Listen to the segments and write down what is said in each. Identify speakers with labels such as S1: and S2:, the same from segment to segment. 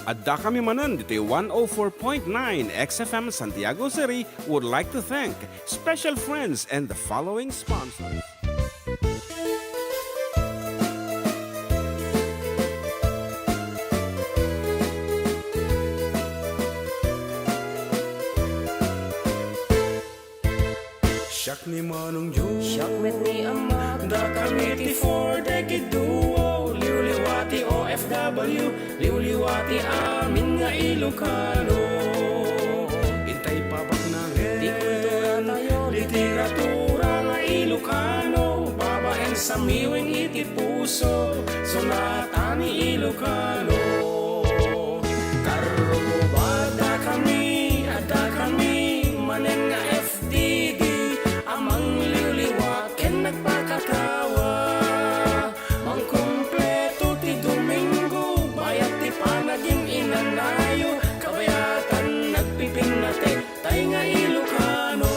S1: Adda kami Manen, dito 104.9 XFM Santiago City would like to thank special friends and the following sponsors. Siyak ni Manong Jun,
S2: siyak met ni Ama,
S1: da kami for decade duo, liwliwati OFW, liwliwati amin nga Ilocano. Intay pabak na
S2: di kultura tayo,
S1: literatura nga Ilocano, babaeng sa miwing iti puso, sulatan ni Ilocano. Karubada kami, ada kami, manen nga FDD, amang liwliwat ken nagpakatawa, mang kumpleto ti Domingo, bayat ti panaging inanayo, kabayatan nagpipinate, tay nga Ilocano.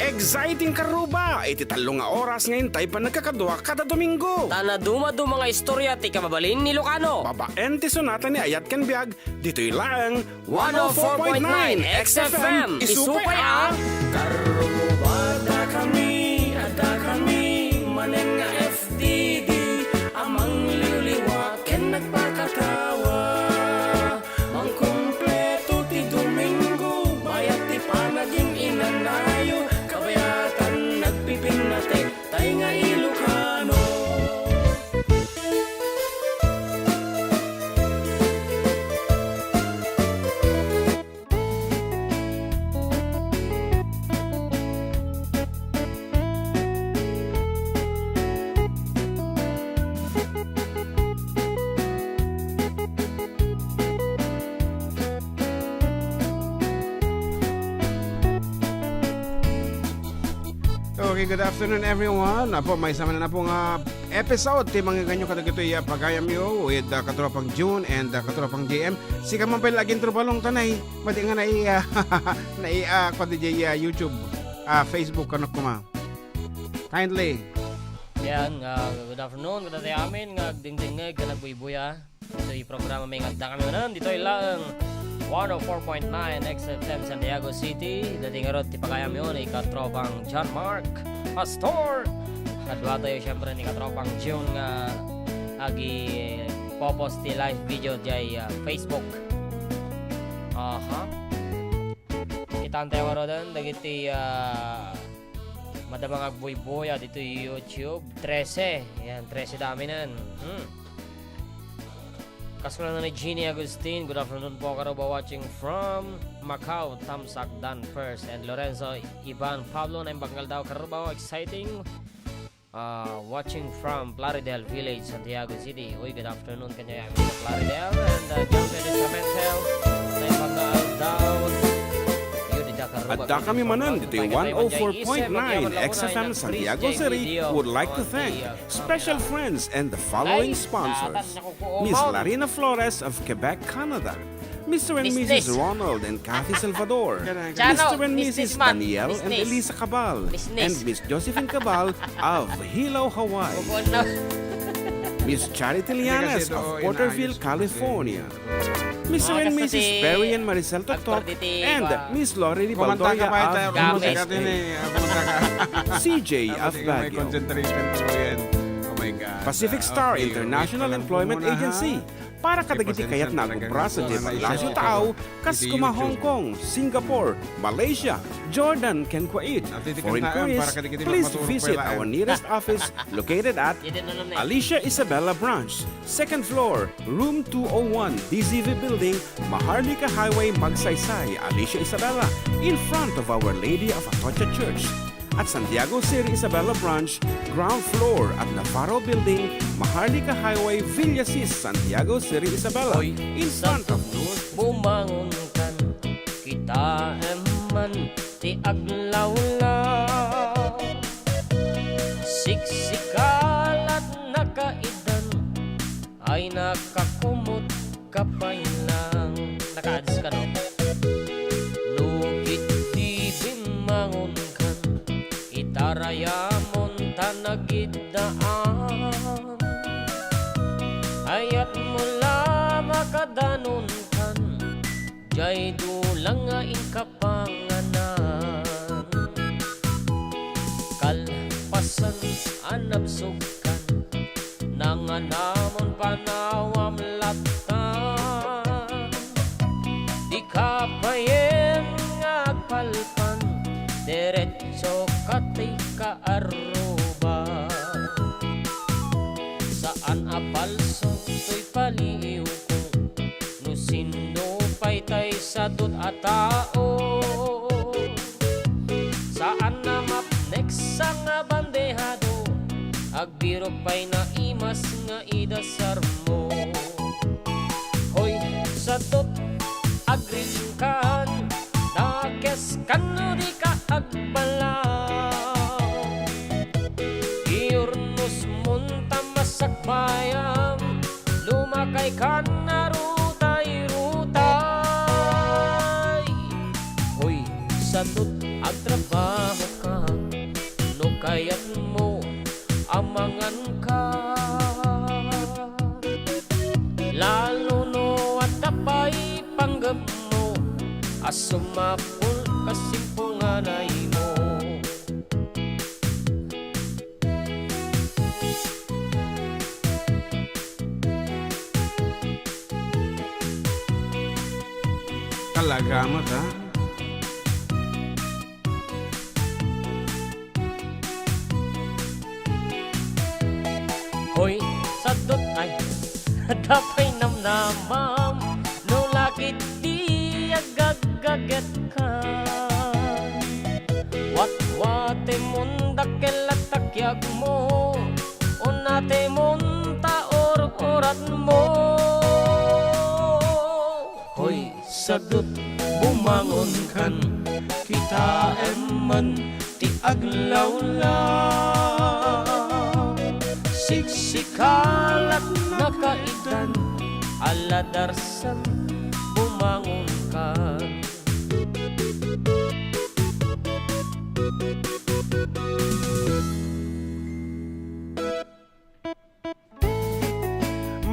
S1: Exciting karuba, iti talong nga oras ngayon tay pa nagkakadwa kada Domingo.
S2: tana dumadu mga istorya ti kababalin ni Ilocano.
S1: Babaen ti sonata ni Ayat Ken Biag, dito'y lang
S2: 104.9 XFM, isupay ah!
S1: Karubada kami, ada kami, manen nga FDD, amang liwliwat ken nagpakatawa, mang kumpleto ti Domingo, bayat ti panaging inanayo, kabayatan nagpipinate, tay nga Ilocano. Okay, good afternoon everyone. Apo, may sama na pong episode ti mga ganyo kadagiti pagayam yo with katropang June and katropang JM. Si kamampay laging tropalong tanay. Pwede nga kwa DJ YouTube, Facebook kanok kuma. Kindly.
S2: Yan, good afternoon, good day amin, dingdingig, nagbuibuya. Ito yung programa may ngada kami manan, dito lang 104.9 XFM Santiago City. Dating arot ti pagayam yun ay katropang John Mark Pastor. Kadwa tayo syempre ni katropang June nga agi popos ti live video jay Facebook. Kita tayo maroon dagiti madamang agboy-boya dito YouTube 13. Yan 13 dami nan. Kasula na ni Jeannie Agustin. Good afternoon po karoba watching from Macau. Tamsak Dan First and Lorenzo Ivan Pablo na imbangal daw karoba. Exciting. Watching from Plaridel Village, Santiago City. Uy, good afternoon kanya yamin sa Plaridel. And John Pedro Samentel na imbangal daw.
S1: Adda kami Manen, dito 104.9 XFM Santiago City would like to thank special friends and the following sponsors. Miss Larina Flores of Quebec, Canada. Mr. and Mrs. Ronald and Kathy Salvador. Mr. and Mrs. Danielle and Elisa Cabal. And Miss Josephine Cabal of Hilo, Hawaii. Miss Charity Lianes of Porterville, California. Mr. and Mrs. Perry and Maricel Totok and Miss Lori Baldoria of CJ of Baguio. Pacific Star International Employment Agency. Para kadagiti kayat na agubra sa Lasyo Tao, kas kuma Hong Kong, Singapore, Malaysia, Jordan, ken Kuwait. For inquiries, please visit our nearest office located at Alicia Isabella Branch, 2nd floor, room 201, DZV Building, Maharlika Highway, Magsaysay, Alicia Isabella, in front of Our Lady of Atocha Church. At Santiago City Isabella Branch, ground floor at Navarro Building, Maharlika Highway, Villasis, Santiago City Isabella, in front of North.
S2: Bumangon kan kita eman ti aglawlaw, siksikan at nakaidan ay nakakumot kapailang. Naka-ads ka no? Nukit di bimangon kan itarayamon tanagidaan, ayat mula makadan inkapanganan kalpasan anabsukan nanganamon panawam latan di kapayen ngagpalpan diretso katika aruba saan apalso to'y paliw ko nusindo paytay sa dut a tao saan na mapnex nga bandehado agbiro pay na imas nga idasar mo hoy sa dut agrinkan nakes kano di ka agbalaw iurnus munta masakbayam lumakay ka na rutay hoy sa tut agtrabaho ka no kayat mo amangan ka lalo no at tapay panggap mo asumapul kasimpunganay mo
S1: Talaga mo ta?
S2: hoy sadot ay dapay namnamam no lakit di agagaget ka watwate mundakel at takyag mo unate munta or-orat mo hoy sadot bumangon kan kita eman ti aglawlaw siksikalat nakaitan aladarsan bumangon kan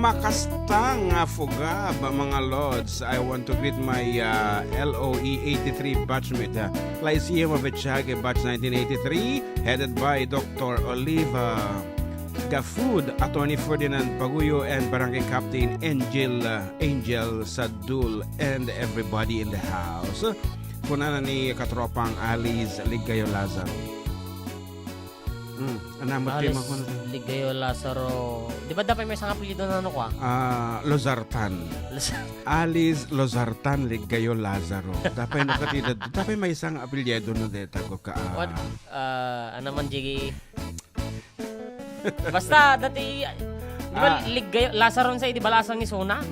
S1: Makastang fuga ba mga lords. I want to greet my LOE 83 batchmate, Lyceum of Echage batch 1983, headed by Dr. Oliva Gafud, Attorney Ferdinand Paguyo, and Barangay Captain Angel Sadul, and everybody in the house. Punana ni katropang Alice Ligayo Lazaro. Anamot
S2: Alice
S1: ko na.
S2: Ligayo Lazaro. Di ba dapat may isang apelido na ano ko
S1: Lozartan. Alice Lozartan Ligayo Lazaro. Dapat nakatid. Dapat may isang apelyido na dito ko ka.
S2: What? Ano man, Jiggy? Basta, dati... Di ba Ligayo Lazaro sa di ba lasang ni Sona?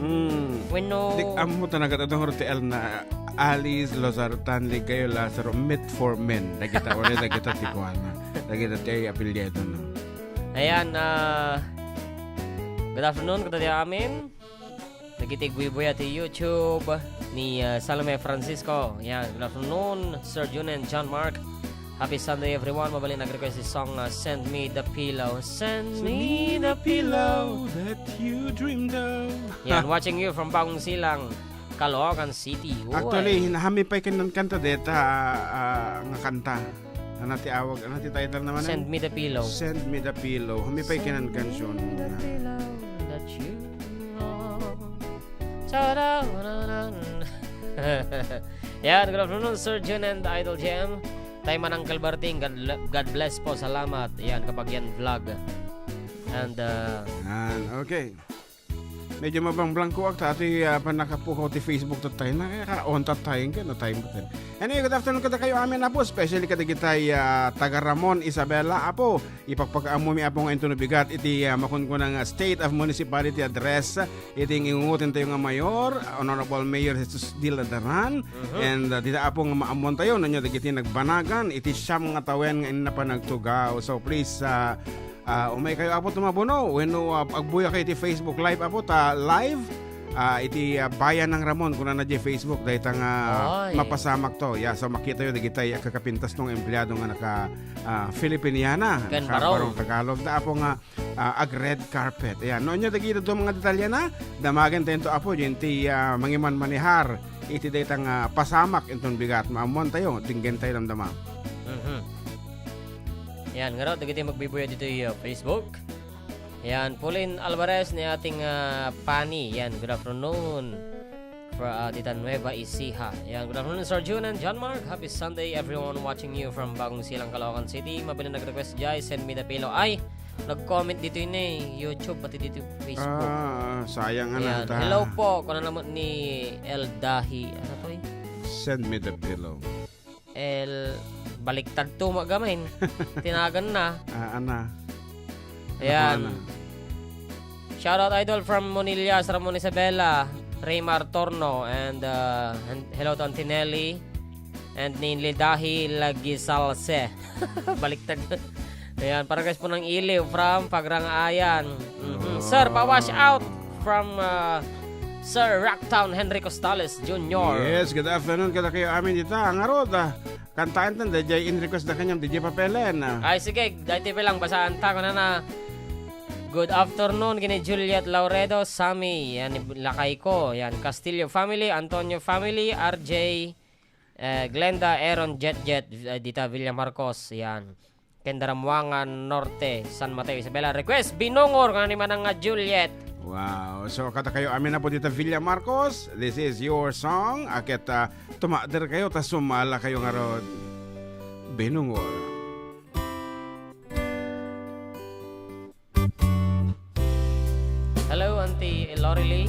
S2: When no...
S1: Amo talaga itong hotel na Alice Lozartan Ligayo Lazaro Meet for Men. Nagkita ko rin, nagkita Tijuana. Nagkita tayo apelyido na.
S2: Ayan, good afternoon, kadati amin. Nagitigwiboy at YouTube ni Salome Francisco. Ayan, good afternoon, Sir June and John Mark. Happy Sunday everyone. Mabali nag-request si song Send Me the Pillow. Send me the pillow
S1: that you dreamed of.
S2: Yan, watching you from Bagong Silang, Caloocan City. Uy.
S1: Actually, hinahami pa yung kanta deta nga kanta. Anati awag, anati title naman.
S2: Send Me the Pillow.
S1: Send Me the Pillow. Humi pa yung kansyon.
S2: That you Yan, good afternoon, Sir June and Idol Jam. Tayo man ang Kalbarting. God bless po. Salamat. Yan, kapag yan vlog. And,
S1: okay. Medyo mabang blanco ak tati panakapukaw ti Facebook to tayo na kaya on tat tayo ka no time mo. Anyway, good afternoon kada kayo amin apo, especially kada kitay taga Ramon Isabela apo. Ipagpakaamo mi apong ento bigat iti makunkun ng State of Municipality address iting ingungutin tayo nga mayor, Honorable Mayor Jesus Diladaran, and dita apo nga maamon tayo nanyo dagiti nagbanagan iti siyam nga tawen nga inna pa nagtugaw. So please umay kayo apo tumabono when agbuya kayo iti Facebook live apo ta live iti bayan ng Ramon kuna na di Facebook dahil nga mapasamak to so makita yun digitay kakapintas ng empleyado nga naka Filipiniana naka Tagalog da apo nga ag red carpet noon nyo dagito do mga detalya na damagan tayo to apo yun ti mangiman manihar iti day tang pasamak inton bigat maamon tayo tinggen tayo damdama.
S2: Yan, nga raw, dagiti magbibuya dito yung Facebook. Yan, Pauline Alvarez ni ating Pani. Yan, good afternoon. For Tita Nueva Ecija. Yan, good afternoon, Sir June and John Mark. Happy Sunday, everyone watching you from Bagong Silang, Caloocan City. Mabiling nag-request dyan, send me the pillow. Ay, nag-comment dito yun YouTube, pati dito Facebook.
S1: Sayang
S2: Yan, hello po. Kung ano naman ni El Dahi. Ano to eh?
S1: Send me the pillow.
S2: Baliktad to magamin. Tinagan na.
S1: Ana.
S2: Ayan. Shoutout idol from Monillas, Ramon Isabela, Raymar Torno, and hello to Antinelli and Ninli Dahi Lagisalse. Baliktad. Ayan, para guys po ng iliw from Pagrangayan. Sir, pa-wash out from Sir Rocktown Henry Costales Jr.
S1: Yes, good afternoon kada kayo amin dito. Ang arod, kantaan tan DJ in request na kanyang DJ papelen.
S2: Ay sige, dahil lang basaan ta ko na good afternoon kini Juliet Lauredo, Sami, yan lakay ko, yan Castillo family, Antonio family, RJ, Glenda, Aaron, Jet, Dita Villa Marcos, yan Kendaramuangan Norte, San Mateo, Isabela. Request binungor kung ni manang Juliet.
S1: Wow, so kada kayo amin na po dito Villa Marcos. This is your song. Akit tumader kayo tas sumala kayo nga rod. Binungor.
S2: Hello, Auntie Lorelei.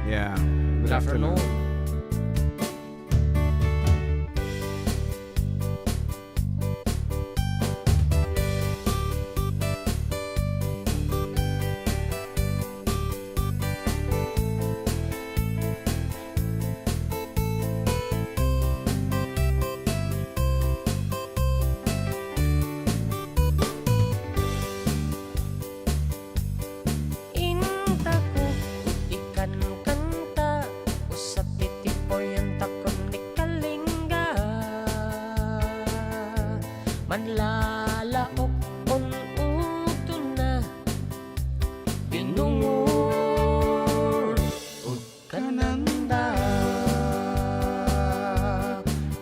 S1: Yeah.
S2: Good afternoon. Manlalaok uto na binungor ug kananda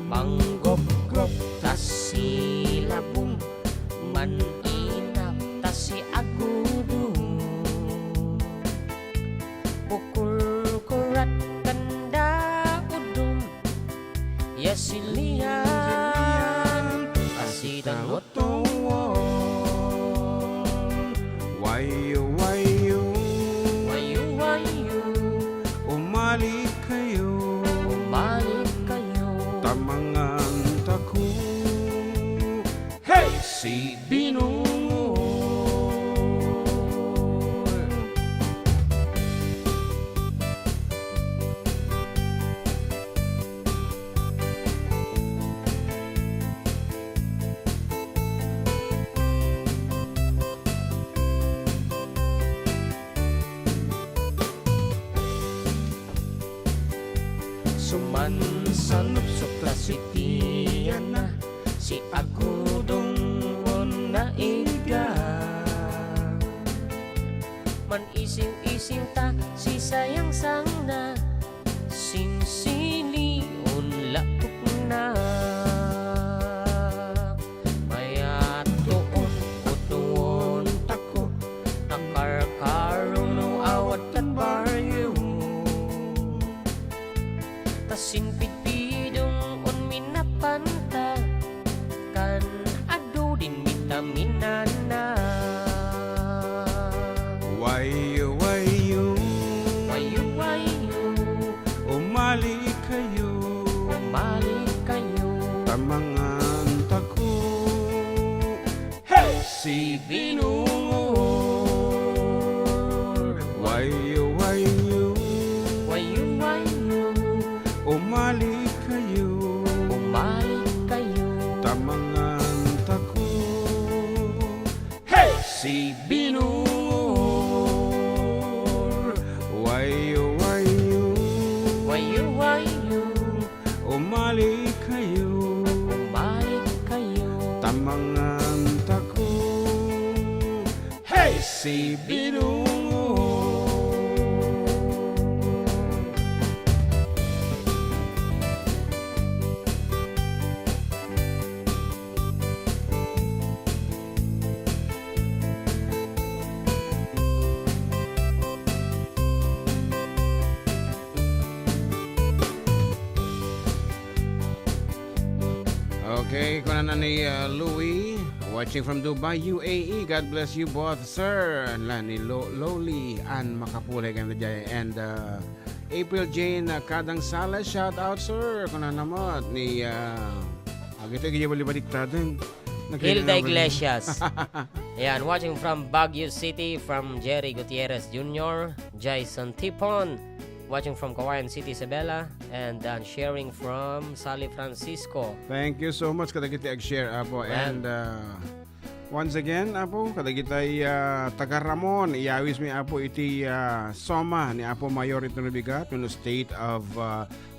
S2: manggop-gop tas silabong maninap tas si agudo pukul kurat kanda udum yasilian Asitang otowon
S1: Wayo Umalik kayo Tamangan tako Hey! Si Binungor
S2: Sumansanup klasitian na si agudong na iga man ising-ising ta si sayang sang na sinsili unlapok na maya tuon utuon tako nakarkarong no awat kan baryo tasin pitpidong on minapanta kan ado din vitaminan na
S1: Wayo Umalik kayo Tamangan tako Hey! Si Binungor Wayo Umalik kayo Tamangan tako Hey! Si Binungor Wayo Umalik kayo Tamangan tako Hey! Si Binungor
S3: Okay, kuna na ni Louie, watching from Dubai, UAE. God bless you both, sir. Ni Loli and Makapulay kami dyan. And April Jane Kadang Sala, shout out, sir. Kuna naman ni agito giyabalik din.
S2: Hilda Iglesias. Yan, watching from Baguio City, from Jerry Gutierrez Jr., Jason Tipon, watching from Kawayan City, Isabela, and sharing from Sally Francisco.
S3: Thank you so much kadagiti ag-share apo. And once again apo kadagitay taga Ramon iyawis mi apo iti soma ni apo Mayor ito nabigat no state of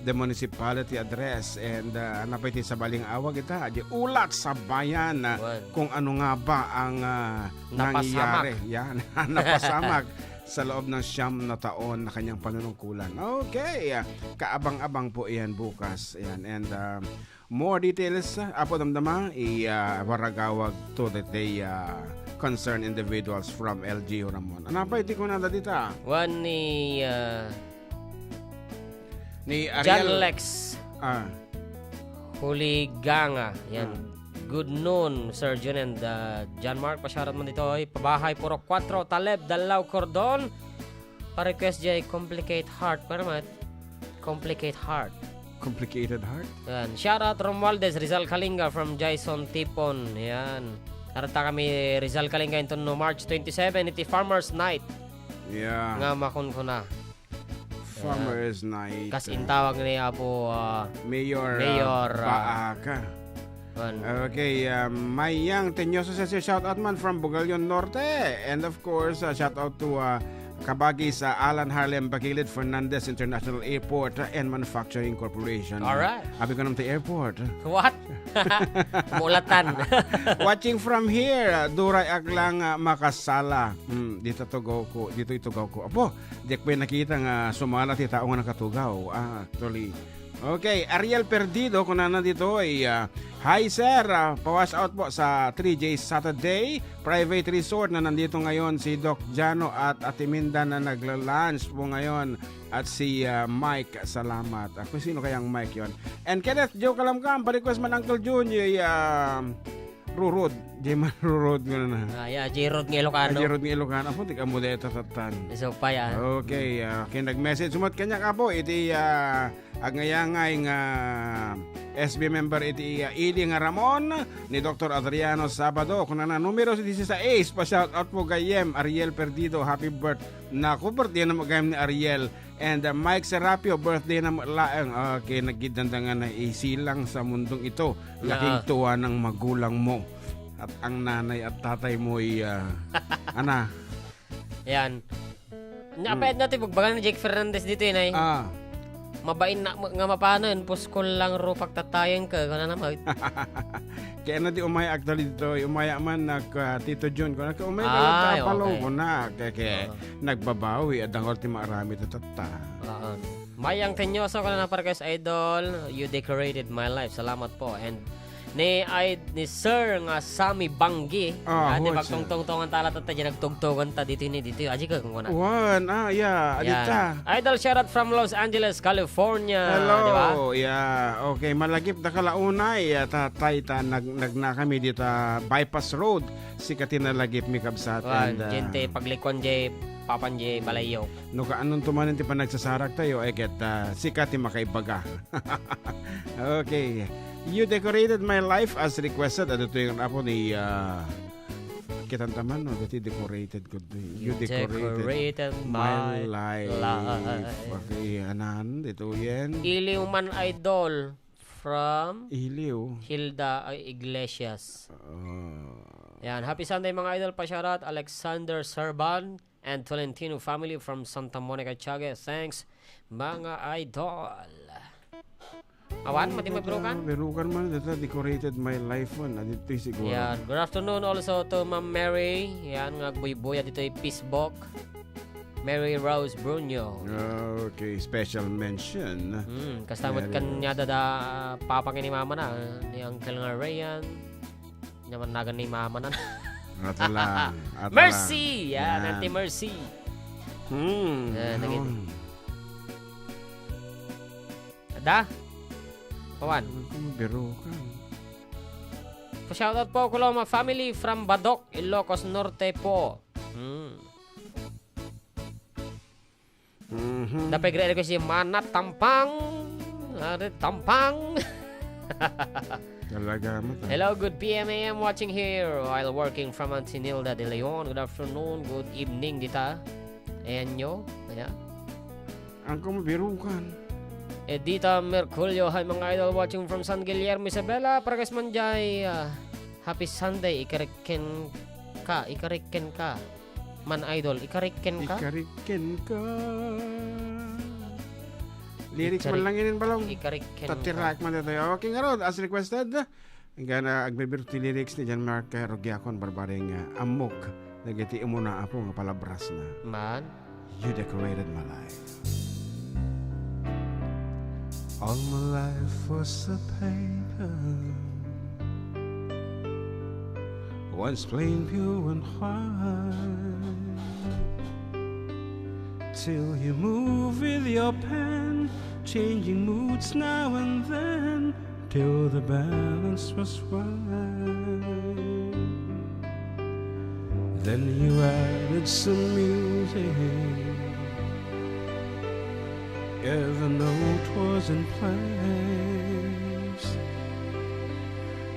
S3: the municipality address. And napay iti sa baling awag ita di ulat sa bayan kung ano nga ba ang nangyayari. Yan, napasamak sa loob ng 9 na taon na kanyang panunungkulan. Okay, kaabang-abang po iyan bukas. Ayan. And more details, apo damdama, waragawag to that they concerned individuals from LGU Ramon. Ano pa iti ko na dita?
S2: One
S3: ni Ariel
S2: John Lex Huliganga. Yan. Good noon, Sir Jun and John Mark. Pasyarat man dito ay pabahay puro 4 Taleb Dalaw Cordon. Pa-request jay Complicate Heart. Para mat Complicate Heart.
S3: Complicated Heart?
S2: Yan. Shout out Romualdez Rizal Kalinga from Jason Tipon. Yan. Karata kami Rizal Kalinga ito no March 27 iti Farmers Night.
S3: Yeah.
S2: Nga makon ko na.
S3: Farmers Night.
S2: Kas intawag niya po
S3: Mayor Baaka. Okay, Mayang Tenyoso says shout out man from Bugalyon Norte. And of course, shout out to Kabagi sa Alan Harlem Bagilid Fernandez International Airport and Manufacturing Corporation.
S2: Alright.
S3: Abi ko naman sa airport.
S2: What? Mulatan.
S3: Watching from here, Duray Aglang Makasala. Dito ito ko. Apo, di ko nakita nga sumala ti tao nga nakatugaw. Actually. Okay, Ariel Perdido, kung na dito ay hi sir, pawash out po sa 3J Saturday Private Resort na nandito ngayon si Doc Jano at Atiminda na nagla-lunch po ngayon at si Mike, salamat. Kung sino kayang Mike yon. And Kenneth Joe Kalamkam, pa-request man Uncle Jun yung Rurod, Jeman Rurod nga na.
S2: J-Rod ng Ilocano.
S3: J-Rod ng Ilocano, po, tika mo dito tatan.
S2: So pa yan.
S3: Okay, nag-message sumot kanya ka po, iti agngayangay nga SB member iti Ili nga Ramon ni Dr. Adriano Sabado. Kung na numero si sa Ace, pa-shout out po gayem, Ariel Perdido, happy birthday. Naku, birthday na magayem ni Ariel. And Mike Serapio, birthday na laang. Okay, naggidandangan na isilang sa mundong ito. Laking tuwa ng magulang mo. At ang nanay at tatay mo ay ana.
S2: Yan. Napayad natin pagbagan ni Jake Fernandez dito yun ay. Mabain na nga mapano yun. Puskol lang ro pagtatayan ka. Kaya naman.
S3: Kaya na di umaya actually dito. Umaya man Tito Jun. Kaya umaya ka tapalaw ko na. Kaya nagbabawi. At ang ultima arami tatata.
S2: Mayang Tenyoso ka na Parques Idol. You decorated my life. Salamat po. And ni Sir nga Sammy Banggi. Di pagtungtungan tala tata dyan nagtugtungan ta dito aji ka kung kuna.
S3: Adita.
S2: Idol shoutout from Los Angeles, California.
S3: Hello.
S2: Diba?
S3: Okay, malagip na kalaunay. Tatay nagna kami dito bypass road. Sikatin na lagip mi kabsat.
S2: Gente paglikon jay papan jay balayo.
S3: No kaanong tumanin ti pa nagsasarak tayo ket sikati makaibaga. Okay. You decorated my life as requested. Ano ito yung apo ni Kitantaman, no? Dati decorated ko. You decorated my life. Okay, anan? Dito yan.
S2: Iliw man Idol from
S3: Iliw.
S2: Hilda Iglesias. Yan. Happy Sunday mga idol. Pa-shoutout Alexander Serban and Tolentino family from Santa Monica, Chagas. Thanks mga idol. Awan, mati magbirukan?
S3: Birukan man, dito decorated my life man. Dito siguro.
S2: Yan. Good afternoon also to Ma'am Mary. Yan, nagbuy-buya dito yung Peacebook. Mary Rose Bruno.
S3: Okay, special mention.
S2: Kastamot kanya dada papangin ni mama na. Ni Uncle nga Rayan. Naman nagan ni mama na.
S3: Atala.
S2: Mercy! Yan, Auntie Mercy. Ada? Pawan?
S3: Biro ka.
S2: Shoutout po Kuloma family from Badok, Ilocos Norte po. Dapat grade ko si Manat Tampang. Tampang.
S3: Talaga mo.
S2: Hello, good PM AM watching here while working from Antinilda de Leon. Good afternoon, good evening dita. Ayan nyo. Ayan.
S3: Ang kumabirukan.
S2: Edita Merculio, hi mga idol watching from San Guillermo, Isabela. Paragas man jay, happy Sunday. Ikariken ka. Man idol, ikariken ka.
S3: Ikariken ka. Lyrics man lang yun balong.
S2: Ikariken
S3: Tatirak man dito. Okay nga ron, as requested. Hanggang agbibir ti lyrics ni Jan Mark Rogyakon barbaring amok. Nagiti muna apo nga palabras na.
S2: Man.
S3: You decorated my life. All my life was a paper, once plain, pure and white, till you move with your pen, changing moods now and then, till the balance was right. Then you added some music, every note was in place,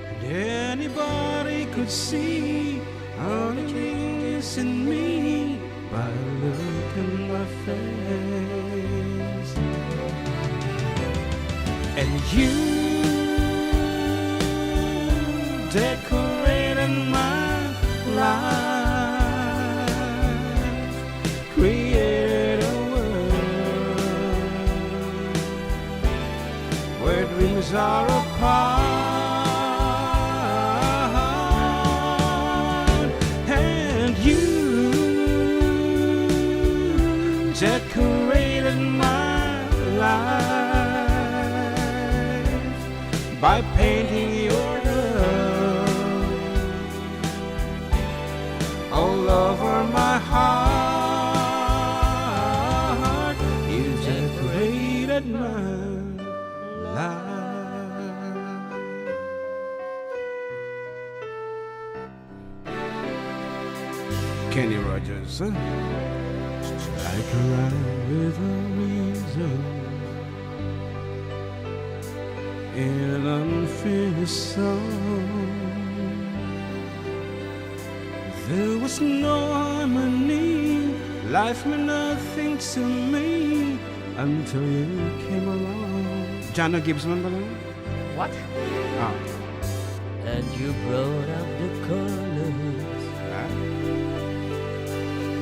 S3: and anybody could see all the changes in me by the look in my face. And you decorated my life, created a where dreams are apart, and you decorated my life by painting your love all over my heart. You decorated my Kenny Rogers, huh? Like a rhyme with a reason in an unfinished song. There was no harmony, life meant nothing to me until you came along. Jana Gibson ba lang?
S2: What?
S3: Ah.
S2: And you brought up the colors.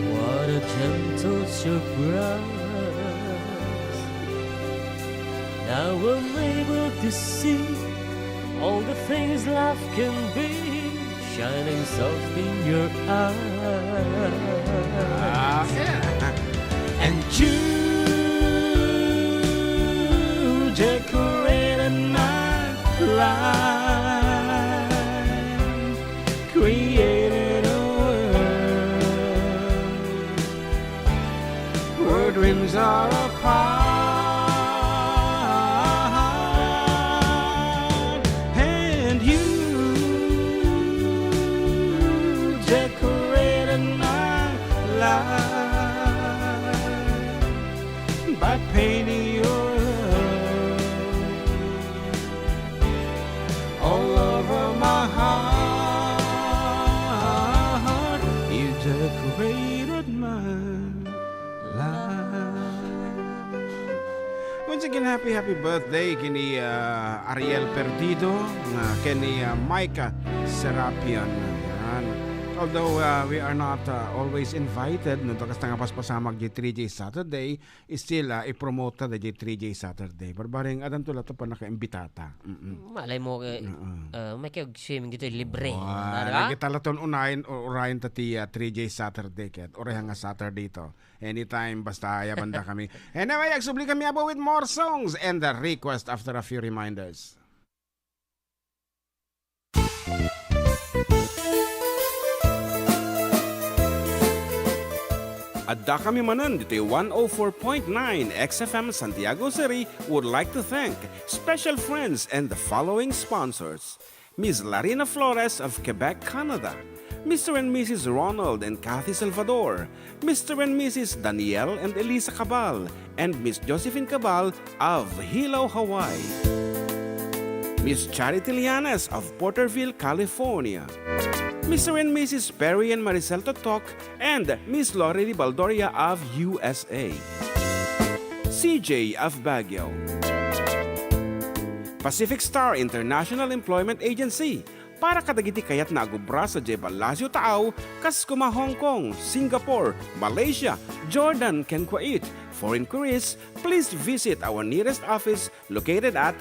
S2: What a gentle surprise. Now I'm able to see all the things life can be, shining soft in your eyes.
S3: And you decorated my life, created a world where dreams are apart, and you decorated my life by painting your all over my heart. You decorated my life. Once again, happy birthday kini Ariel Perdido, kini Micah Serapion. Yan. Although we are not always invited, no takas nga paspasamag di 3J Saturday, still i-promote the 3J Saturday. Barbaring adan to lato pa naka-imbitata.
S2: Malay mo, may kayong swimming dito, libre.
S3: Lagi talaton unahin tati 3J Saturday. Ket orehan nga Saturday to. Anytime, basta banda kami. Anyway, agsubli kami abo with more songs and the request after a few reminders. Adda kami Manen dito 104.9 XFM Santiago City would like to thank special friends and the following sponsors:
S1: Ms. Larina Flores of Quebec, Canada, Mr. and Mrs. Ronald and Kathy Salvador, Mr. and Mrs. Danielle and Elisa Cabal, and Miss Josephine Cabal of Hilo, Hawaii. Miss Charity Lianes of Porterville, California, Mr. and Mrs. Perry and Maricel Totok, and Miss Lorely Baldoria of USA. CJ of Baguio. Pacific Star International Employment Agency, para kadagiti kayat nagubra sa Jebalasyo Taaw, kas kuma Hong Kong, Singapore, Malaysia, Jordan, ken Kuwait. For inquiries, please visit our nearest office located at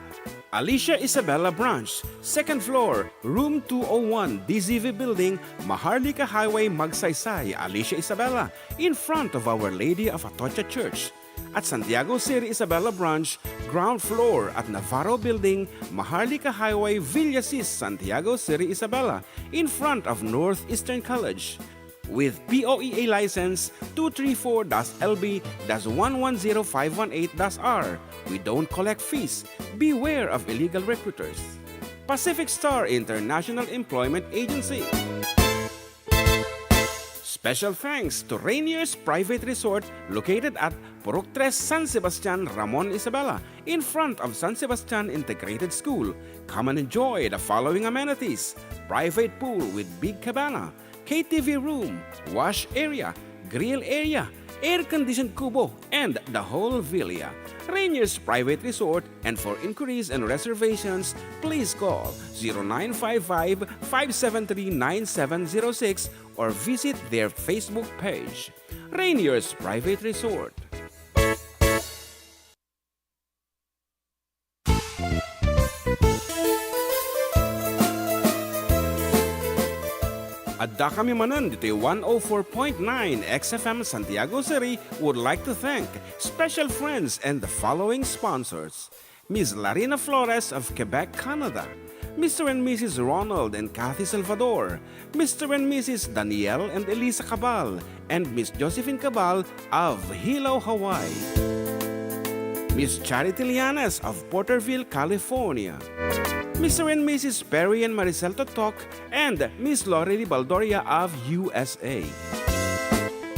S1: Alicia Isabella Branch, 2nd floor, room 201, DZV Building, Maharlika Highway, Magsaysay, Alicia Isabella, in front of Our Lady of Atocha Church. At Santiago City Isabela Branch, ground floor at Navarro Building, Maharlika Highway, Villasis, Santiago City Isabela, in front of Northeastern College. With POEA license 234-LB-110518-R. We don't collect fees. Beware of illegal recruiters. Pacific Star International Employment Agency. Special thanks to Rainier's Private Resort located at Purok 3, San Sebastian, Ramon Isabela, in front of San Sebastian Integrated School. Come and enjoy the following amenities: private pool with big cabana, KTV room, wash area, grill area, air-conditioned kubo, and the whole villa. Rainier's Private Resort, and for inquiries and reservations, please call 0955-573-9706 or visit their Facebook page. Rainier's Private Resort. Adda kami manan dito 104.9 XFM Santiago City would like to thank special friends and the following sponsors: Ms. Larina Flores of Quebec, Canada, Mr. and Mrs. Ronald and Kathy Salvador, Mr. and Mrs. Danielle and Elisa Cabal, and Miss Josephine Cabal of Hilo, Hawaii. Miss Charity Lianes of Porterville, California, Mr. and Mrs. Perry and Maricel Totok, and Miss Lorely Baldoria of USA.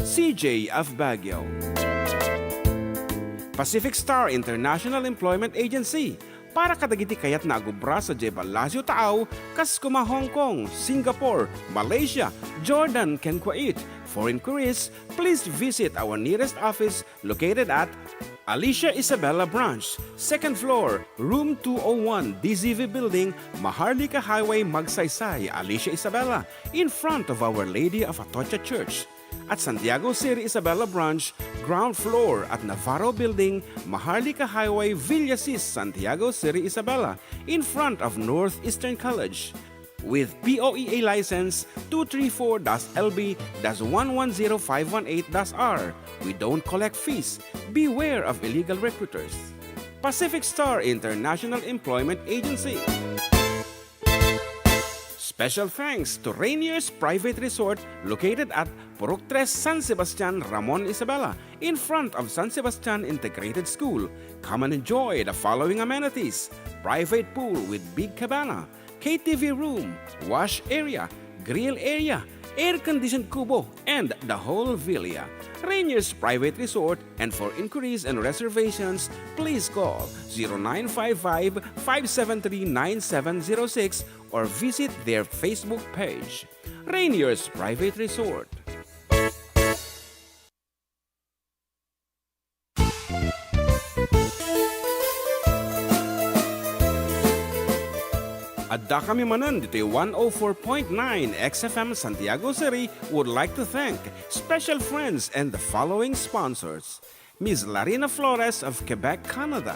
S1: CJ of Baguio. Pacific Star International Employment Agency, para kadagiti kayat nagubra sa Jebalasyo Taaw, kas kuma Hong Kong, Singapore, Malaysia, Jordan, ken Kuwait. For inquiries, please visit our nearest office located at Alicia Isabella Branch, 2nd floor, room 201, DZV Building, Maharlika Highway, Magsaysay, Alicia Isabella, in front of Our Lady of Atocha Church. At Santiago City Isabela Branch, ground floor at Navarro Building, Maharlika Highway, Villasis, Santiago City Isabela, in front of Northeastern College. With POEA license 234-LB-110518-R. We don't collect fees. Beware of illegal recruiters. Pacific Star International Employment Agency. Special thanks to Rainier's Private Resort located at Purok 3, San Sebastian, Ramon Isabela, in front of San Sebastian Integrated School. Come and enjoy the following amenities: private pool with big cabana, KTV room, wash area, grill area, air-conditioned kubo, and the whole villa. Rainier's Private Resort, and for inquiries and reservations, please call 0955-573-9706 or visit their Facebook page. Rainier's Private Resort. Adda kami manan dito 104.9 XFM Santiago City would like to thank special friends and the following sponsors: Ms. Larina Flores of Quebec, Canada,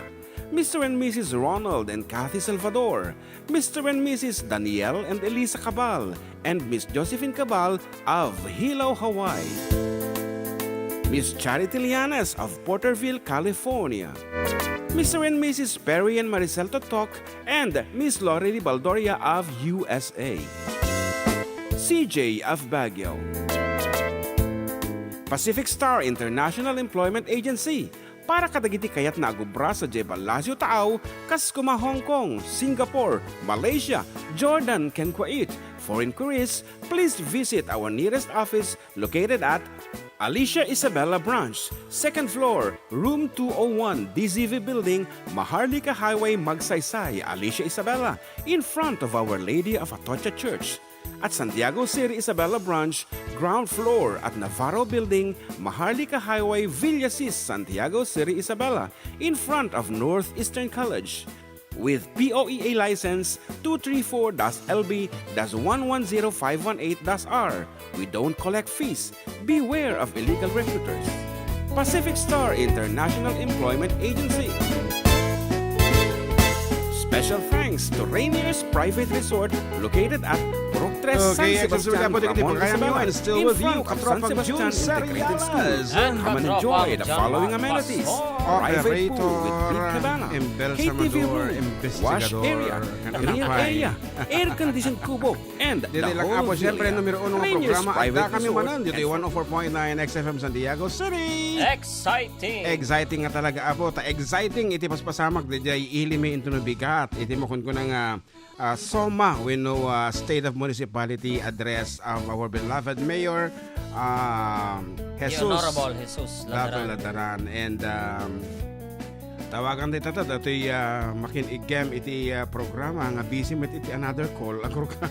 S1: Mr. and Mrs. Ronald and Kathy Salvador, Mr. and Mrs. Danielle and Elisa Cabal, and Miss Josephine Cabal of Hilo, Hawaii. Miss Charity Lianes of Porterville, California, Mr. and Mrs. Perry and Maricel Totok, and Miss Lorely Baldoria of USA. CJ of Baguio. Pacific Star International Employment Agency, para kadagiti kayat na agubra sa Jebalasyo Taaw, kas kuma Hong Kong, Singapore, Malaysia, Jordan, ken Kuwait. For inquiries, please visit our nearest office located at Alicia Isabella Branch, 2nd floor, room 201, DZV Building, Maharlika Highway, Magsaysay, Alicia Isabella, in front of Our Lady of Atocha Church. At Santiago City Isabella Branch, ground floor at Navarro Building, Maharlika Highway, Villasis, Santiago City Isabella, in front of Northeastern College. With POEA license 234-LB-110518-R. We don't collect fees. Beware of illegal recruiters. Pacific Star International Employment Agency. Special thanks to Rainier's Private Resort located at Purok 3, San
S3: Okay,
S1: Sebastian, Ramon, Isabela,
S3: and still
S1: in
S3: with you,
S1: front of San
S3: Katropang
S1: Sebastian
S3: June
S1: Integrated School.
S3: Serialas.
S2: And
S1: Come and enjoy the following amenities. Private pool with big cabana, KTV room, wash area, grill area, air-conditioned kubo, and the
S3: Dito lang
S1: whole
S3: po, siyempre,
S1: villa.
S3: numero 1 ng
S1: Rainier's
S3: programa.
S1: Private
S3: Adda kami
S1: Resort
S3: manan. Dito
S1: and
S3: yung 104.9 XFM Santiago City.
S2: Exciting!
S3: Exciting nga talaga apo. Exciting, iti paspasamak. Dijay ilimi into bigat. Iti mo kun ng SOMA, we know State of Municipality address of our beloved Mayor Jesus.
S2: The Honorable Jesus
S3: Ladaran.
S2: Ladaran.
S3: And tawagan dito ito'y makinigam iti programa nga busy met iti another call. Agor ka.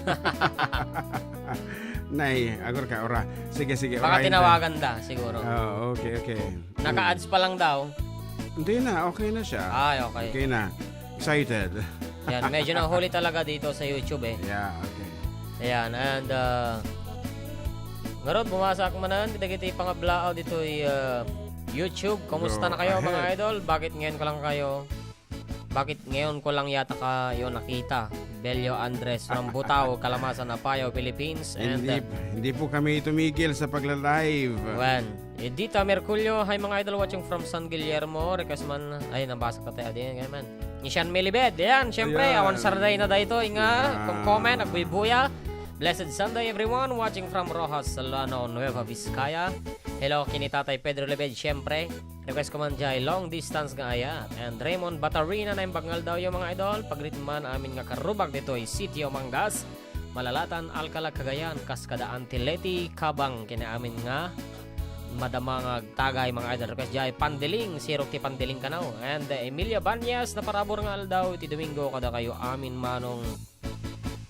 S3: Nay, agor ka. Ora. Sige.
S2: Baka
S3: orahin
S2: tinawagan da, siguro.
S3: Oh, okay.
S2: Naka-ads pa lang daw.
S3: Hindi na, okay na siya.
S2: Ay, okay.
S3: Okay na. Excited.
S2: Yan, medyo nahuli talaga dito sa YouTube eh.
S3: Yeah, okay.
S2: Ayan, and ngarod, bumasak manan, kita pangablao dito YouTube. Kumusta na kayo mga idol? Bakit ngayon ko lang yata kayo nakita? Belio Andres from Butao, Kalamasan, Apayao, Philippines. And
S3: Hindi po kami tumigil sa pagla-live.
S2: Edita Merculio, hi mga idol watching from San Guillermo. Request man, ay nabasa ka tayo din, ganyan man. Nishan Milibed, yan, syempre,
S3: Ayan.
S2: awan sarday na dito, inga, kung comment, nagbubuya. Blessed Sunday everyone, watching from Rojas, Solano, Nueva Vizcaya. Hello, kini Tatay Pedro Lebed, syempre. Request ko man dyan, long distance nga ayat. And Raymond Batarina na yung bangal daw yung mga idol. Pagritman amin nga karubag dito ay Sitio Mangas, Malalatan, Alcala, Cagayan, Cascada, Antileti, Kabang, kina amin nga madamang tagay mga idol. Request dyan, Pandiling, Sirok ti Pandiling kanaw. And Emilia Banyas, na parabor nga aldaw, iti Domingo, kada kayo amin manong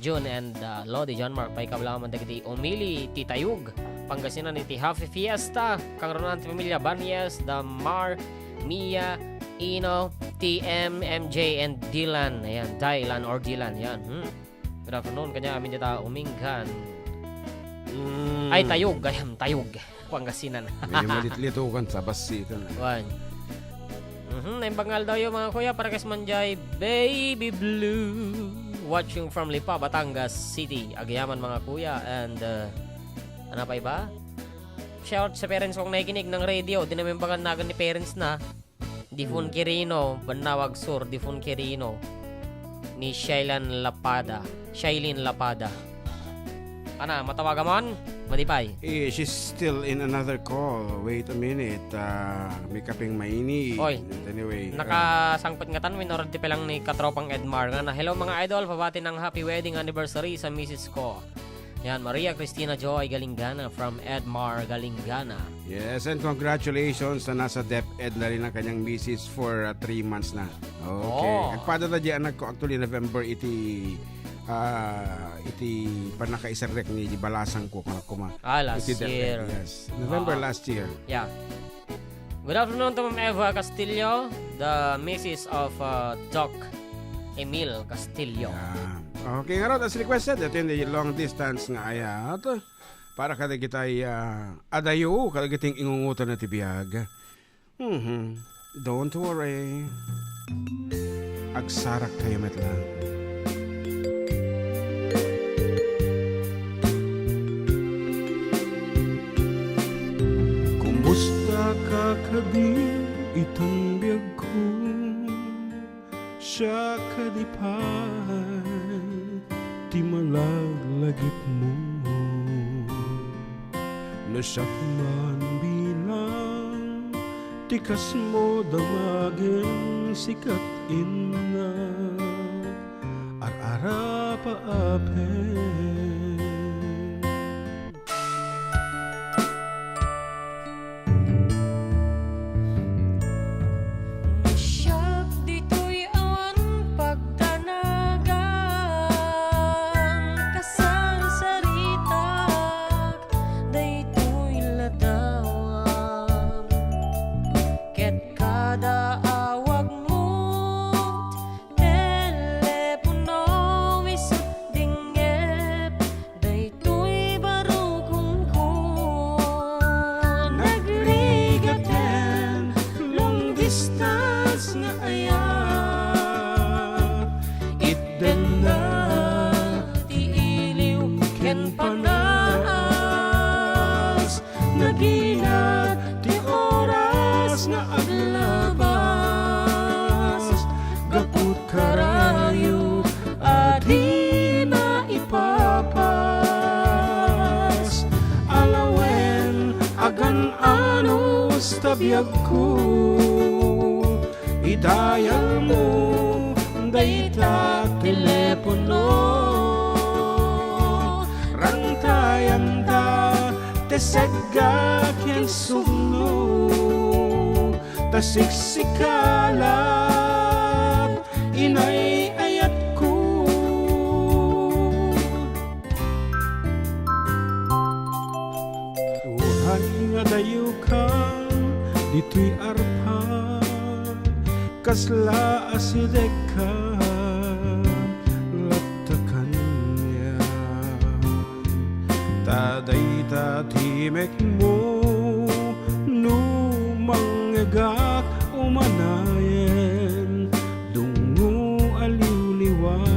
S2: June and Lodi John Mark pay kablaman dagiti umili titayug Pangasinan iti Happy Fiesta kang ronan ti pamilya Banyas, Damar, Mia, Ino, TM, MJ and Dylan. Ayan, Dylan or Dylan yan. Good afternoon kanya amin dita uminggan. Ay tayug, gayam tayug Pangasinan.
S3: May malit-litukan sa basitan.
S2: Wan. Naimbangal daw yung mga kuya para kasmanjay Baby Blue. Watching from Lipa, Batangas City. Agayaman mga kuya. And ano pa iba? Shout sa parents kong nakikinig ng radio. Di namin bagan nagan ni parents na. Difun Quirino, Banawag Sur, Difun Quirino. Ni Shailin Lapada. Ana, matawagan mo? Madipay.
S3: She's still in another call. Wait a minute. May kaping maini.
S2: Oy.
S3: Anyway.
S2: Nakasangpot nga tanwin or di pa lang ni Katropang Edmar nga na hello mga idol, pabati ng happy wedding anniversary sa Mrs. ko. Yan, Maria Cristina Joy Galingana from Edmar Galingana.
S3: Yes, and congratulations na nasa DepEd na rin ang kanyang misis for 3 months na. Okay. Agpada na dyan ko actually November iti panakaisarek ni balasang ko kuma.
S2: Last year.
S3: Yes. November last year.
S2: Yeah. Good afternoon to Ma'am Eva Castillo, the Mrs. of Doc Emil Castillo.
S3: Yeah. Okay, nga ron, as requested, ito yung long distance nga ayat. Para kada kita'y adayo, kada kiting ingungutan na tibiyag. Don't worry. Agsarak kayo metlang. Kumusta ka kabi itong biyag ko? Siya kadipan, ti malaglagip mo. Nasakman bilang tikas mo damagin sikat inna ar-ara paapen.
S2: Siyap dito'y awan pagtanagan kasarsaritag daytoy ladawang ket kada awag mo telepono isut dingep daytoy barukong ko nagrigaten long distance nga ayat itten na ti iliw ken panas naginat ti oras nga aglabas gaput karayo adi na ipapas alawen agan anos tabiyag ko idayal mo dayta telepono rantayan da tesagga ken sugno tasiksikalat inay ayat ko uhay nga dayo ka dito'y arpa kasla asidek ka latakan niya taday tatimek mo numangagak umanayen dungo aliwliwan.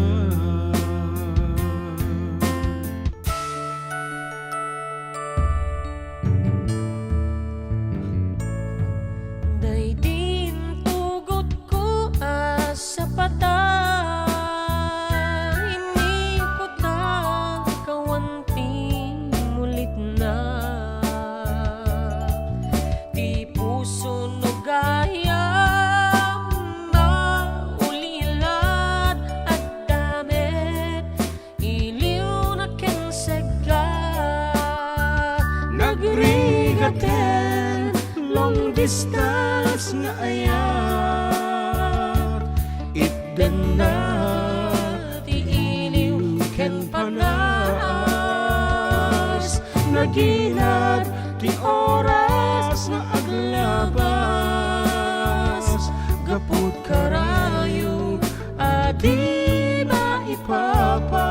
S2: Day din tugot ko sa patay inikot na kawanting mulit na ti puso no gayam maulilad at damit iliw na ken sagga nagrigaten long distance nga ayat itten na ti iliw ken panas naginad ti oras nga aglabas gaput karayo adi maipapas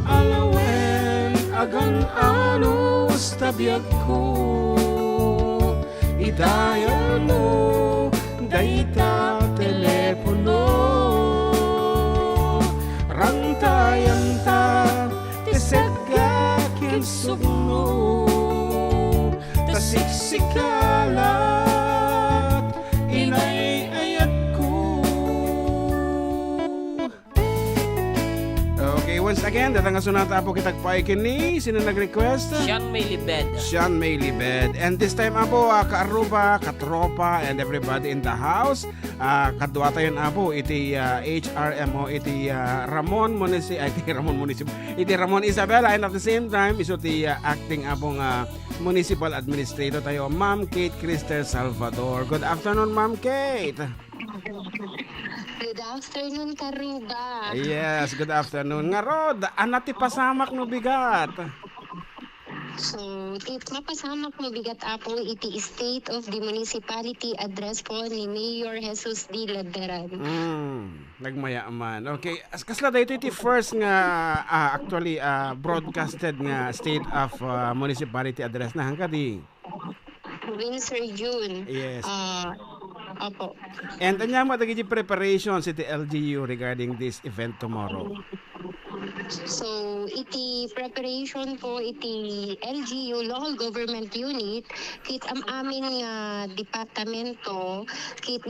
S2: alawen agan anos tabiyag ko idayal mo dayta telepono rantayan ta tisagga ken sugno tasiksikalat inay ayat ko.
S3: Okay, once again, datang sunata po kitag paikin ni sino nag-request?
S2: Siyan may libed.
S3: Sean Maylibed. And this time apo, kaaruba, katropa, and everybody in the house. Kadwa tayo apo, iti HRMO, iti Ramon Isabela, and at the same time, iso ti acting apong municipal administrator tayo, Ma'am Kate Cristel Salvador. Good afternoon, Ma'am Kate.
S4: Good afternoon, Karuba.
S3: Yes, good afternoon. Nga Rod, anati pasamak no bigat.
S4: So, mapasamak mo bigat apo iti State of the Municipality address po ni Mayor Jesus D. Laderan.
S3: Nagmayaman. Okay, kasla dito iti first nga actually broadcasted nga State of Municipality address na hangka di.
S4: Windsor, June.
S3: Yes.
S4: So, iti preparation po iti LGU, Local Government Unit, kit am amin nga departamento, kit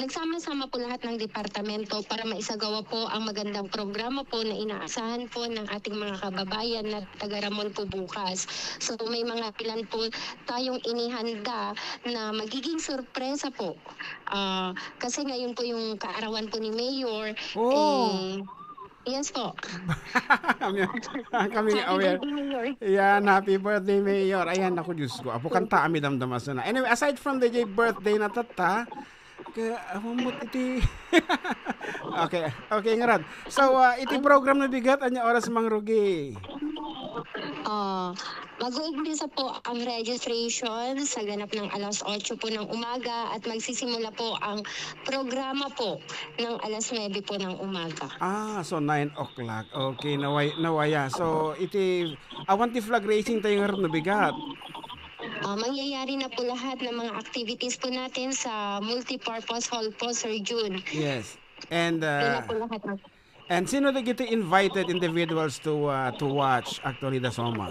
S4: nagsama-sama po lahat ng departamento para maisagawa po ang magandang programa po na inaasahan po ng ating mga kababayan na taga-Ramon po bukas. So, may mga pilan po tayong inihanda na magiging sorpresa po. Kasi ngayon po yung kaarawan po ni Mayor.
S3: Oh.
S4: Yes po.
S3: Kami
S4: Happy
S3: aware.
S4: birthday, Mayor.
S3: Yan, happy birthday, Mayor. Ayan, ako, Diyos ko. Apo, kanta kami damdamas na. Anyway, aside from the birthday na tata, kaya, amamot iti. Okay, nga rad. So, iti program na bigat, anya oras mang rugi.
S4: Mag-uumpisa po ang registration sa ganap ng alas 8 po ng umaga at magsisimula po ang programa po ng alas 9 po ng umaga.
S3: So 9 o'clock. Okay, nawaya. So, iti, awan ti flag racing tayo nga rin na bigat.
S4: Mangyayari na po lahat ng mga activities po natin sa multipurpose hall po, Sir June.
S3: Yes. And,
S4: Yun na po lahat ng
S3: and sino na giti invited individuals to watch actually the Soma?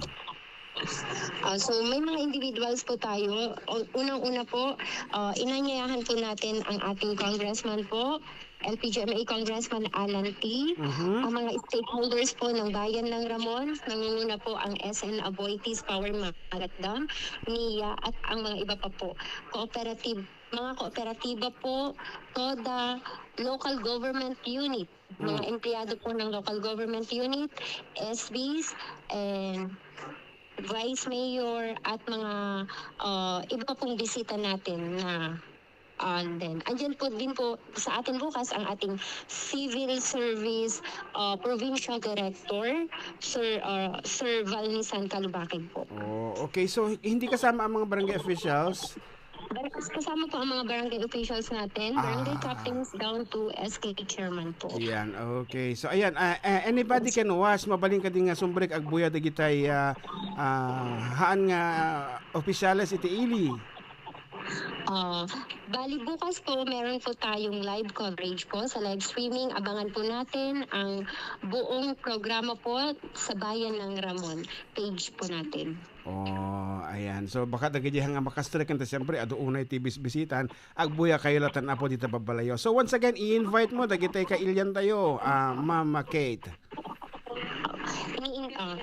S4: So may mga individuals po tayo. Unang-una po, inanyayahan po natin ang ating congressman po, LPGMA Congressman Alan T. Ang mga stakeholders po ng Bayan ng Ramon, nangunguna po ang SN Aboitiz Power Magatdam, NIA at ang mga iba pa po. Mga kooperatiba po, TODA, local government unit, mga empleyado po ng local government unit, SBs, and Vice Mayor at mga iba pong bisita natin na then andyan po din po sa atin bukas ang ating Civil Service Provincial Director Sir Valnisan Calubakid po.
S3: Okay. So, hindi kasama ang mga barangay officials?
S4: Kasama po ang mga barangay officials natin, barangay captains down to SK chairman po.
S3: Yan, okay. So, ayan, anybody can watch, mabaling ka din nga sumbrik agbuya dagitay haan nga opisyales iti ili.
S4: Bali bukas po, meron po tayong live coverage po sa live streaming. Abangan po natin ang buong programa po sa Bayan ng Ramon page po natin.
S3: Ayan. So, baka dagidihang nga makastrikan ta siyempre, adounay tibis bisitan, agbuya kayo latan na po dito babalayo. So, once again, i-invite mo, dagitay ka ilyan tayo, Mama Kate.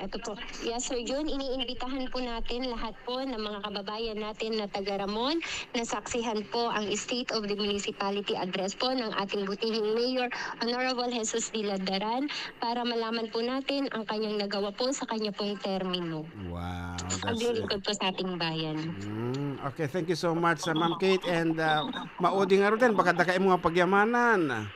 S4: Ito po. Yes, Sir John, iniimbitahan po natin lahat po ng mga kababayan natin na taga Ramon na saksihan po ang State of the Municipality Address po ng ating butihing Mayor, Honorable Jesus Diladaran, para malaman po natin ang kanyang nagawa po sa kanya pong termino.
S3: Wow.
S4: Paglilingkod po sa ating bayan.
S3: Okay, thank you so much, Ma'am Kate. And maudi nga rin, baka dakay mo nga pagyamanan.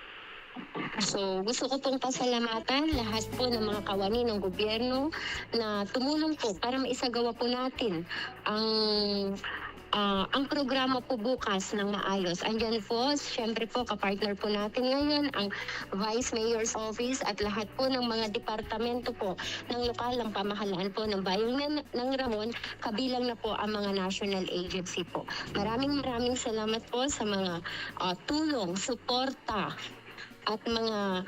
S4: So, gusto ko pong pasalamatan lahat po ng mga kawani ng gobyerno na tumulong po para maisagawa po natin ang programa po bukas ng maayos. Andyan po, syempre po, kapartner po natin ngayon ang Vice Mayor's Office at lahat po ng mga departamento po ng lokal ng pamahalaan po ng Bayan ng Ramon, kabilang na po ang mga national agency po. Maraming salamat po sa mga tulong, suporta, at mga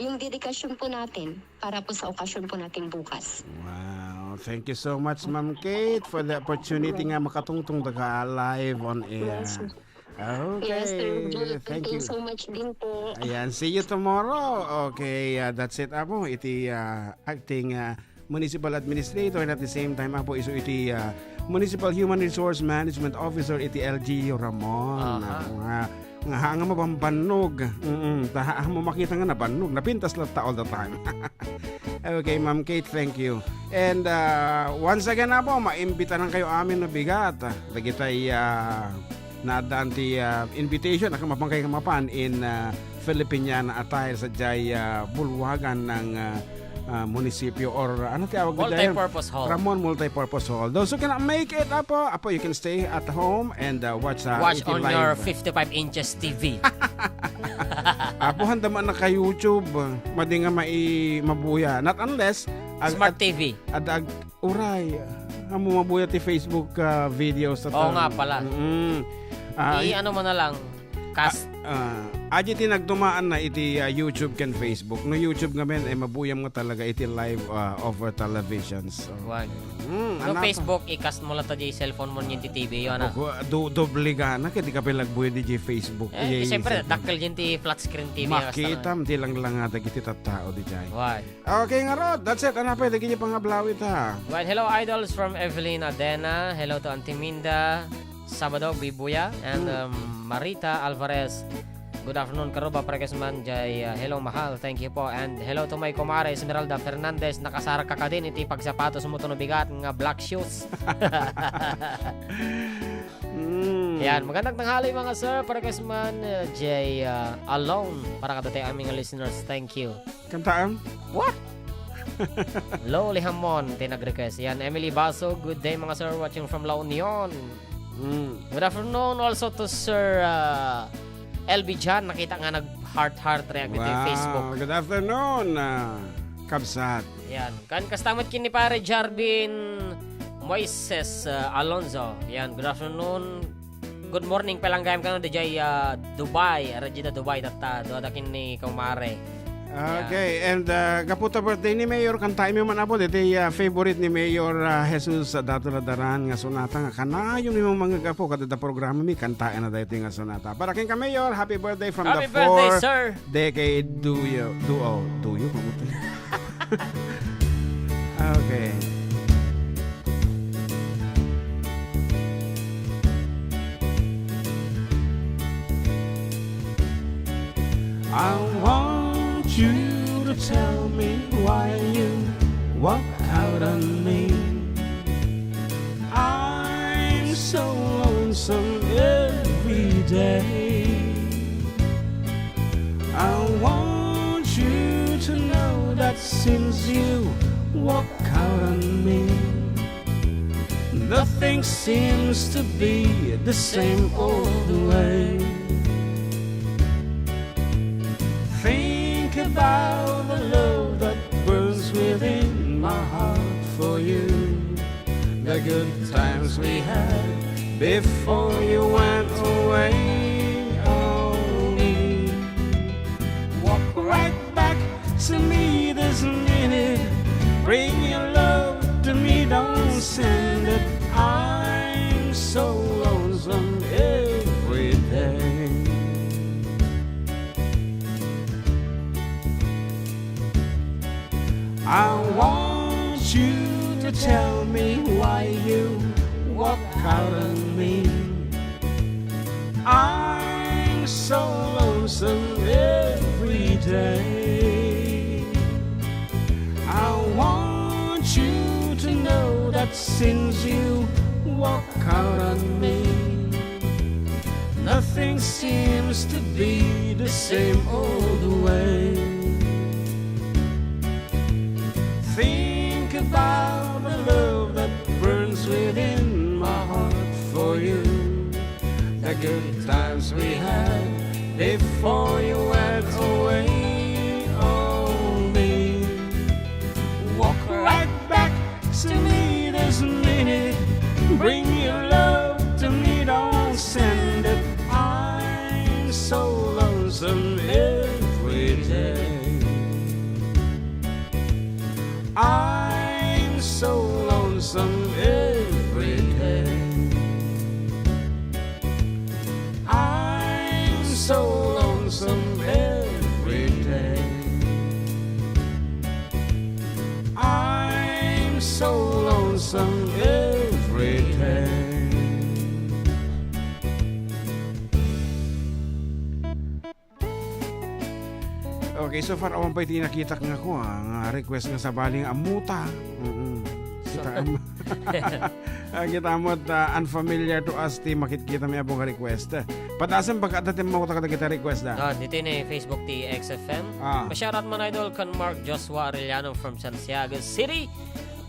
S4: yung dedikasyon po natin para po sa okasyon po natin bukas.
S3: Wow. Thank you so much, Ma'am Kate, for the opportunity nga makatungtong daga live on air.
S4: Yes.
S3: Okay.
S4: Yes, sir.
S3: Thank you
S4: So much din po.
S3: Ayan, see you tomorrow. Okay, that's it apo. Iti acting municipal administrator and at the same time apo iso iti municipal human resource management officer iti LGU Ramon. Nga hanga mabambanog. Taha mo makita nga nabanog. Napintas lang ta all the time. Okay, Ma'am Kate, thank you. And once again na po, maimbita lang kayo amin na bigat. Dagitay nadaan ti invitation na kamapang kayo kamapan in Filipiniana attire sa jay bulwagan ng munisipyo or ano tawag dyan?
S2: Multi-purpose hall.
S3: Ramon Multi-Purpose Hall. Those who cannot make it, apo, you can stay at home and watch
S2: on
S3: live.
S2: your 55 inches TV.
S3: Apo, handa man na ka YouTube. Madi nga mabuya. Not unless
S2: Smart TV.
S3: Uray. Amo mabuya ti Facebook videos.
S2: Oo nga pala. Ano mo na lang. Cast.
S3: Aji ti nagdumaan na iti YouTube ken Facebook. No YouTube nga men mabuyam nga talaga iti live over televisions. So,
S2: Wag. No
S3: anapa?
S2: Facebook, i-cast mo lang ta di cellphone mo yung TV yun.
S3: Doble gana kaya di ka pilagbuyo di Facebook.
S2: Siyempre, dakkel yun ti flat screen TV.
S3: Makita, di lang nga dagiti tattao di jay.
S2: Wag.
S3: Okay nga Rod, that's it. Anapa, di kanya pangablawit ha.
S2: Well, hello idols from Evelyn Adena. Hello to Auntie Minda, Sabado Bibuya, and Marita Alvarez. Good afternoon, Karuba Pregesman. Jay, hello, mahal. Thank you po. And hello to my kumare, Esmeralda Fernandez. Nakasara ka din. Iti pagsapatos mo to bigat nga black shoes. Yan, magandang tanghali mga sir. Pregesman, Jay, alone. Para kadati aming listeners. Thank you.
S3: Kantaan?
S2: What? Loli Hamon, tinag-request. Yan, Emily Baso. Good day mga sir. Watching from La Union. Good afternoon also to Sir LB Jan, nakita nga nag-heart react ito yung Facebook.
S3: Good afternoon, Kabsat.
S2: Yan. Kan kastamot kini pare Jarvin Moises Alonzo. Yan, good afternoon. Good morning pa lang gayam kano DJ Dubai, Regina Dubai data. Doa dakin ni kumare.
S3: Okay, and kaputa birthday ni Mayor kantay mo man apo dito favorite ni Mayor Jesus dato na daran nga sonata nga kanayon ni mga gapo kada da programa mi kantaen na dito nga sonata. Para king ka Mayor, happy birthday from
S2: happy
S3: the
S2: birthday,
S3: 4
S2: sir.
S3: decade duo mabuti. Okay. I want you to tell me why you walk out on me. I'm so lonesome every day. I want you to know that since you walk out on me, nothing seems to be the same all the way. Think about the love that burns within my heart for you. The good times we had before you went away. Only walk right back to me this minute. Bring your love to me, don't send it. I'm so lonesome every day. I want you to tell me why you walk out on me. I'm so lonesome every day. I want you to know that since you walk out on me, nothing seems to be the same all the way. Think about the love that burns within my heart for you. The good times we had before you went away. Only walk right back to me this minute. Bring your love to me, don't send it. I'm so lonesome every day. I'm so lonesome every day. I'm so lonesome every day. I'm so lonesome every day. Okay, so far awan pa iti nakita nga ko nga request nga sa baling amuta. Kita mo unfamiliar to us ti makikita mi abong request. Patasan pagka dating mo ta kita request da.
S2: Dito ni Facebook ti XFM. Shoutout man idol kan Mark Joshua Arellano from Santiago City.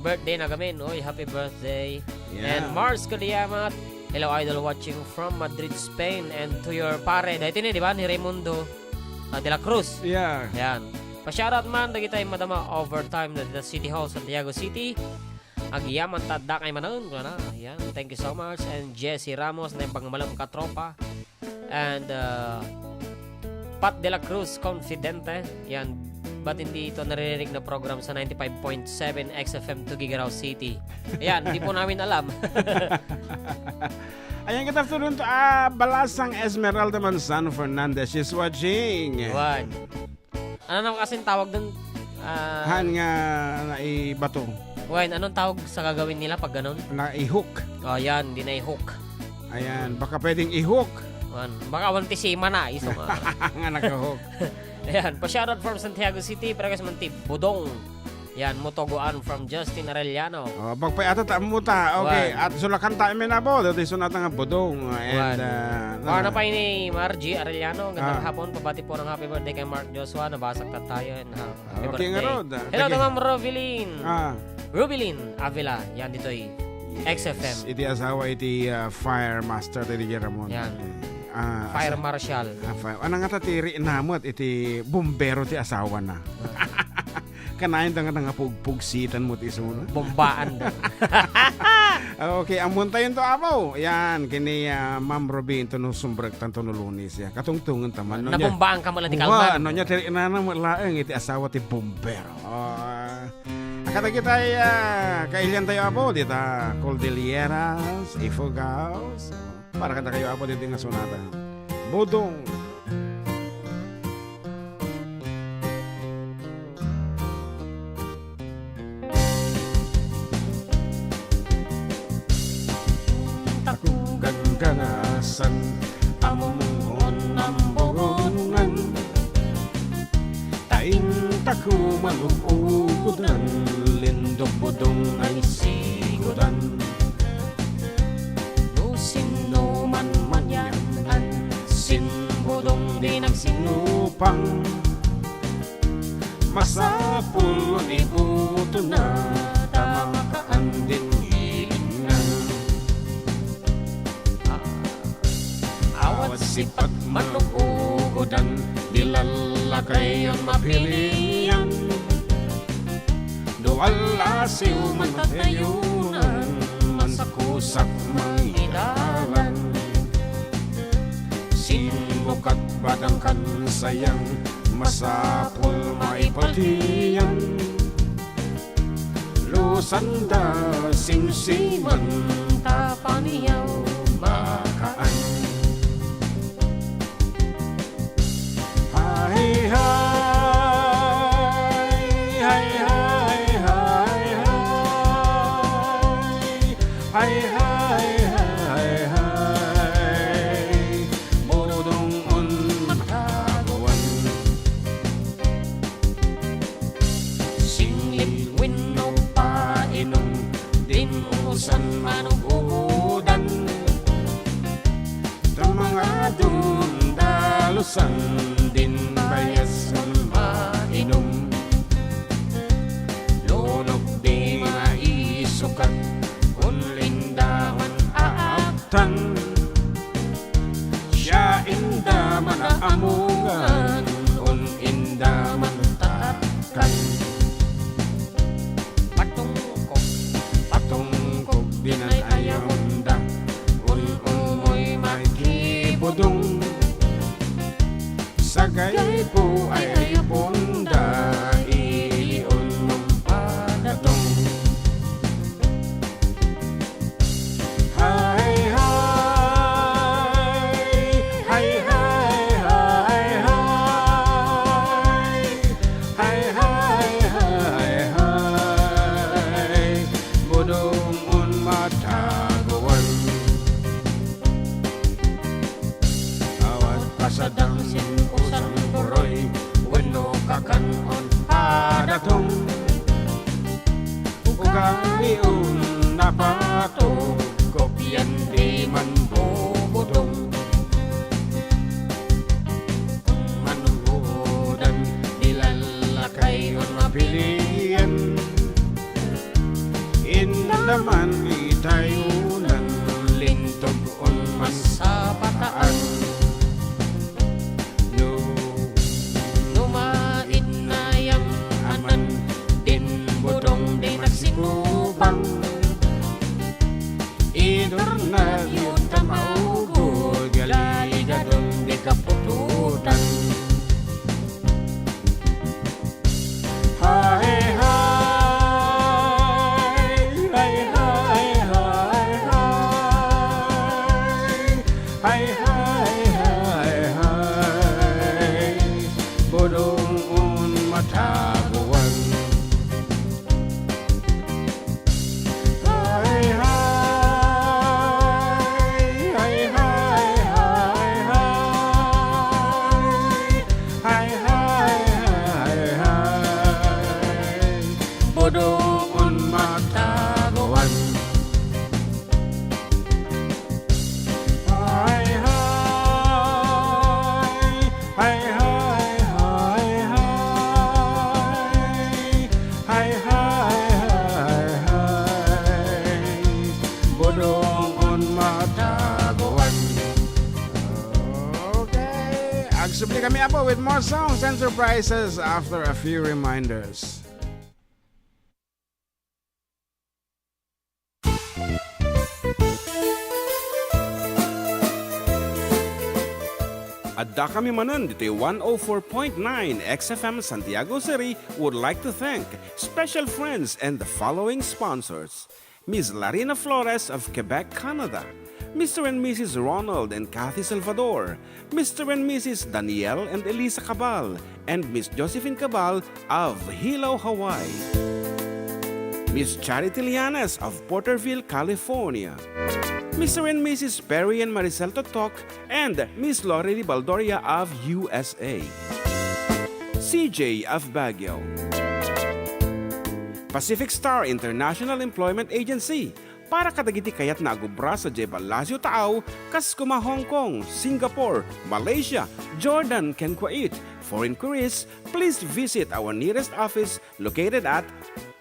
S2: Birthday na kami. Oy, happy birthday.
S3: Yeah.
S2: And Mars Kaliamat. Hello idol watching from Madrid, Spain, and to your pare. Dito ni di ba ni Raimundo de la Cruz.
S3: Yeah.
S2: Yan. Pa-shoutout man dagi tayo madama overtime na the City Hall Santiago City. Agiyaman tadda kay manon na. Yan. Thank you so much. And Jesse Ramos na yung pangmalam katropa. And Pat de la Cruz Confidente. Yan. Ba't hindi ito naririnig na program sa 95.7 XFM Tuguegarao City? Ayan, hindi po namin alam.
S3: Ayan, good afternoon to Balasang Esmeralda Manzano Fernandez. She's watching.
S2: Juan. Ano naman kasing tawag dun?
S3: Han nga naibato.
S2: Juan, anong tawag sa gagawin nila pag ganun?
S3: Nai-hook.
S2: Oh, yan, hindi na i-hook.
S3: Ayan, baka pwedeng i-hook.
S2: Juan, baka wantisima na. Isa
S3: Nga naka-hook.
S2: Ayan, pa-shoutout from Santiago City, Paragas Mantip, Budong. Yan, Mutogoan from Justin Arellano.
S3: Oh, pagpayata ta mo ta. Okay,
S2: Juan.
S3: at sulakan ta men na po. Dito sunat nga bodong and
S2: Baka na pa ni Margie Arellano. Gandang
S3: Ah.
S2: hapon. Pabati po ng happy birthday kay Mark Joshua. Nabasag ta tayo. Happy
S3: Okay nga
S2: birthday.
S3: Rod.
S2: Hello
S3: Sige.
S2: to Ma'am Rovilin. Rubilin Avila. Yan dito XFM.
S3: Iti asawa iti fire master iti Ramon.
S2: Yan. Fire Marshal.
S3: Ano nga tatiri namot iti bumbero ti asawa na. Kanain ta nga pugsitan mo ti suno.
S2: Bombaan daw.
S3: Okay, ang muntayin to apaw. Yan, kini Ma'am Robin to no sumbrag tanto no lunis ya. Katungtungan taman no.
S2: Nabombaan ka mo lang di
S3: Kalman.
S2: kalman.
S3: Ano niya tiri inana mo laeng iti asawa ti bumbero. Kata kita kailian tayo apo dita Cordilleras, Ifogaos. Para kata kayo apo dito nga sunata. Budong. Ganasan amungon ang borongan taing taku malugudan lindog budong ay sigudan
S2: No sino man yan
S3: sin
S2: budong di
S3: nagsinupang masapul ni buto na tama kaan din hiling na awat sipat malugudan dilalakay ang mapilian duwala siw matayunan masakusak mangidalan sinukat badangkan sayang masapul maipatiyan lusanda simsiman
S2: tapaniyaw
S3: makaan hay hay hay hay hay hay hay hay hay bodong on matagawan
S2: Singlit wino
S3: painom din usan manugudan ta mga dundalusan din bayas mainom lunog di maisukat kun lindaman aaptan siya indaman aamungan kun indaman taatkan patungkog dinay ayamunda un-umoy makibudong sagay po ay bunda ilion mong padatong hay hay hay hay hay hay hay hay hay budong un matagawan awat pasadang usang buroy weno kakanon padatong uganiun napato kopyan di man bubudong manugudan dilalakay on mapilian indaman itayunan lintog on man sa pataan no
S2: Lumait na yang anan din budong di nagsinupang
S3: idor na yun tamaugod galida doon di kapututan mataguan. Hi, hi, hi, hi, hi, hi, hi, hi, hi, bodoon mataguan. Hi, hi, hi, hi, hi, hi, hi, hi, bodoon mataguan. Okay, agsubli kami apo with more songs and surprises after a few reminders.
S1: Adda kami manan dito 104.9 XFM Santiago City would like to thank special friends and the following sponsors. Ms. Larina Flores of Quebec, Canada. Mr. and Mrs. Ronald and Kathy Salvador. Mr. and Mrs. Danielle and Elisa Cabal. And Miss Josephine Cabal of Hilo, Hawaii. Miss Charity Lianes of Porterville, California. Mr. and Mrs. Perry and Maricel Totok, and Miss Lorely Baldoria of USA. CJ of Baguio. Pacific Star International Employment Agency. Para kadagiti kayat na agubra sa Jebalasyo Taaw, kas kuma Hong Kong, Singapore, Malaysia, Jordan, ken Kuwait. For inquiries, please visit our nearest office located at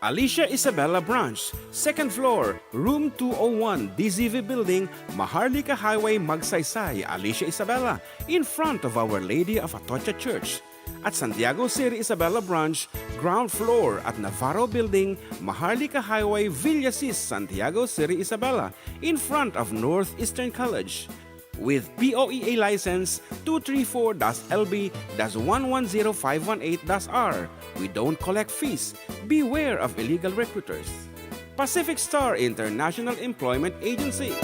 S1: Alicia Isabella Branch, 2nd floor, room 201, DZV Building, Maharlika Highway, Magsaysay, Alicia Isabella, in front of Our Lady of Atocha Church. At Santiago City Isabella Branch, ground floor at Navarro Building, Maharlika Highway, Villasis, Santiago City Isabella, in front of Northeastern College. With POEA license 234-LB-110518-R. We don't collect fees. Beware of illegal recruiters. Pacific Star International Employment Agency.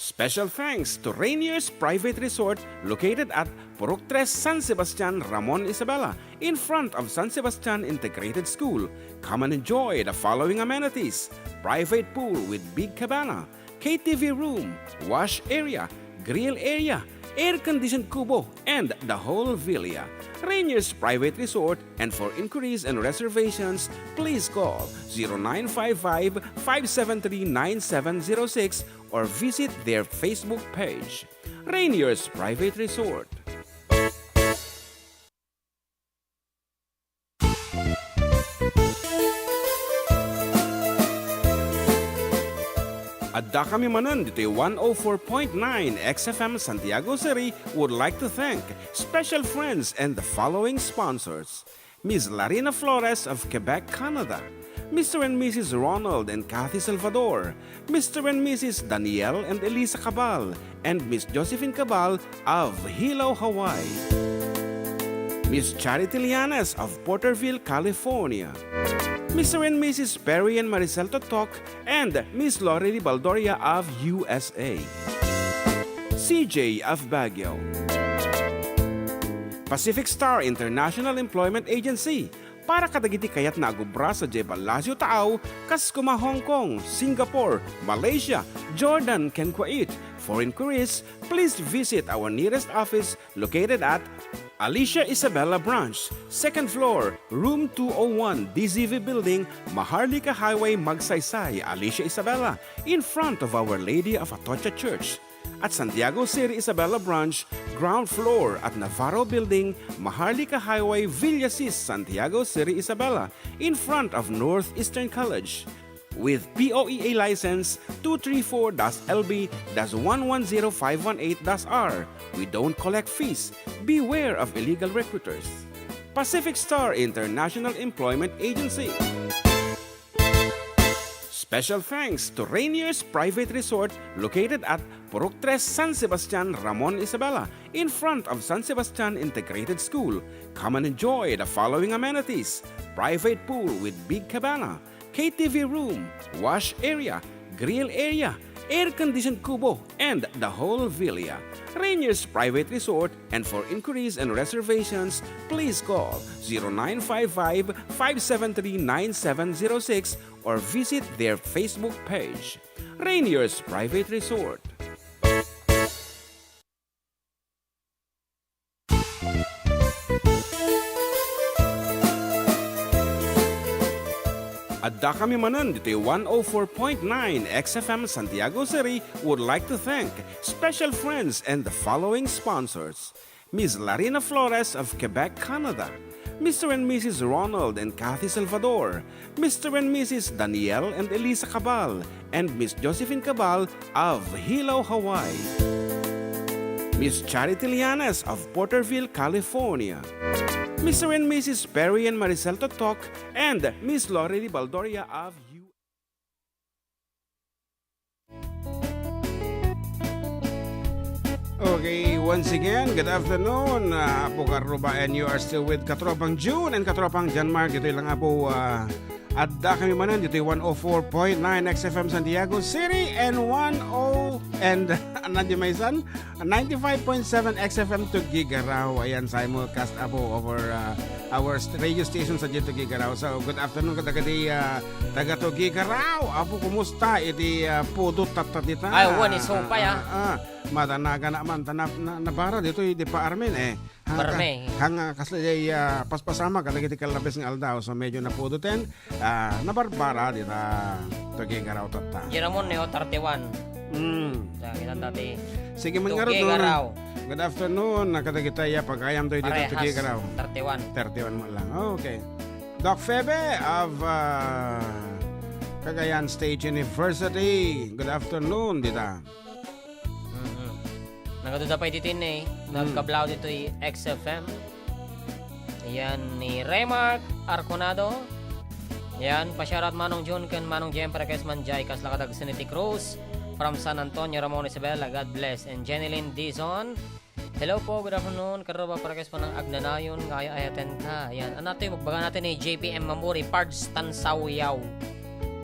S1: Special thanks to Rainier's Private Resort located at Purok 3 San Sebastian, Ramon Isabela, in front of San Sebastian Integrated School. Come and enjoy the following amenities: private pool with big cabana, KTV room, wash area, grill area, air-conditioned kubo, and the whole villa. Rainier's Private Resort, and for inquiries and reservations, please call 0955-573-9706 or visit their Facebook page. Rainier's Private Resort. Adda kami manan dito 104.9 XFM Santiago City would like to thank special friends and the following sponsors. Ms. Larina Flores of Quebec, Canada. Mr. and Mrs. Ronald and Kathy Salvador. Mr. and Mrs. Danielle and Elisa Cabal. And Miss Josephine Cabal of Hilo, Hawaii. Miss Charity Lianes of Porterville, California. Mr. and Mrs. Perry and Maricel Totok, and Miss Lorely Baldoria of USA. CJ of Baguio. Pacific Star International Employment Agency. Para kadagiti kayat na agubra sa Jebalasyo Taaw, kas kuma Hong Kong, Singapore, Malaysia, Jordan, ken Kuwait. For inquiries, please visit our nearest office located at Alicia Isabella Branch, 2nd floor, room 201, DZV Building, Maharlika Highway, Magsaysay, Alicia Isabella, in front of Our Lady of Atocha Church. At Santiago City Isabella Branch, ground floor at Navarro Building, Maharlika Highway, Villasis, Santiago City Isabella, in front of Northeastern College. With POEA license 234-LB-110518-R. We don't collect fees. Beware of illegal recruiters. Pacific Star International Employment Agency. Special thanks to Rainier's Private Resort located at Purok 3 San Sebastian, Ramon Isabela, in front of San Sebastian Integrated School. Come and enjoy the following amenities: private pool with big cabana, KTV room, wash area, grill area, air-conditioned kubo, and the whole villa. Rainier's Private Resort, and for inquiries and reservations, please call 0955-573-9706 or visit their Facebook page. Rainier's Private Resort. Adda kami Manen dito 104.9 XFM Santiago City would like to thank special friends and the following sponsors. Ms. Larina Flores of Quebec, Canada. Mr. and Mrs. Ronald and Kathy Salvador. Mr. and Mrs. Danielle and Elisa Cabal. And Miss Josephine Cabal of Hilo, Hawaii. Miss Charity Lianes of Porterville, California. Mr. and Mrs. Perry and Maricel Totok, and Miss Lorely Baldoria of
S3: Okay, once again, good afternoon. Apo Karuba, and you are still with Katropang June and Katropang Janmark. Dito lang po, Adda kami Manen. Dito 104.9 XFM Santiago City and 95.7 XFM to Gigaraw. Ayan, simulcast apo over our radio station sa dito Gigaraw. So, good afternoon kadagiti taga to Gigaraw. Apo, kumusta? Iti pudot tatatita.
S2: Ay, one is home pa ya.
S3: Matanaga naman nabara dito di pa Armin
S2: Barme.
S3: Hanga kasi paspasama kadagiti kalabes ng aldaw so medyo napudutin nabarbara dito togi garaw tata.
S2: Jeramon neo 31. Sa kita dati.
S3: Sige mangarot no. Good afternoon nakadagita ya pagayam to dito togi garaw. 31 mo lang. Okay. Doc Febe of Cagayan State University. Good afternoon dita.
S2: Nagaduda pa ititin eh. Nagkablaw dito yung XFM. Ayan ni Remark Arconado. Ayan, pasyarat Manong John kan Manong Jem para kes Manjay kas lakadag Siniti Cruz from San Antonio Ramon Isabela. God bless. And Jenilyn Dizon. Hello po, good afternoon. Karoba para kes pa ng Agnanayon. Kaya ayaten ka. Ayan, anato yung magbaga natin ni JPM Mamuri Pards Tansawiyaw.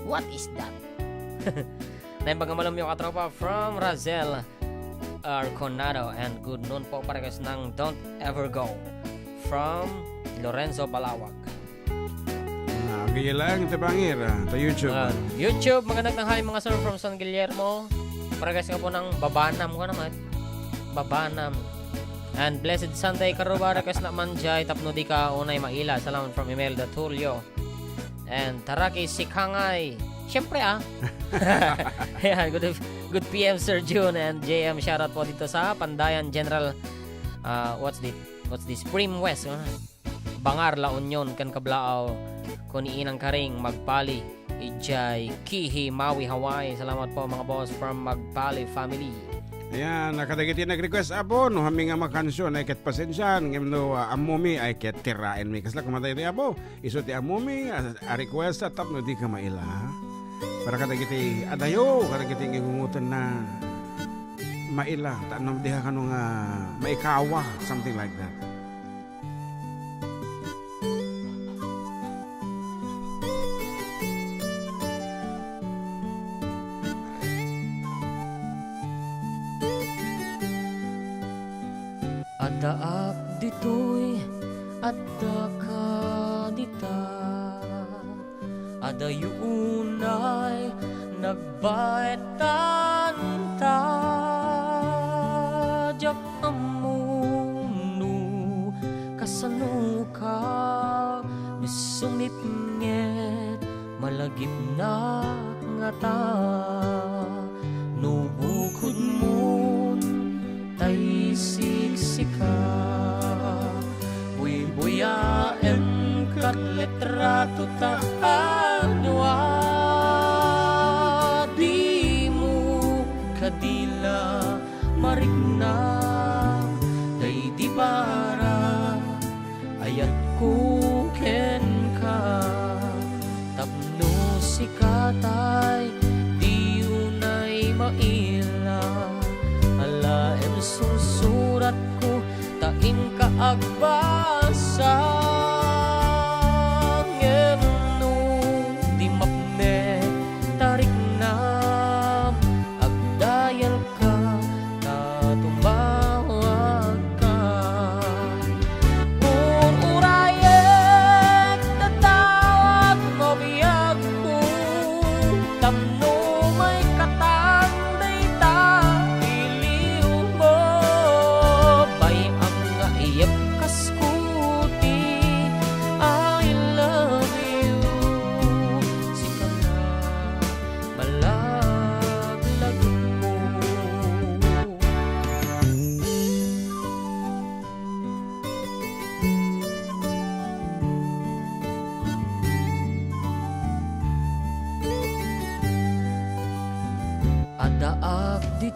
S2: What is that? Naimbaga yung katropa from Razel Arconado, and good noon po para guys ng Don't Ever Go from Lorenzo Balawag.
S3: Okay lang ito bangir sa YouTube.
S2: YouTube, magandang tanghali mga sir from San Guillermo. Para guys nga po ng Babanam ko naman. Babanam. And blessed Sunday karubara guys na manjay tapno di ka unay maila. Salamat from Imelda Tulio. And Taraki Sikangay. Siyempre Ayan, good PM Sir June and JM. Shoutout po dito sa Pandayan General what's this? Prim West. Bangar La Union kan kablao kuniinang karing Magpali Ijay Kihi Maui Hawaii. Salamat po mga boss from Magpali family.
S3: Ayan, nakadagiti nag-request abo no hami nga makansyon ay ket pasensyan ngem no amumi ay ket tirain mi kasla kumatay ti abo iso ti amumi a request tap no di ka maila. Para kadagiti adayo kadagiti ngungutan na maila tanong diha kanong maikawa something like that.
S2: Adaak ditoy adda ka dita ada yunay nagbaetan ta jak amunu kasano ka bisumit nget malagip na nga ta nubukod mo tay siksika buya kat letrato ta anwa di mo kadila marigna day di para ayat ko ken ka tapno si katay di unay maila ala susurat ko tain ka agbasa ngeno di mapne tarik na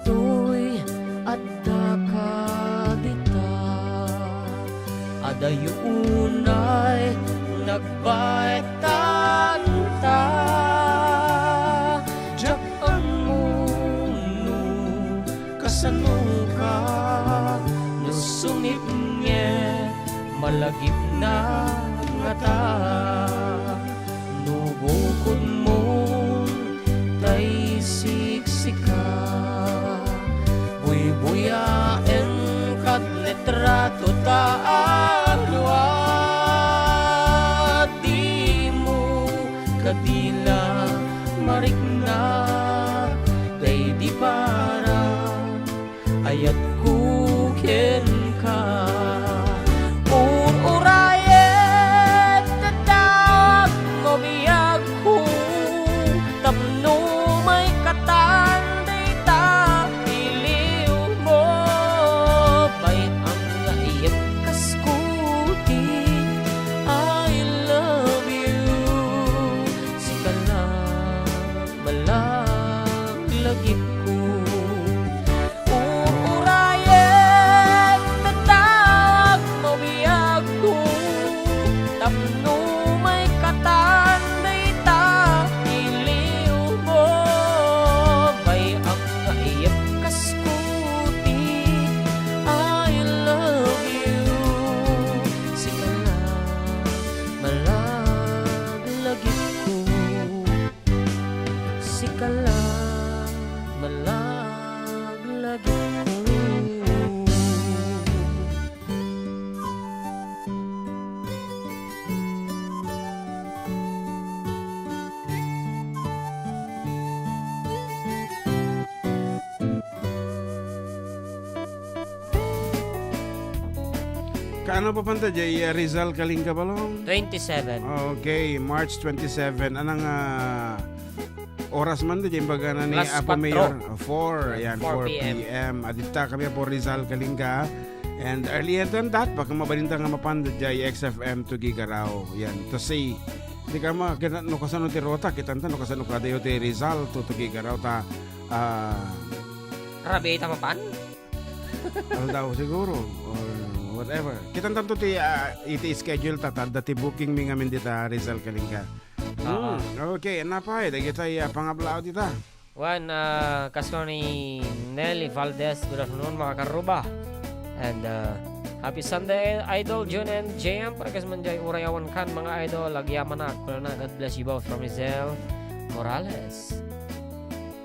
S2: dito'y adda kadita. Adda yunay nagbaitan ta. Japan mo no kasano ka, no sungit niya malagip na nga ta. No bukod mo tay siksika, buy-buyaen kat litrato ta alwa. Di mo kadila marikna, day di para ayat kukin ka. Urayet tatak mo biyag ko, tapno may katanday ta iliw mo. Bait ang naiyap kaskuti, I love you. Sikala malang lagip ko. Urayet tatak mo biyag ko, tapno may katanday ta iliw mo. Bay ang naiyap kaskuti, I love you. Sikala malaglagip ko. Sikala malaglagip ko.
S3: Kaano pa panta jay Rizal Kalinga balong?
S2: 27.
S3: Okay, March 27. Anang oras man din baga na ni
S2: Alas
S3: Apo
S2: 4.
S3: Mayor 4. Ayan,
S2: 4
S3: 4 p.m. Adita kami po Rizal Kalinga. And earlier than that, baka mabalinta nga mapanda jay XFM to Gigaraw. Yan, to say, di ka ma, no kasano ti Rota, kitanta no kasano ka dayo ti Rizal to Gigaraw ta,
S2: Rabi ita mapan?
S3: ano daw siguro, or whatever. Kitanta to ti, iti schedule ta, dati booking mi nga min dita Rizal Kalinga. Okay, napay, dagi tayo pangablao dita.
S2: One, kasko ni Nelly Valdez. Good afternoon mga karuba. And happy Sunday, Idol, June and JM. Para kas manjay urayawan kan mga idol. Lagyaman na. Kula na. God bless you both from Rizal Morales.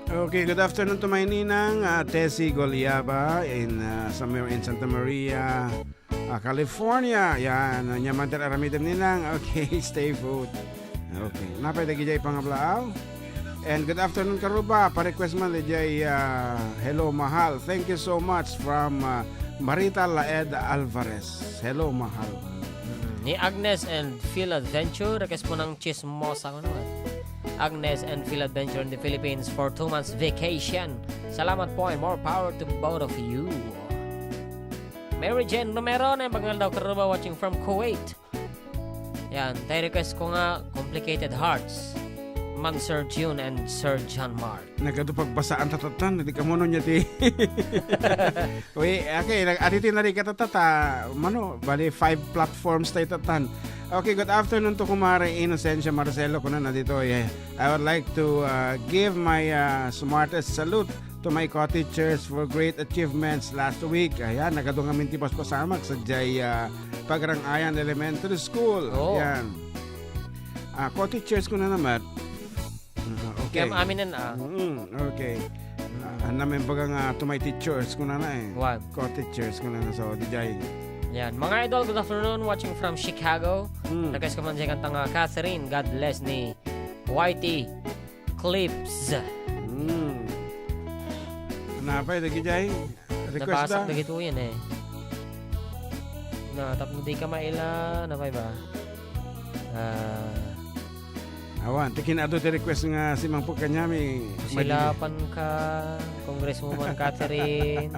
S3: Okay, good afternoon to my ninang Tessie Goliaba in somewhere in Santa Maria, California. Yan, nyamantar aramitan ninang. Okay, stay put. Okay, napay dagi jay pangablaaw. And good afternoon karuba. Pa-request man jay hello mahal. Thank you so much from Marita Laed Alvarez. Hello mahal.
S2: Ni Agnes and Phil Adventure. Request mo ng chismosa ko naman. Agnes and Phil Adventure in the Philippines for 2 months vacation. Salamat po and more power to both of you. Mary Jane Romero na yung bagal daw karuba watching from Kuwait. Yan, tayo request ko nga Complicated Hearts. Man Sir June and Sir John Mark.
S3: Nagkatupagbasaan tatatan, hindi ka mono niya ti. Uy, okay, aditi na rin katatata. Mano, bali 5 platforms tayo tatan. Okay, good afternoon to kumare Inocencia Marcelo ko na dito. I would like to give my smartest salute to my co-teachers for great achievements last week. Ayan, nagadong amin tipas pasamak sa Jay Pagrangayan Elementary School.
S2: Oh.
S3: Ayan. Co-teachers ko na naman. Okay.
S2: Kaya aminin
S3: Okay. Namin baga nga to my teachers ko na eh.
S2: What?
S3: Co-teachers ko na so DJ.
S2: Yan. Mga idol, good afternoon. Watching from Chicago. Request ko man dyan kantang Catherine. God bless ni Whitey Clips.
S3: Napay, dagi jay. Request
S2: Nabasak
S3: da.
S2: na gito yan eh. Na, tapos di ka maila. Napay ba?
S3: Awan, tikin ato ti request nga si Mang Pugkanyami.
S2: Silapan ka, Congresswoman Catherine.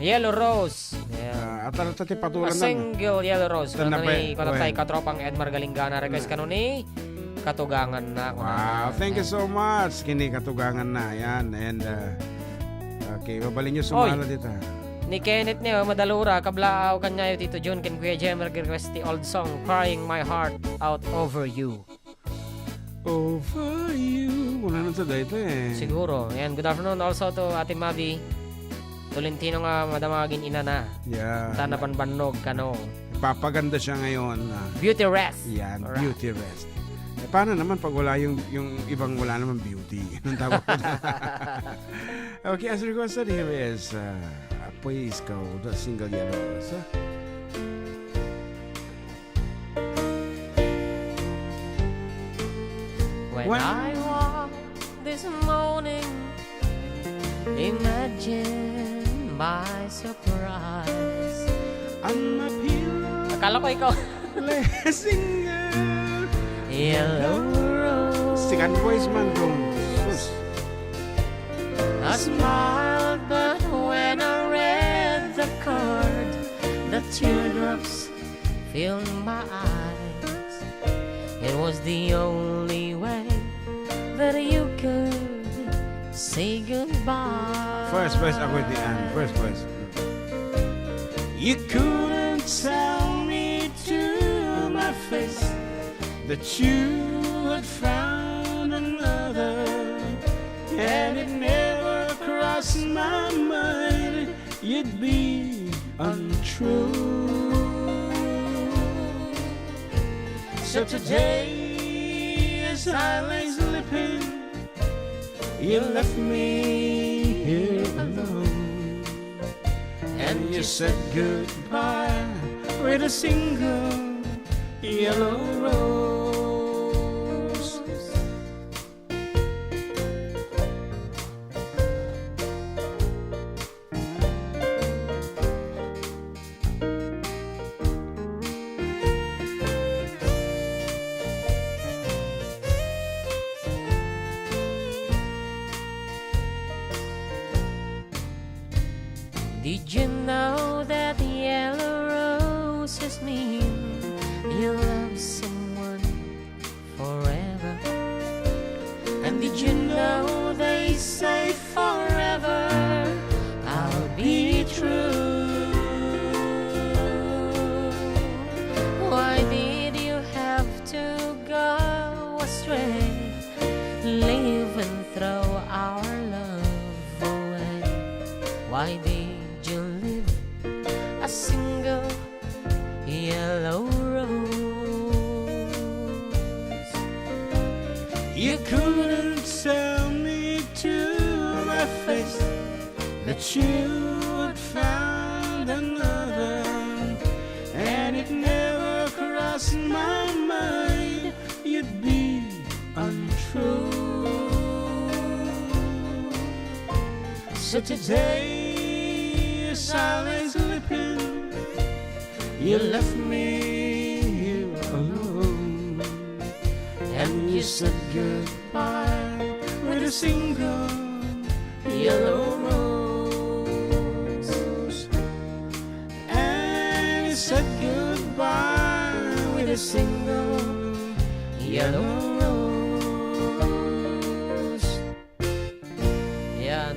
S2: Yellow Rose. Yeah.
S3: At ti
S2: A
S3: patulan na.
S2: single Yellow Rose. Kung
S3: Tanapay,
S2: ni patay
S3: well.
S2: katropang Edmar Galingana. Request ka nun ni katugangan na.
S3: Wow, thank you so much. Kini katugangan na yan. And okay, babalin nyo sumala dito.
S2: Ni Kenneth niyo, madalura, kablaaw kanyayo Tito Jun, ken Kuya Jem, request the old song, Crying My Heart Out Over You.
S3: Over you. Wala na sa dito
S2: Siguro. Yan, good afternoon also to Ate Mavi. Tolentino nga madamagin ina na.
S3: Yeah.
S2: Tanapan bannog kano.
S3: Papaganda siya ngayon.
S2: Beauty rest.
S3: Yan,
S2: Alright.
S3: beauty rest. Paano naman pag wala yung ibang wala naman beauty? Anong tawag ko na? Okay, as requested, here is Please Go, the single yellow rose.
S2: When I walk this morning, imagine my surprise.
S3: I'm a pillow.
S2: Akala ko ikaw.
S3: Singer.
S2: Yellow rose.
S3: Sikan voice man dong. Sus.
S2: I smiled, but when I read the card, the teardrops filled my eyes. It was the only way that you could say goodbye.
S3: First verse ako at the end. First verse. You couldn't tell me to my face that you had found another, and it never crossed my mind you'd be untrue. So today, as I lay sleeping, you left me here alone, and you said goodbye with a single yellow rose.
S2: Did you know that yellow roses mean you love someone forever? And did you know they say forever I'll be true? Why did you have to go astray, leave and throw our love away? Why did you leave a single yellow rose?
S3: You couldn't tell me to my face that you had found another, and it never crossed my mind you'd be untrue. So today, as I lay sleeping, you left me here alone, and you said goodbye with a single yellow rose. And you said goodbye with a single yellow rose.
S2: Yan.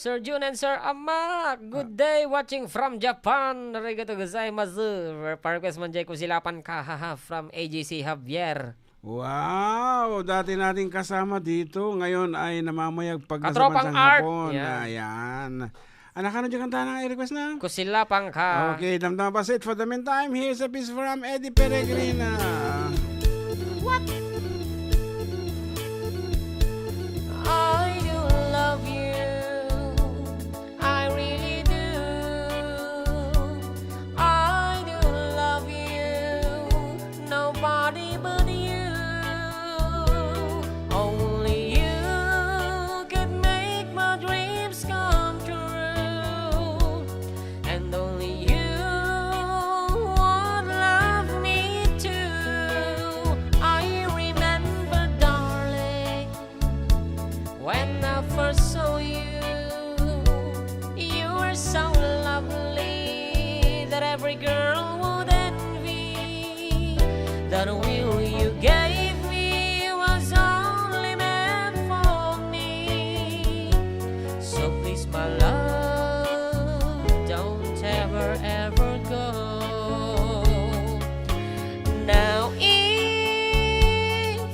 S2: Sir Jun and Sir Amak, good day watching from Japan. Arigato gozaimasu. Pa-request man jay ko silapan kahaha from AGC Javier.
S3: Wow! Dati nating kasama dito. Ngayon ay namamayag pag nasa
S2: Katropang
S3: bansang
S2: art.
S3: Hapon.
S2: Yan.
S3: Ayan. Anak, ano dyan kanta na i-request na?
S2: Kusilapang ka.
S3: Okay, damdama pa it. For the meantime, here's a piece from Eddie Peregrina.
S2: I do love you. I really do. I do love you. Nobody but you. Only you could make my dreams come true. And only you would love me too. I remember, darling, when I first saw you, you were so lovely that every girl would envy. That will you gave me was only meant for me. So please, my love, don't ever, ever go. Now, if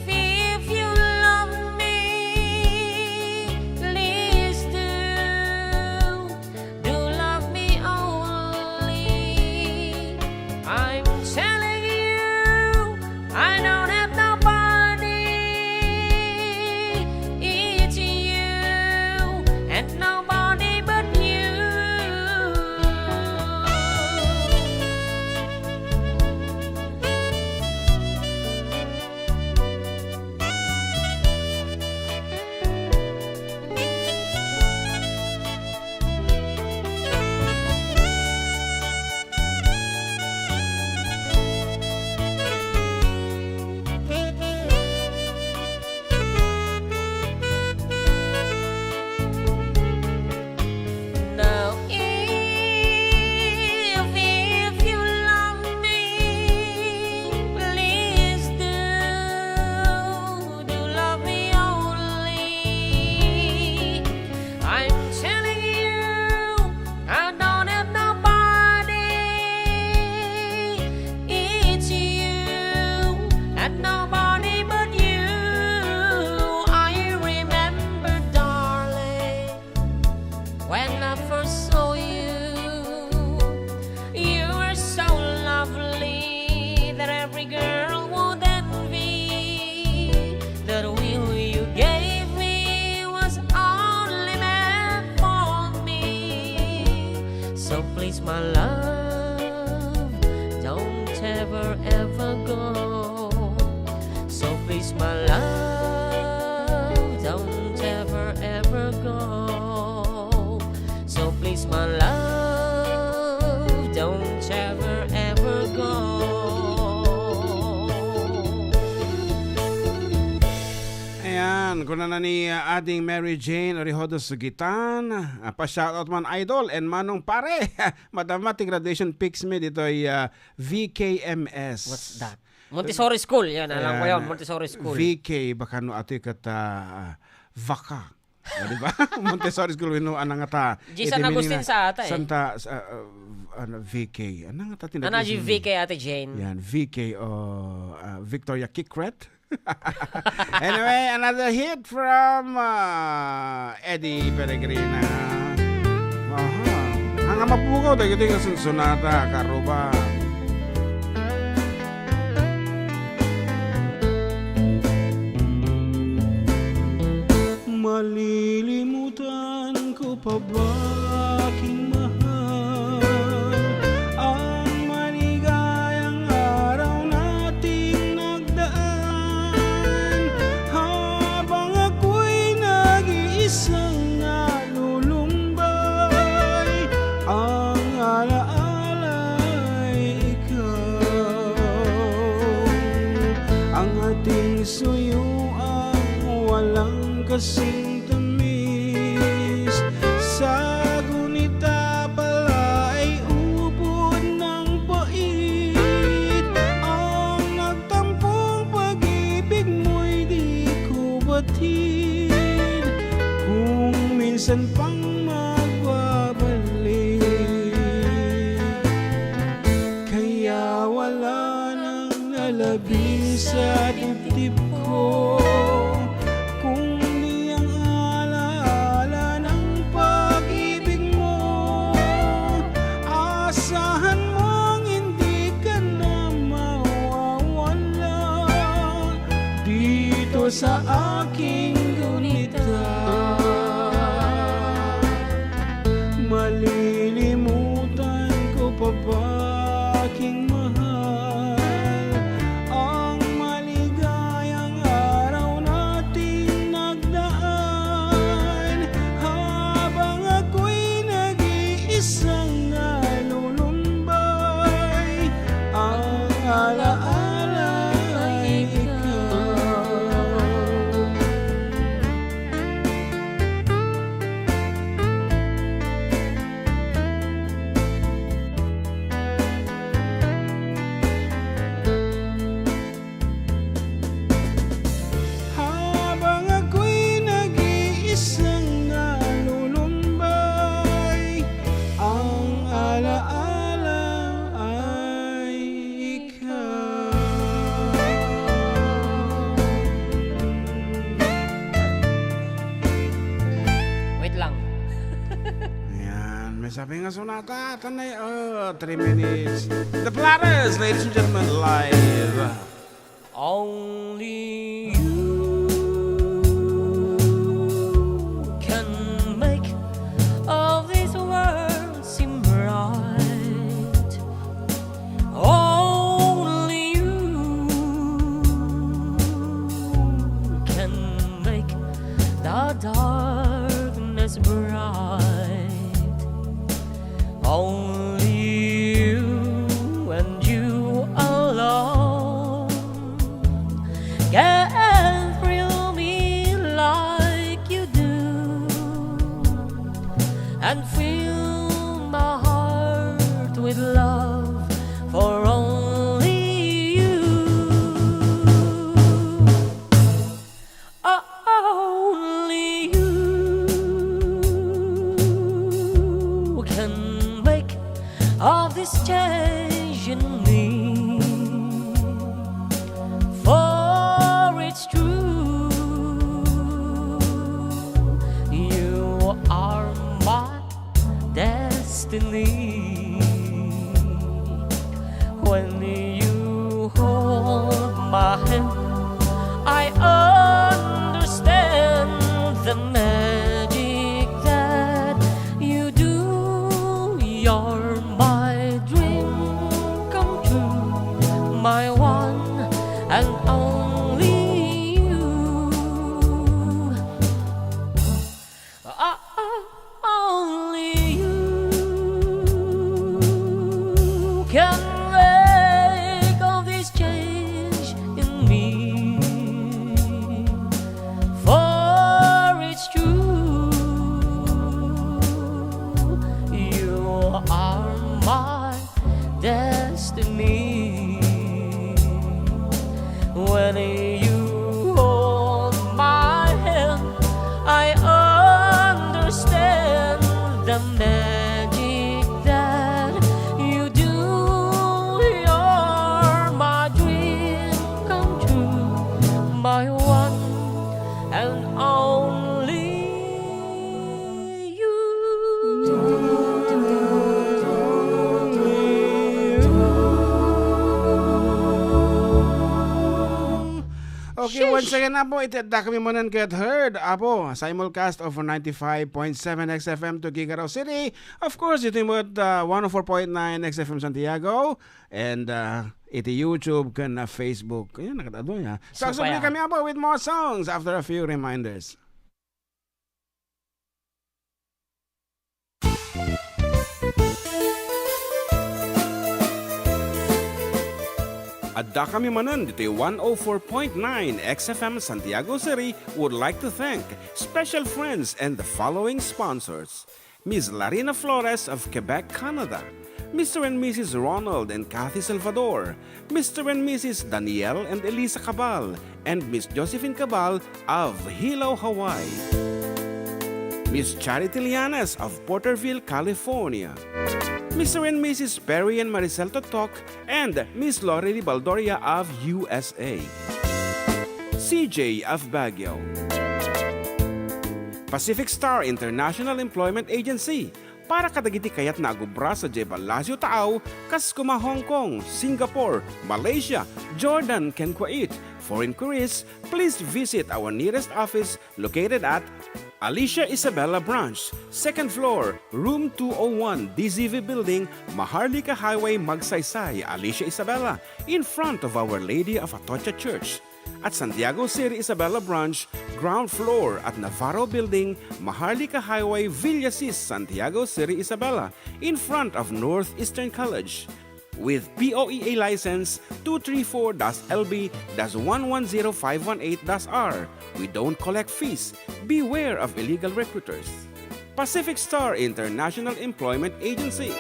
S2: you love me, please do love me only. I'm telling you, I don't have nobody. It's you and nobody but you. Now, if you love me, please do love me only. I'm telling you, I don't have nobody. It's you and nobody but you. I remember, darling, when I first saw you, you were so lovely that every girl would envy. That will you gave me was only meant for me. So please, my love, don't ever, ever go. So please, my love, don't ever, ever go. So please, my love, don't ever, ever go.
S3: Ayan, kuna na ni ading Mary Jane Orihodo Sugitan. Pa-shoutout man idol and manong pare. Mathematic graduation pics me dito ay VKMS.
S2: What's that? Montessori School. Yan, alam ko
S3: Ayan,
S2: yun. Montessori School.
S3: VK baka no ato kata vaka. Di ba? Montessori School wino anang ata.
S2: G. San Agustin sa ata eh.
S3: Santa VK. Anang ata tinatawag.
S2: Ana G. VK Ate Jane.
S3: Yan, VK o Victoria Kikret. Anyway, another hit from Eddie Peregrina. Aha. Hanga mapugaw tayo ito yung sunata, karuba. Malilimutan ko pa ba aking mahal ang maligayang araw nating nagdaan habang ako'y nag-iisang nalulumbay ang alaala ay ikaw ang ating suyuan walang kasing tamis sa gunita pala ay ubod ng pait ang nagtampong pag-ibig mo'y di ko batid kung minsan pang magbabalik kaya wala nang lalabi sa dibdib ko kung di ang alaala ng pag-ibig mo asahan mong hindi ka na mawawala dito sa aking gunita malilimutan ko pa ba aking mahal ang maligayang araw nating nagdaan habang ako'y nag-iisang nalulumbay ang alaala ay ikaw Sabi nga sonata, tanay, 3 minutes. The Platters, ladies and gentlemen, live.
S2: Only you can make all these words seem right. Only you can make the darkness bright. Only you and you alone can thrill me like you do and fill my heart with love for only you. Only you can make all this change in me. For it's true, you are my destiny. When you hold my hand, I understand the magic that you do. You're my dream come true, my one and only you. Only you can make all this change in me. For it's true, you are my destiny. When you hold my hand, I understand the magic that you do. You're my dream come true, my one and only you.
S3: Okay, once again Apo, itadda kami Manen get heard. Apo, simulcast over 95.7 XFM to Gigaraw City. Of course, ito yung 104.9 XFM Santiago. And ito YouTube kan na Facebook. Ayan, nakatado niya. So,
S2: Supaya.
S3: kami Apo with more songs after a few reminders.
S1: Adda kami Manen, dito yung 104.9 XFM Santiago City would like to thank special friends and the following sponsors. Ms. Larina Flores of Quebec, Canada. Mr. and Mrs. Ronald and Kathy Salvador. Mr. and Mrs. Danielle and Elisa Cabal. And Miss Josephine Cabal of Hilo, Hawaii. Miss Charity Lianas of Porterville, California. Mr. and Mrs. Perry and Maricel Totok, and Miss Lorely Baldoria of USA. CJ of Baguio. Pacific Star International Employment Agency. Para kadagiti kayat na agubra sa Jebalasyo Taaw, kas kuma Hong Kong, Singapore, Malaysia, Jordan, ken Kuwait. For inquiries, please visit our nearest office located at Alicia Isabella Branch, 2nd floor, room 201, DZV Building, Maharlika Highway, Magsaysay, Alicia Isabella, in front of Our Lady of Atocha Church. At Santiago City Isabella Branch, ground floor at Navarro Building, Maharlika Highway, Villasis, Santiago City Isabella, in front of Northeastern College. With POEA license 234-LB-110518-R. We don't collect fees. Beware of illegal recruiters. Pacific Star International Employment Agency.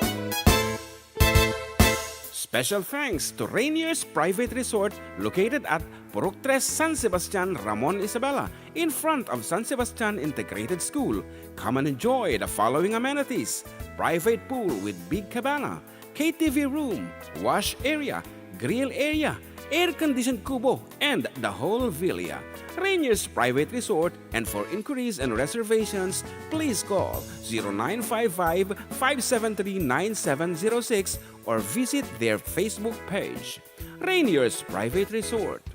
S1: Special thanks to Rainier's Private Resort located at Purok 3, San Sebastian, Ramon Isabela, in front of San Sebastian Integrated School. Come and enjoy the following amenities: private pool with big cabana, KTV room, wash area, grill area, air-conditioned kubo, and the whole villa. Rainier's Private Resort, and for inquiries and reservations, please call 0955-573-9706 or visit their Facebook page. Rainier's Private Resort.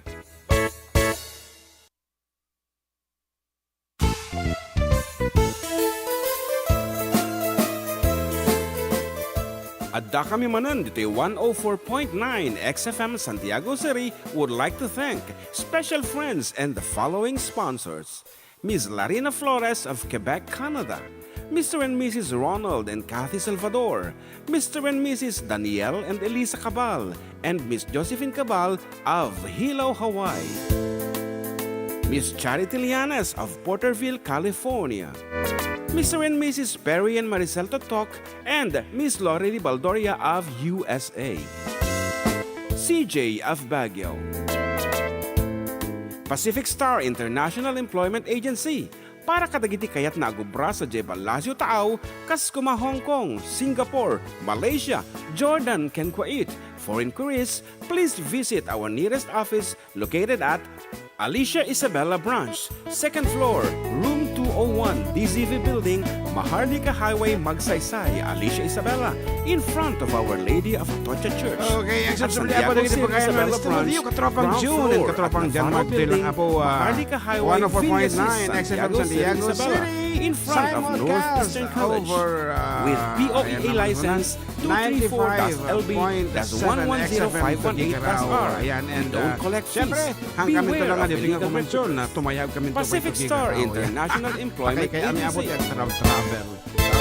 S1: Adda kami Manen dito 104.9 XFM Santiago City would like to thank special friends and the following sponsors. Ms. Larina Flores of Quebec, Canada. Mr. and Mrs. Ronald and Kathy Salvador. Mr. and Mrs. Danielle and Elisa Cabal. And Miss Josephine Cabal of Hilo, Hawaii. Miss Charity Lianes of Porterville, California. Mr. and Mrs. Perry and Maricel Totok, and Miss Lorely Baldoria of USA. CJ of Baguio. Pacific Star International Employment Agency. Para kadagiti kayat na agubra sa Jebalasyo Taaw, Kaskuma, Hong Kong, Singapore, Malaysia, Jordan, ken Kuwait. For inquiries, please visit our nearest office located at Alicia Isabella Branch, 2nd floor, room 201, DZV Building, Maharlika Highway, Magsaysay, Alicia Isabella, in front of Our Lady of Atocha Church.
S3: Okay, ang
S1: At
S3: subscribe
S1: Santiago
S3: po dito
S1: City,
S3: po kayo
S1: Isabella
S3: ng
S1: Branch,
S3: studio, katropang
S1: ground
S3: June,
S1: floor
S3: and katropang
S1: at
S3: Jan
S1: Navarro
S3: Mark, dito
S1: Building,
S3: lang po,
S1: Maharlika Highway,
S3: 104.9
S1: Villasis,
S3: XFM Santiago
S1: Isabella,
S3: City.
S1: in front of
S3: Simon
S1: Northeastern
S3: Cast
S1: College,
S3: over,
S1: with
S3: ayan
S1: POEA
S3: naman
S1: license 234-LB-11051-8+R.
S3: Ayan,
S1: We
S3: and
S1: don't collect fees.
S3: syempre, hanggang kami
S1: Beware
S3: lang
S1: of
S3: dito nga
S1: illegal
S3: kumensyon na tumayag kami to
S1: Pacific Star International Employment
S3: kaya kami abot
S1: Agency.
S3: yung travel.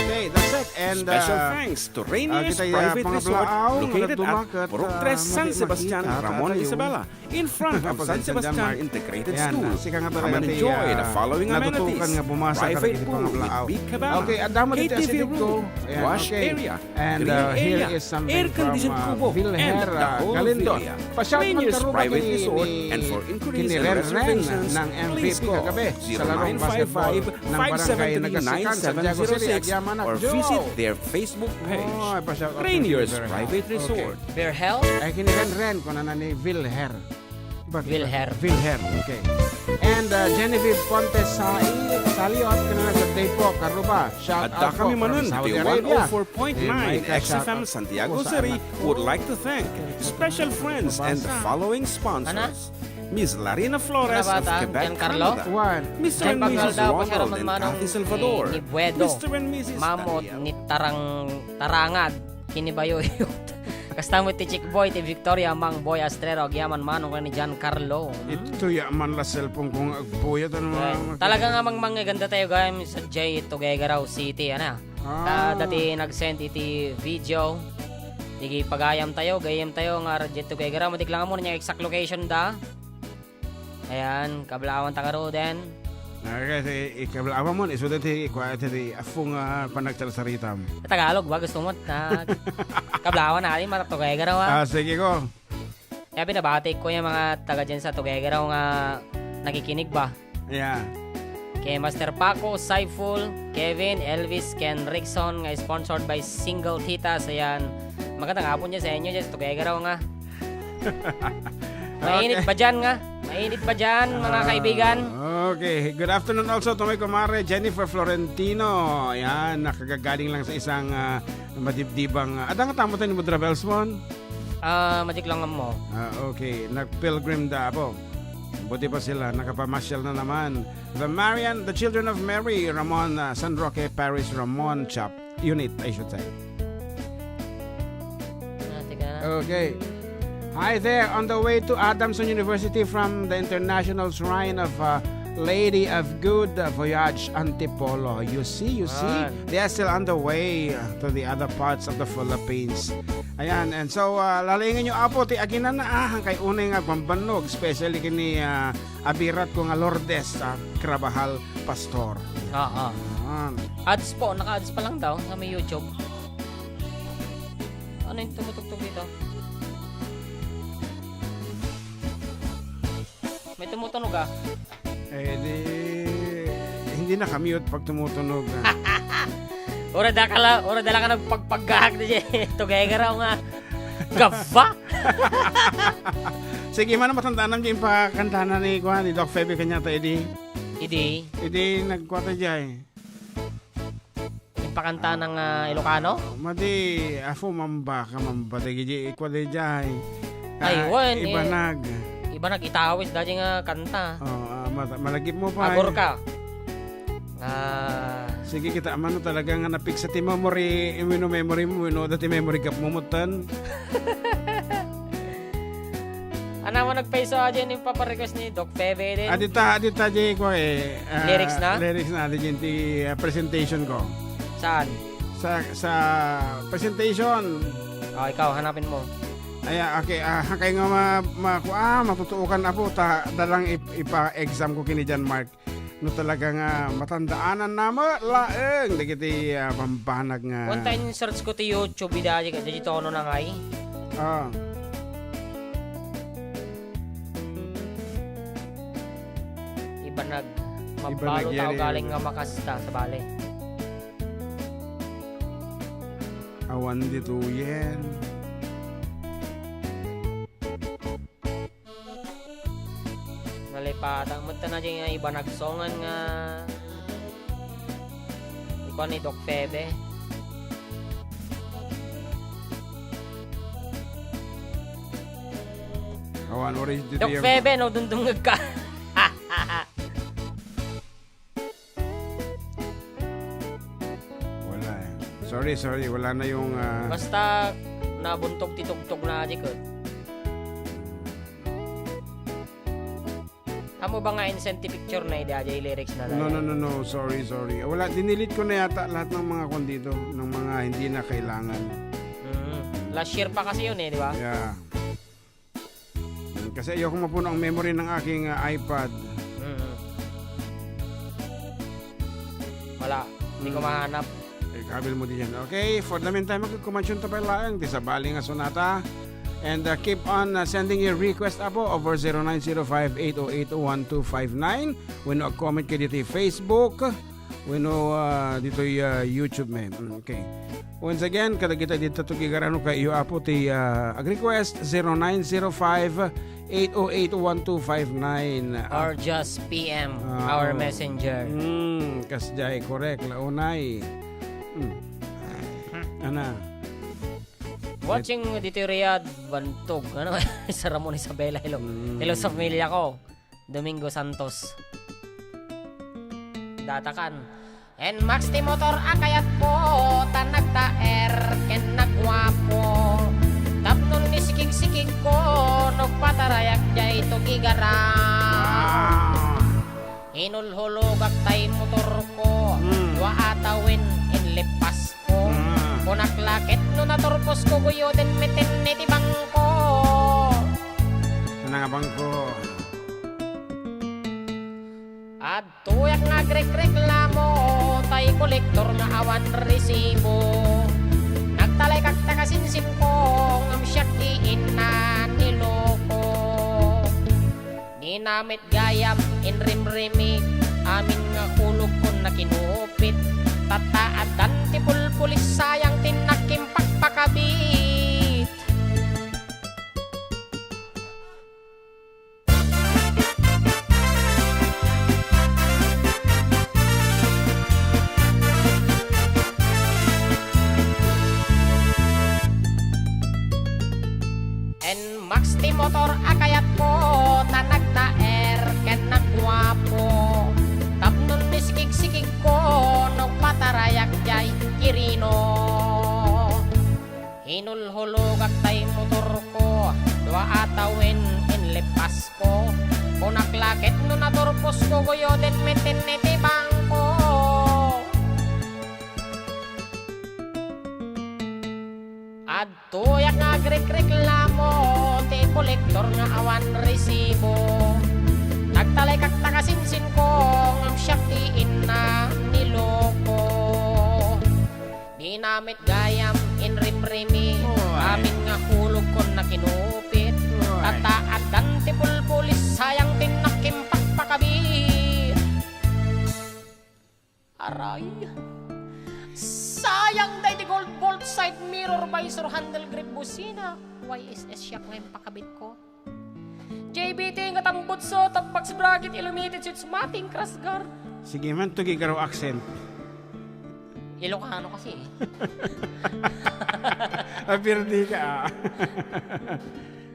S3: Okay, that's it. And
S1: Special thanks to Rainier's
S3: kita
S1: Private
S3: mga
S1: Resort
S3: blaaw,
S1: located
S3: dumak
S1: at
S3: at,
S1: Purok 3 San
S3: madi
S1: Sebastian,
S3: makita,
S1: Ramon,
S3: tatayo.
S1: Isabela, in front of San
S3: Pasensya
S1: Sebastian
S3: dyan, Mark.
S1: Integrated
S3: Ayan,
S1: School.
S3: sika nga
S1: Come
S3: talaga
S1: and
S3: ti,
S1: enjoy the following
S3: natutukan
S1: amenities.
S3: nga bumasa
S1: Private
S3: karagiti
S1: pool
S3: mga
S1: with
S3: blaaw.
S1: big cabana,
S3: Okay, adamo dito
S1: KTV
S3: acidic ko.
S1: room,
S3: Ayan,
S1: wash
S3: okay.
S1: area,
S3: And
S1: green
S3: here
S1: area,
S3: is something
S1: air-conditioned
S3: from
S1: kubo, and
S3: Vilher
S1: the whole
S3: Galindo.
S1: villa.
S3: Pashout man
S1: Rainier's
S3: karuba
S1: Private
S3: kay
S1: Resort,
S3: ni
S1: and for inquiries and
S3: kiniren-ren
S1: reservations,
S3: ng
S1: please
S3: MVP
S1: call
S3: kagabi sa larong basketball ng barangay Nagasikan, Santiago City,
S1: 0955-573-9706
S3: Agyaman
S1: or
S3: at Joe.
S1: visit their Facebook page.
S3: Oh, pashout out
S1: Rainier's
S3: kay Vilher.
S1: Private
S3: Okay.
S1: Resort.
S2: Bear Health?
S3: Ay kiniren-ren ko na ni Vilher.
S2: Vilher.
S3: Vilher, okay. And Genevieve Pontes Saliot, kanina sa day po, Karuba. Shout
S1: Adda
S3: out po
S1: kami
S3: from
S1: Manen
S3: Saudi
S1: dito
S3: Arabia.
S1: 104.9 XFM Santiago City would like to thank special friends and the following sponsors. Ms. Larina Flores of
S2: Bata,
S1: Quebec,
S2: Giancarlo?
S1: Canada.
S3: One.
S1: Mr.
S2: Jan
S1: and Mrs.
S2: Pagkalda,
S1: Ronald
S2: pasyaran
S1: and
S2: manong
S1: Kathy Salvador.
S2: ni Buedo.
S1: Mr. and Mrs.
S2: Mamot
S1: Daniel.
S2: ni Tarangad kinibayoyot. Kastamo ti Chick Boy ti Victoria Mang Boy Astrero agyaman manong ni Giancarlo.
S3: Ito yaman la cellphone kong agbuyat. Ano mga...
S2: Talaga nga mga ganda tayo guys sa J Tuguegarao City ana. Dati nag-send iti video. Digi pagayam tayo, gayam tayo nga J Tuguegarao matiklang mo niya exact location da. Ayan, kablawan takaro den.
S3: Kasi ikablawa mo, iso dati afong panagsarsaritam.
S2: Tagalog ba gusto mo? Kablawan natin mga Tuguegarao.
S3: Sige ko.
S2: Kaya binabati ko yung mga taga dyan sa Tuguegarao nga nakikinig ba.
S3: Yeah.
S2: Kay Master Paco, Saiful, Kevin, Elvis, Ken Rickson nga sponsored by Single Titas. Ayan, magandang hapon dyan sa inyo dyan sa Tuguegarao nga. Mainit ba dyan nga? Mainit ba dyan mga kaibigan?
S3: Okay. Good afternoon also to my kumare Jennifer Florentino. Ayan, nakagagaling lang sa isang madibdibang... Adang tamo tayo ni Mudra Belsmon?
S2: Matik lang mo.
S3: Okay. Nag-pilgrim da po. Buti pa sila. Nakapamasyal na naman. The Children of Mary, Ramon, San Roque Parish, Ramon Chap Unit, I should say. Okay. Hi there, on the way to Adamson University from the International Shrine of Lady of Good Voyage Antipolo. You see, they are still on the way to the other parts of the Philippines. Ayan, and so lalingin nyo apo, ti aginan na kay unay nga pambanog, especially kini abirat ko nga Lourdes, Krabahal Pastor.
S2: Ads po, naka-ads pa lang daw sa may YouTube. Ano yung tumutugtog dito? May tumutunog
S3: Hindi na kamute pag tumutunog.
S2: Ora dala ka nagpagpaggahag na dyan. Tuguegarao nga. Gava?
S3: Sige, man matandaan naman yung pakantanan ni Doc Febe kanya ta, edi. Edi, nagkwata dyan.
S2: Yung pakanta ng Ilocano?
S3: Madi, afo mamba ka mamba. Tagi, ikwada dyan.
S2: Aywan,
S3: Iba
S2: nag-itawis dati nga kanta.
S3: Malagip mo pa.
S2: Agor ka.
S3: Sige, kita amano talaga nga napik sa ti memory, memory mo, dati memory gap mo mutan.
S2: Ano mo nagpaiso dyan yung paparequest ni Doc Febe din?
S3: Adita dyan ko
S2: Lyrics na?
S3: Lyrics na, dyan ti presentation ko.
S2: Saan?
S3: Sa presentation.
S2: Ikaw, hanapin mo.
S3: Ay, okay, kaya nga matutuukan na po, dalang ipa-exam ko kini Jan Mark. No talaga nga matandaanan na laeng, dagiti pampanag nga.
S2: One time search ko ti YouTube, dati tono na nga Iba mabalo tao galing nga makasta sa bale.
S3: Awan dito yan.
S2: Nalipatang magta na dyan nga iba nagsongan nga ikaw ni Doc Febe.
S3: Awan oris dito
S2: Doc Febe, no dundungag ka.
S3: Sorry, wala na yung
S2: Basta nabuntog titugtog na di ko. Amo ba nga incentive picture na ida lyrics na lang?
S3: No, sorry. Wala, dinilit ko na yata lahat ng mga kondito, ng mga hindi na kailangan.
S2: Last year pa kasi yun di ba?
S3: Yeah. Kasi ayoko mapuno ang memory ng aking iPad.
S2: Wala, hindi ko mahanap.
S3: Kabil mo din yan. Okay, for the meantime, magkukumansyon ta pa lang. Di sa bali nga sonata. And keep on sending your request apo over 0905-808-1259. When comment kayo dito Facebook. When dito YouTube may. Okay. Once again, kada kita dito tugigarano kayo apo ti request 0905-808-1259.
S2: Or just PM our messenger.
S3: Kasjay, correct. Launay. Ana.
S2: Watching dito Riyadh Bantog. Ano? Sa Ramon Isabela. Hello sa pamilya ko. Domingo Santos. Datakan. En Max ti motor akayat po. Tanag taer. Ken nagwapo. Tapnon ni sikig-sikig ko. Nagpatarayak jay ito gigara. Inulhulog tay motor ko. Dua atawin inlipas ko. Kunaklakit no naturpos ko guyo din meten niti bangko.
S3: Nga bangko.
S2: At tuyak nga grek-reklamo tay kolektor nga awan resibo. Nagtalay kag takasinsin ko ngam siyak iina niloko. Dinamit gayam inrimrimi amin nga kulog ko na kinupit. Tataadan ti pulpulis sayang tinakim pagpakabit. En Max ti motor akayat ko tanag taer ken nagwapo. Tapnon ni sikig-sikig ko nagpatarayak jay kirino. Hinulhulog tay motor ko dua atawin inlipas ko. Kunaklakit no naturpos ko guyo din meten niti bangko. At tuyak nga grek-reklamo ti kolektor nga awan resibo. Nagtalay kag takasinsin ko ngam siyak iina niloko. Dinamit gayam inrimrimi amin nga hulog kon na kinupit. Tataadan ti pulpulis sayang tinakim pagpakabit. Aray sayang sayang day di gold bolt side mirror visor handle grip busina. YSS shock ngayon pakabit ko. JBT nga tambot so tapax bracket illuminated suits mating cross guard.
S3: Sige man, tugi ka raw accent.
S2: Ilocano kasi eh.
S3: Apirdi ka.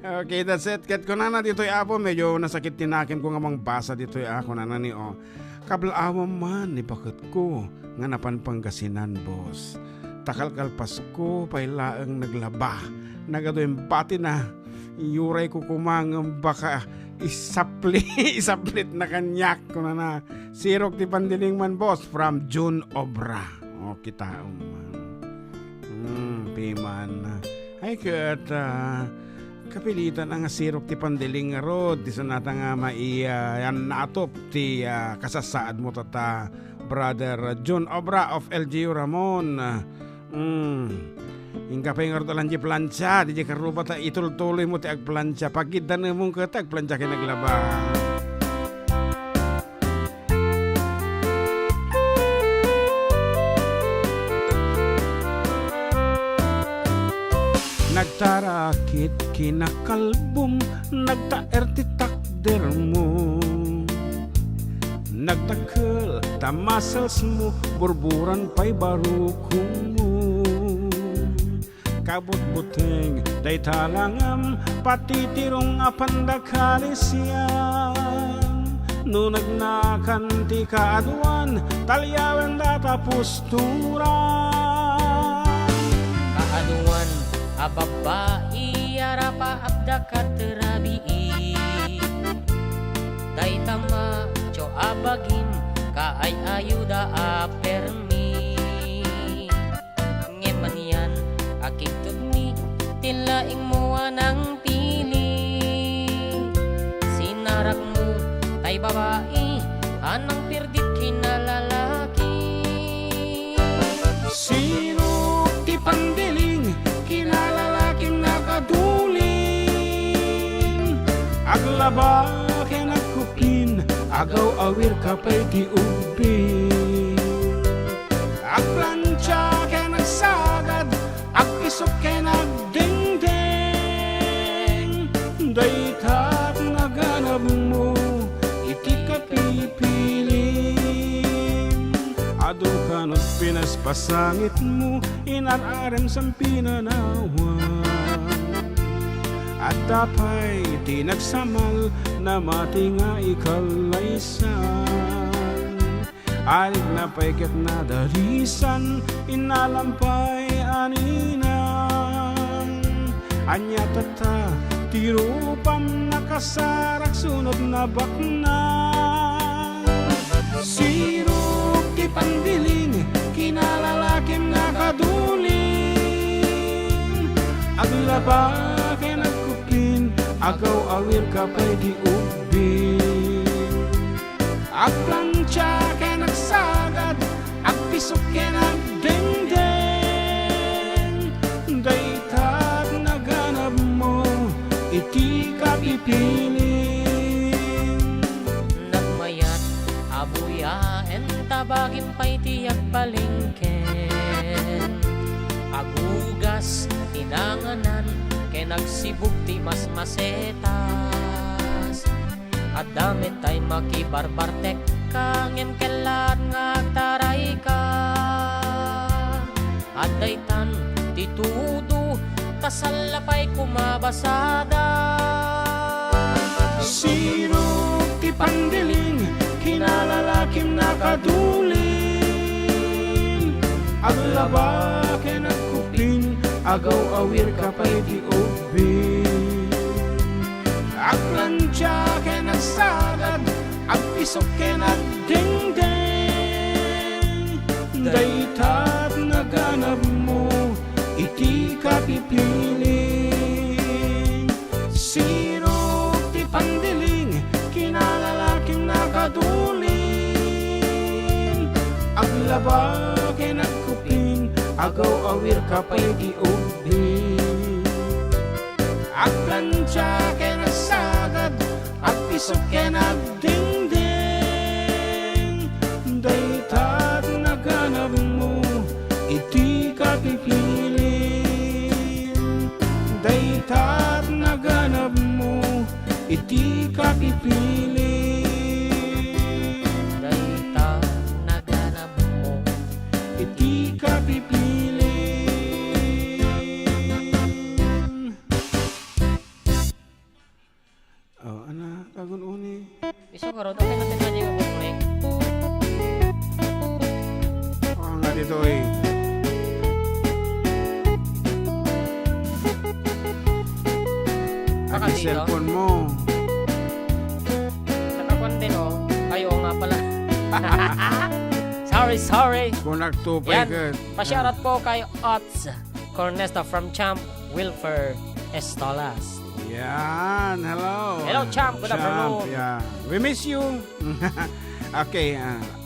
S3: Okay, that's it. Kat ko na dito apo, medyo nasakit tinakin ko nga mang basa dito ako na ni o. Kablaawam man ni bakit ko nga napanpanggasinan, boss. Takalkal Pasko, pailaang naglaba. Nagadoyung pati na. Yuray ko kumang baka isaplit na kanyak ko na sirok ti pandiling man, boss, from June Obra. O, kita man. Piman. Ay, kat, kapilitan ang sirok ti pandiling rod. Di sa nata nga yan natop ti kasasaad mo tata, brother June Obra of LGU Ramon. Hingga pa yung ordolan di plancha, di karuba ta itul-tuloy mo ti agplancha. Pagkidan mong kata agplancha kayo naglaba. Nagtarakit kinakalbum, nagtaer ti takder mo. Nagtakal tamasals mo, burburan pa'y barukong mo. Kabut-buteng day talangam, patitirong apandakalisyan. Nunagnakan ti kaaduan, talyawen datapos turan.
S2: Kaaduan ababai arapa abda katerabii. Day tama cho abagim kaay ayuda apermi. Ngemanian akitugni tilaing mo anang pili. Sinarak mo tay babae anang pirdit kinalalaki.
S3: Sino ti pandiling kinalalaking nakaduling? Aglaba ken agkupin, agaw awir kapay ti ubin. Agplancha ken nagsagad, agpisok ken nagdingding. Daytat naganap mo, iti kapipiling. Ado kanot pinaspasangit mo, inararem sang pinanawan. At dapay di nagsamal na mati nga ikalaysan. Alig na paikat na dalisan, inalampay aninan. Anya tata, tirupam nakasarak sunod na baknan. Sirok ti pandiling, kinalalakim nakaduling. Aglaba ken nagkupin, agaw awir kapay di ubin. Agplancha ken nagsagad, agpisok ken nagdengdeng. Daytat naganap mo, iti kapipiling.
S2: Nagmayat abuya entabagin pa'y tiyak palingken. Agugas tinanganan ken nagsibug ti mas masetas. At damit tay makibarbartek ka ngem kelat nga taray ka. At daytan titudo tasalapay kumabasada.
S3: Sino ti pandiling, kinalalakim nakaduling. Aglaba ken nagkupin, agaw awir kapay di ubin. Agplancha ken nagsagad, agpisok ken nagdingdeng. Daytat naganap mo, iti kapipiling. Sino ti pandiling, kinalalaking nakaduling. Aglaba ken nagkupin, agaw awir kapay di ubin. Agplancha ken nagsagad, agpisok ken nagdingdeng. Daytat naganap mo, iti Daytat naganap mo, iti kapipili.
S2: Dayta naganap mo.
S3: Iti kapipili. Oh, ana, tagon uni.
S2: Iso ka ron, okay natin na yung kukunin.
S3: Oh, nga dito eh.
S2: Baka
S3: Ati
S2: dito.
S3: cellphone mo.
S2: Nakakuan din oh. Kayo nga pala. Sorry.
S3: Kung nagtupay
S2: Yan.
S3: ka.
S2: Pasyarat po kay Ots Cornesta from Champ Wilfer Estolas.
S3: Yan, hello.
S2: Hello, Champ. Good afternoon.
S3: Yeah. We miss you. Okay,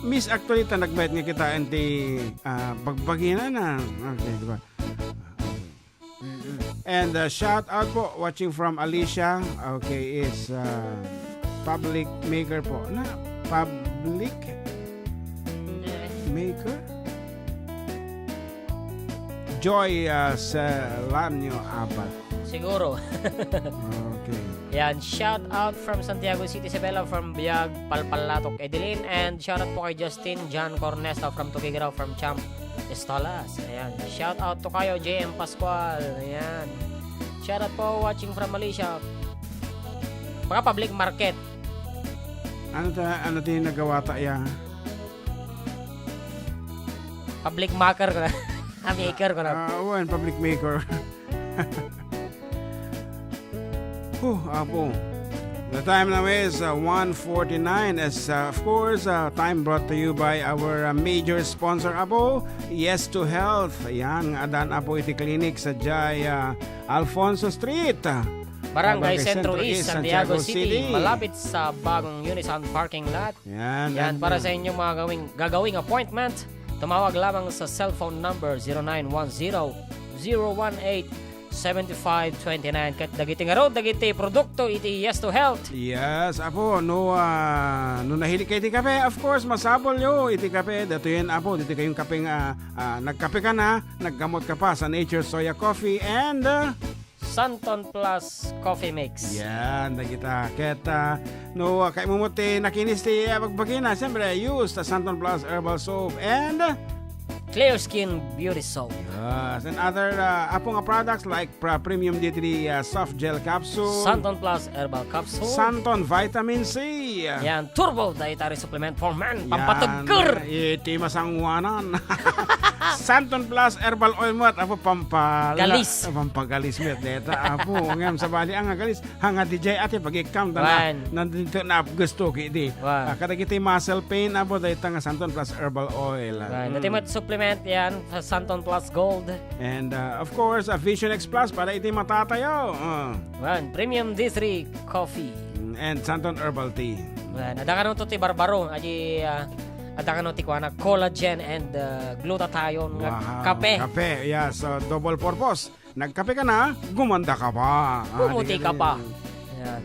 S3: miss actually ta nagbayad nga kita anti bagbagina na. Okay, diba? And shout out po watching from Alicia. Okay, is public maker po. Na public maker? Joy Salanyo Abad.
S2: Siguro.
S3: Okay.
S2: Yan, shout out from Santiago City, Isabela from Biag, Palpalatok, Edeline. And shout out po kay Justin John Cornesta from Tuguegarao from Champ Estolas. Ayan. Shout out to kayo, JM Pascual. Ayan. Shout out po watching from Malaysia. Mga public market.
S3: Ano din nagawa ta ya?
S2: Public maker ko na. Maker ko na.
S3: Public maker. Apo. The time now is 1:49 as of course time brought to you by our major sponsor Apo, Yes to Health. Yan, adan Apo iti clinic sa Jay Alfonso Street.
S2: Barangay Centro East, Santiago City. Malapit sa bagong Unison parking lot. Yan, para sa inyong mga gagawing appointment, tumawag lamang sa cellphone number 0910-018-7529. Kat dagiti nga road, dagiti produkto iti Yes to Health.
S3: Yes, Apo, no nahili kayo iti kape, of course, masabol nyo iti kape. Dato yan, Apo, dito kayong kape nga, nagkape ka na, naggamot ka pa sa Nature Soya Coffee and
S2: Santon Plus Coffee Mix.
S3: yan, dagita. Keta, no, kay mumuti nakinis ti pagbagina, siyempre, use the Santon Plus Herbal Soap and
S2: Clear Skin Beauty Soap.
S3: yes, and other Apo nga products like Premium D3 Soft Gel Capsule,
S2: Santon Plus Herbal Capsule.
S3: Santon Vitamin C.
S2: Yan, Turbo Dietary Supplement for Men. Pampatugur.
S3: Iti masangwanan. Santon Plus Herbal Oil mo at Apo
S2: Galis.
S3: Pampagalis mo at deta Apo. Ngam sa bali ang galis. Hanga DJ ati pag-ikam na nandito na gusto kiti. Kada kita muscle pain Apo dahita nga Santon Plus Herbal Oil.
S2: Dati mo supplement yan sa Santon Plus Gold.
S3: And of course, Vision X Plus para iti matatayo.
S2: Premium D3 Coffee.
S3: And Santon Herbal Tea.
S2: Ada ka nung ti barbaro. Ada ka nung ti kuwana collagen and glutathione kape.
S3: Kape, yes. So, double purpose. Nagkape ka na, gumanda ka pa.
S2: Pumuti ka pa. Yan.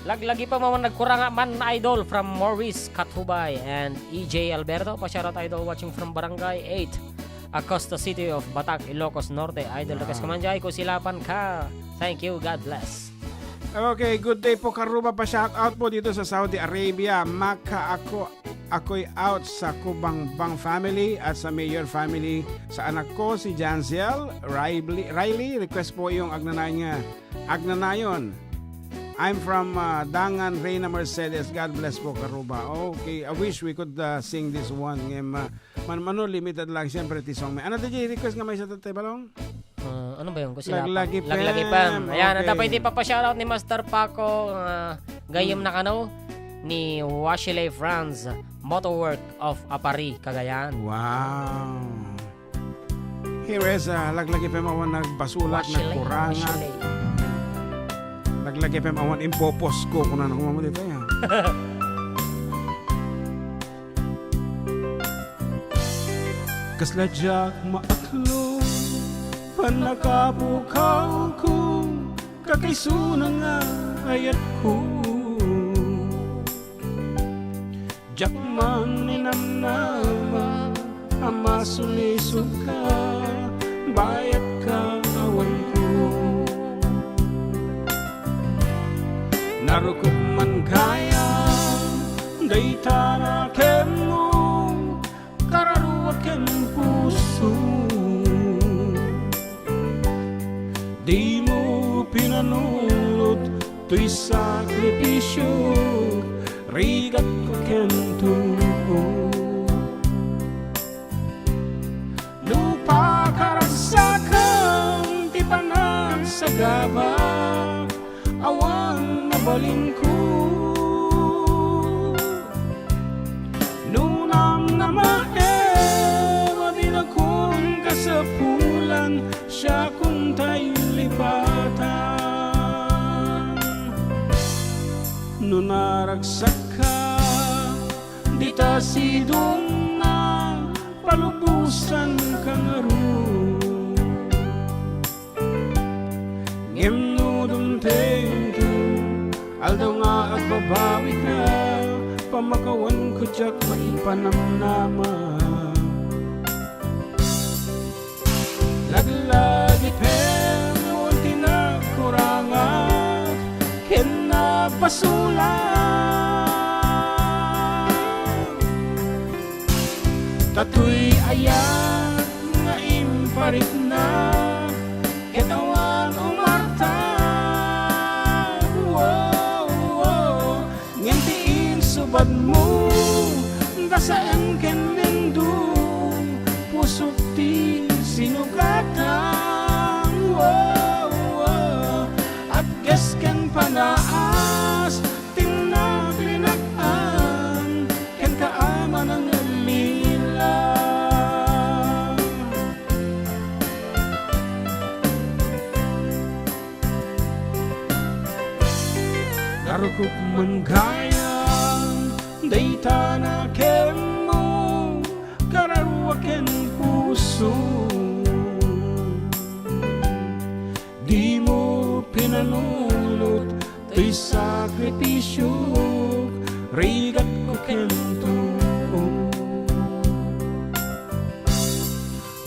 S2: Lagi pa man nagkurang man idol from Maurice Katubay and EJ Alberto. Pasyarat idol watching from Barangay 8 Acosta City of Batac, Ilocos Norte. Idol request ka man dyan, kusilapan ka. Thank you, God bless.
S3: Okay, good day po Karuba, pa shout out po dito sa Saudi Arabia. Ako'y out sa Kubangbang family at sa Mayor family, sa anak ko si Janziel Riley. Request po yung Agnanayon. I'm from Dangan, Reyna Mercedes. God bless po Karuba. Okay, I wish we could sing this one. Mano limited lang siyempre ti song. Ano DJ request nga may sa tatay balong?
S2: Ano ba yung kusilapan?
S3: Laglagi
S2: Pam. Ayan,
S3: okay.
S2: dapat hindi pa shoutout ni Master Paco gayem na kano ni Washile France Motorwork of Apari, Cagayan.
S3: Wow. Here is laglagi pa mawan nagbasulak, nagkurangan. Laglagi pa mawan impopos ko kung ano mo dito yan. Kasladyak maaklo panakapukaw ko kakaisunang nga ayat ko jakman ninamnama amasulisog ka bayat ka awan ko Narukop man kaya dayta na kemo kararuwa ken puso. Di mo pinanulot to'y sakripisyo, rigat ko kento. Lupa karagsakan, di pa nagsagabak, awan na balingko. Nunam na maema, dinakong kasapulan, siya kung tayo lipatan. Nunaragsak ka, di ta sidong na palubusan ka nga ro. Ngimnudong tento, aldaw nga at babawi ka, pamakawan ko tiyak maipanamnama. Laglagi pero tinakurangat, kinapasulan. Tato'y ayat nga imparit na, ketawan umarta. Wow, ngintiin subad mo, dasaan ken lindong, pusok ti sinugatan. Wow, at ges ken panaas, tinaglinaan, ken kaama ng lila. Narukop man kaya dayta na kemo kararuwa ken puso. Di mo pinanulot to'y sakripisyo, rigat ko kento.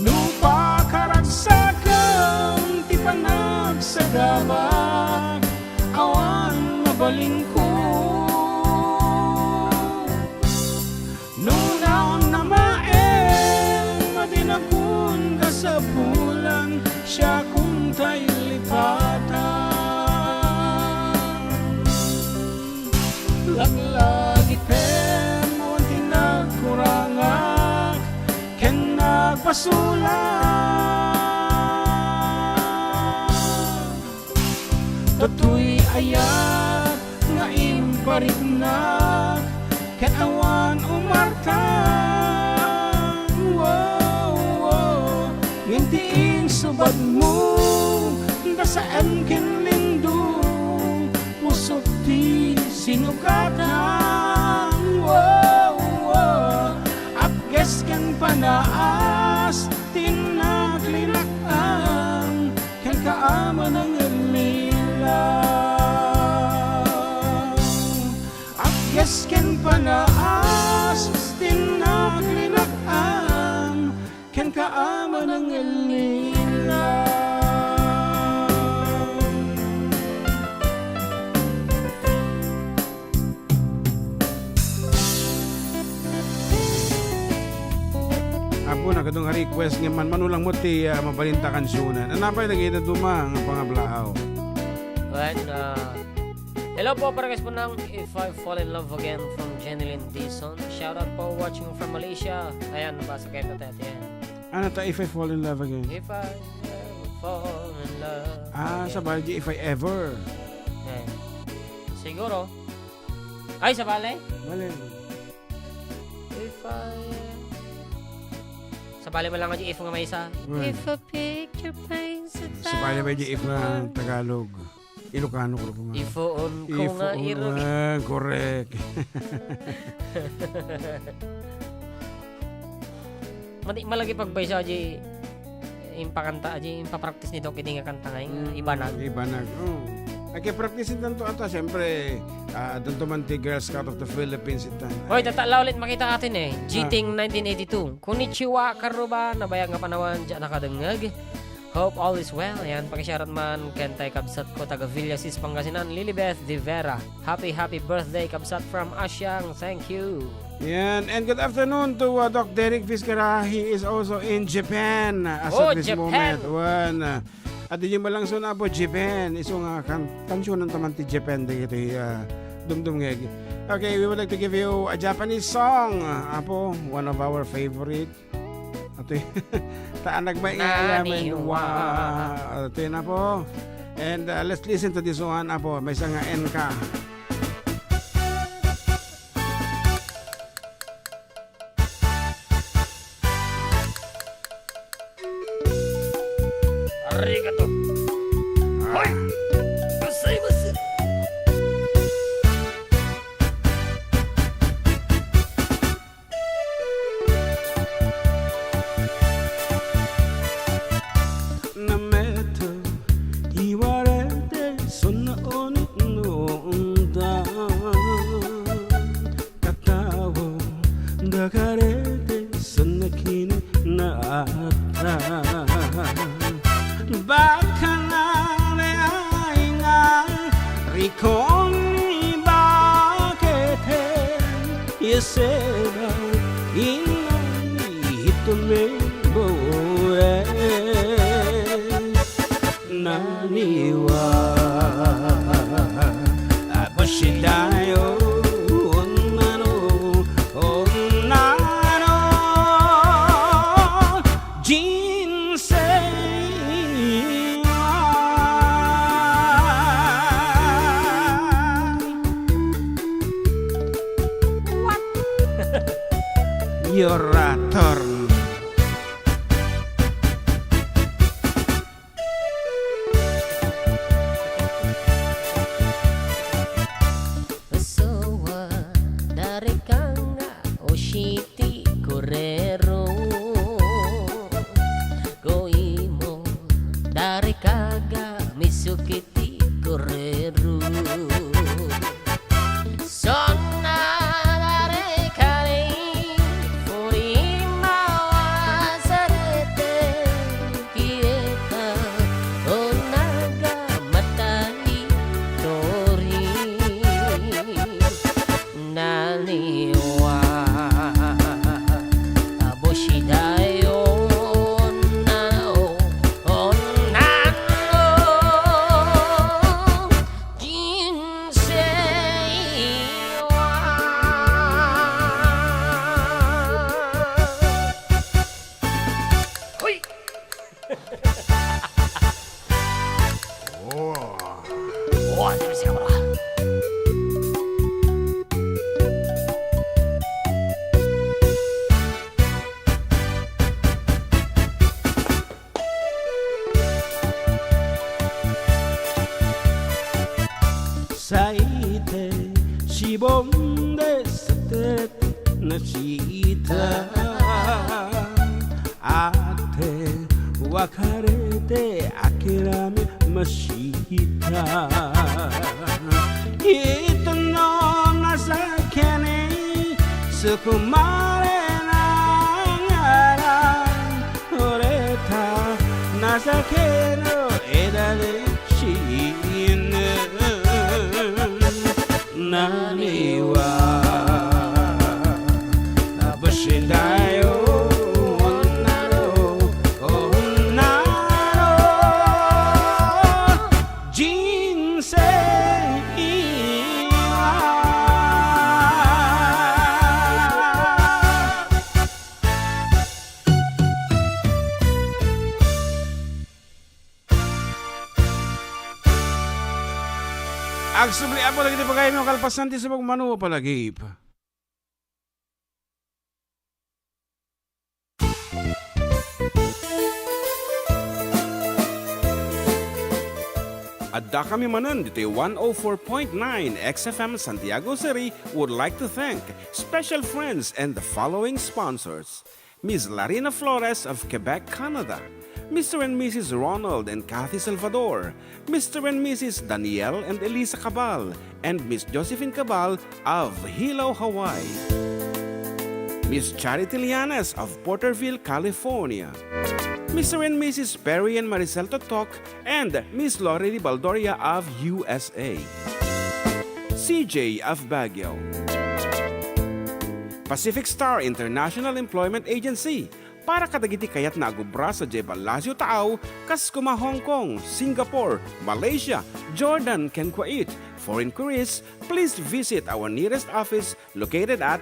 S3: Lupa karagsakan, di pa nagsagabak, awan na balingko. Nunaon na maen, madinakun ka sa bulan, siya kung tayo lipatan. Laglagi pemo tinagkurangak, ken nagpasulan. Tato'y ayat nga imparignak, ken awan umarta. Wow, ngintiin subad mo, dasaan ken lindong, pusok ti sinugatan. Wow, at ges ken panaas, tinaglinaan, ken kaama ng lila. At ges ken panaas, tinaglinaan, ken kaama ng lila. Apo na kadong request nga man manulang mo ti mabalinta kansunan. Anapay lagi ito duma nga pangablaaw.
S2: Right, hello po para guys po ng If I Fall in Love Again from Jenilyn Dison. Shout out po watching from Malaysia. Ayan, nabasa kayo na tayo yan.
S3: Ano ta If I Fall in Love Again?
S2: If I ever fall in love again.
S3: Sa baldi If I Ever.
S2: Ayan. Siguro. Ay, sa balay?
S3: Bale.
S2: If I... Sa balay mo lang nga if nga may isa.
S3: Well.
S2: If a picture paints a
S3: Sa baldi ba if na Tagalog? Ilocano ko po.
S2: Ifoon ko nga irog.
S3: Correct.
S2: Malagi pagbaysa di impakanta di impapractice nito kini nga kanta ngay ibanag.
S3: Ibanag. Oh. Ay practice tanto ata siyempre tanto man ti Girl Scout of the Philippines itan.
S2: Hoy, tatala ulit makita atin GTing 1982. Konnichiwa karuba nabayag nga panawan diyan nakadengeg. Hope all is well. Yan, pakisyarat man kentay kabsat ko taga Villasis, Pangasinan, Lilibeth de Vera. Happy birthday kabsat from Asyang. Thank you.
S3: Yan, and good afternoon to Doc Derek Vizcara. He is also in Japan as
S2: Oh,
S3: of this
S2: Japan.
S3: moment. At di mo lang so na po Japan. Iso nga kansyon ng taman ti Japan dito dumdum ngegi. Okay, we would like to give you a Japanese song. Apo, one of our favorite. Ito taanag ba yaman wa. Ito na po. And let's listen to this one. Apo, may isang NK.
S2: Arigato. Hoy! Gozaimasu.
S3: Nameto iwarete sonna oni nonda katawo dakarete sonna kini naata baka nare ainga rikoni bakete yesera inai hitome boe nani wa abashidayo onnano jinsei wa your turn.
S2: Sowa dari kanga oshiti korero goimo dari kaga misukiti korero sonna dari kare furima wasarete kieta onaga matai tori nani wa aboshidayo nano onnano jinsei wa Hoi! Oh, sabi siya ba?
S3: Saite shibonde satete nachita ate wakarete akirame mashita ito no nasakene sukumare nangara oreta nasakeno edare shine nani wa abashidayo onnano jinsei wa Agsubli ako lagi di pagkain mo kalpasan ti sa pagmanuwa palagip.
S1: Adda kami Manen dito 104.9 XFM Santiago City would like to thank special friends and the following sponsors. Ms. Larina Flores of Quebec, Canada. Mr. and Mrs. Ronald and Kathy Salvador, Mr. and Mrs. Danielle and Elisa Cabal, and Miss Josephine Cabal of Hilo, Hawaii. Miss Charity Lianes of Porterville, California. Mr. and Mrs. Perry and Maricel Totok, and Miss Lori Baldoria of USA. CJ of Baguio. Pacific Star International Employment Agency, para kadagiti kayat na agubra sa Jebalasyo Taaw, kas kuma Hong Kong, Singapore, Malaysia, Jordan, ken Kuwait. For inquiries, please visit our nearest office located at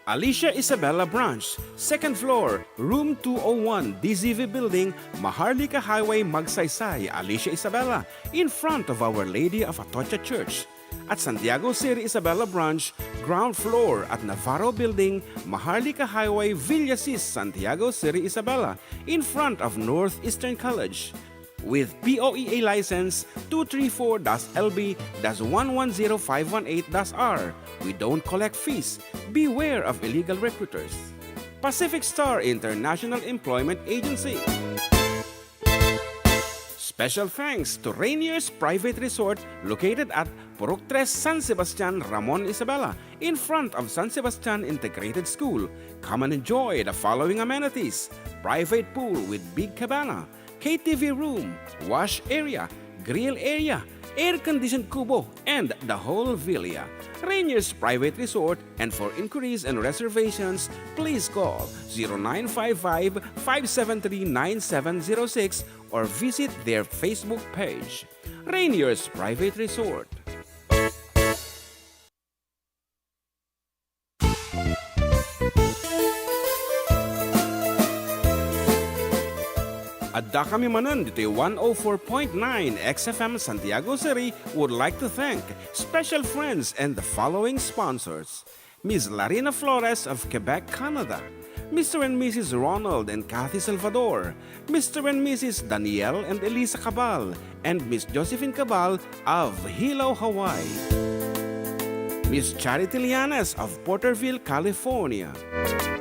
S1: Alicia Isabella Branch, 2nd floor, room 201, DZV Building, Maharlika Highway, Magsaysay, Alicia Isabella, in front of Our Lady of Atocha Church. At Santiago City Isabella Branch, ground floor at Navarro Building, Maharlika Highway, Villasis, Santiago City Isabella, in front of Northeastern College. With POEA license 234-LB-110518-R. We don't collect fees. Beware of illegal recruiters. Pacific Star International Employment Agency. Special thanks to Rainier's Private Resort located at Purok 3, San Sebastian, Ramon Isabela, in front of San Sebastian Integrated School. Come and enjoy the following amenities: private pool with big cabana, KTV room, wash area, grill area, air-conditioned kubo, and the whole villa. Rainier's Private Resort, and for inquiries and reservations, please call 0955-573-9706 or visit their Facebook page. Rainier's Private Resort. Adda kami Manen dito 104.9 XFM Santiago City would like to thank special friends and the following sponsors: Ms. Larina Flores of Quebec, Canada, Mr. and Mrs. Ronald and Kathy Salvador, Mr. and Mrs. Danielle and Elisa Cabal, and Miss Josephine Cabal of Hilo, Hawaii, Miss Charity Lianes of Porterville, California,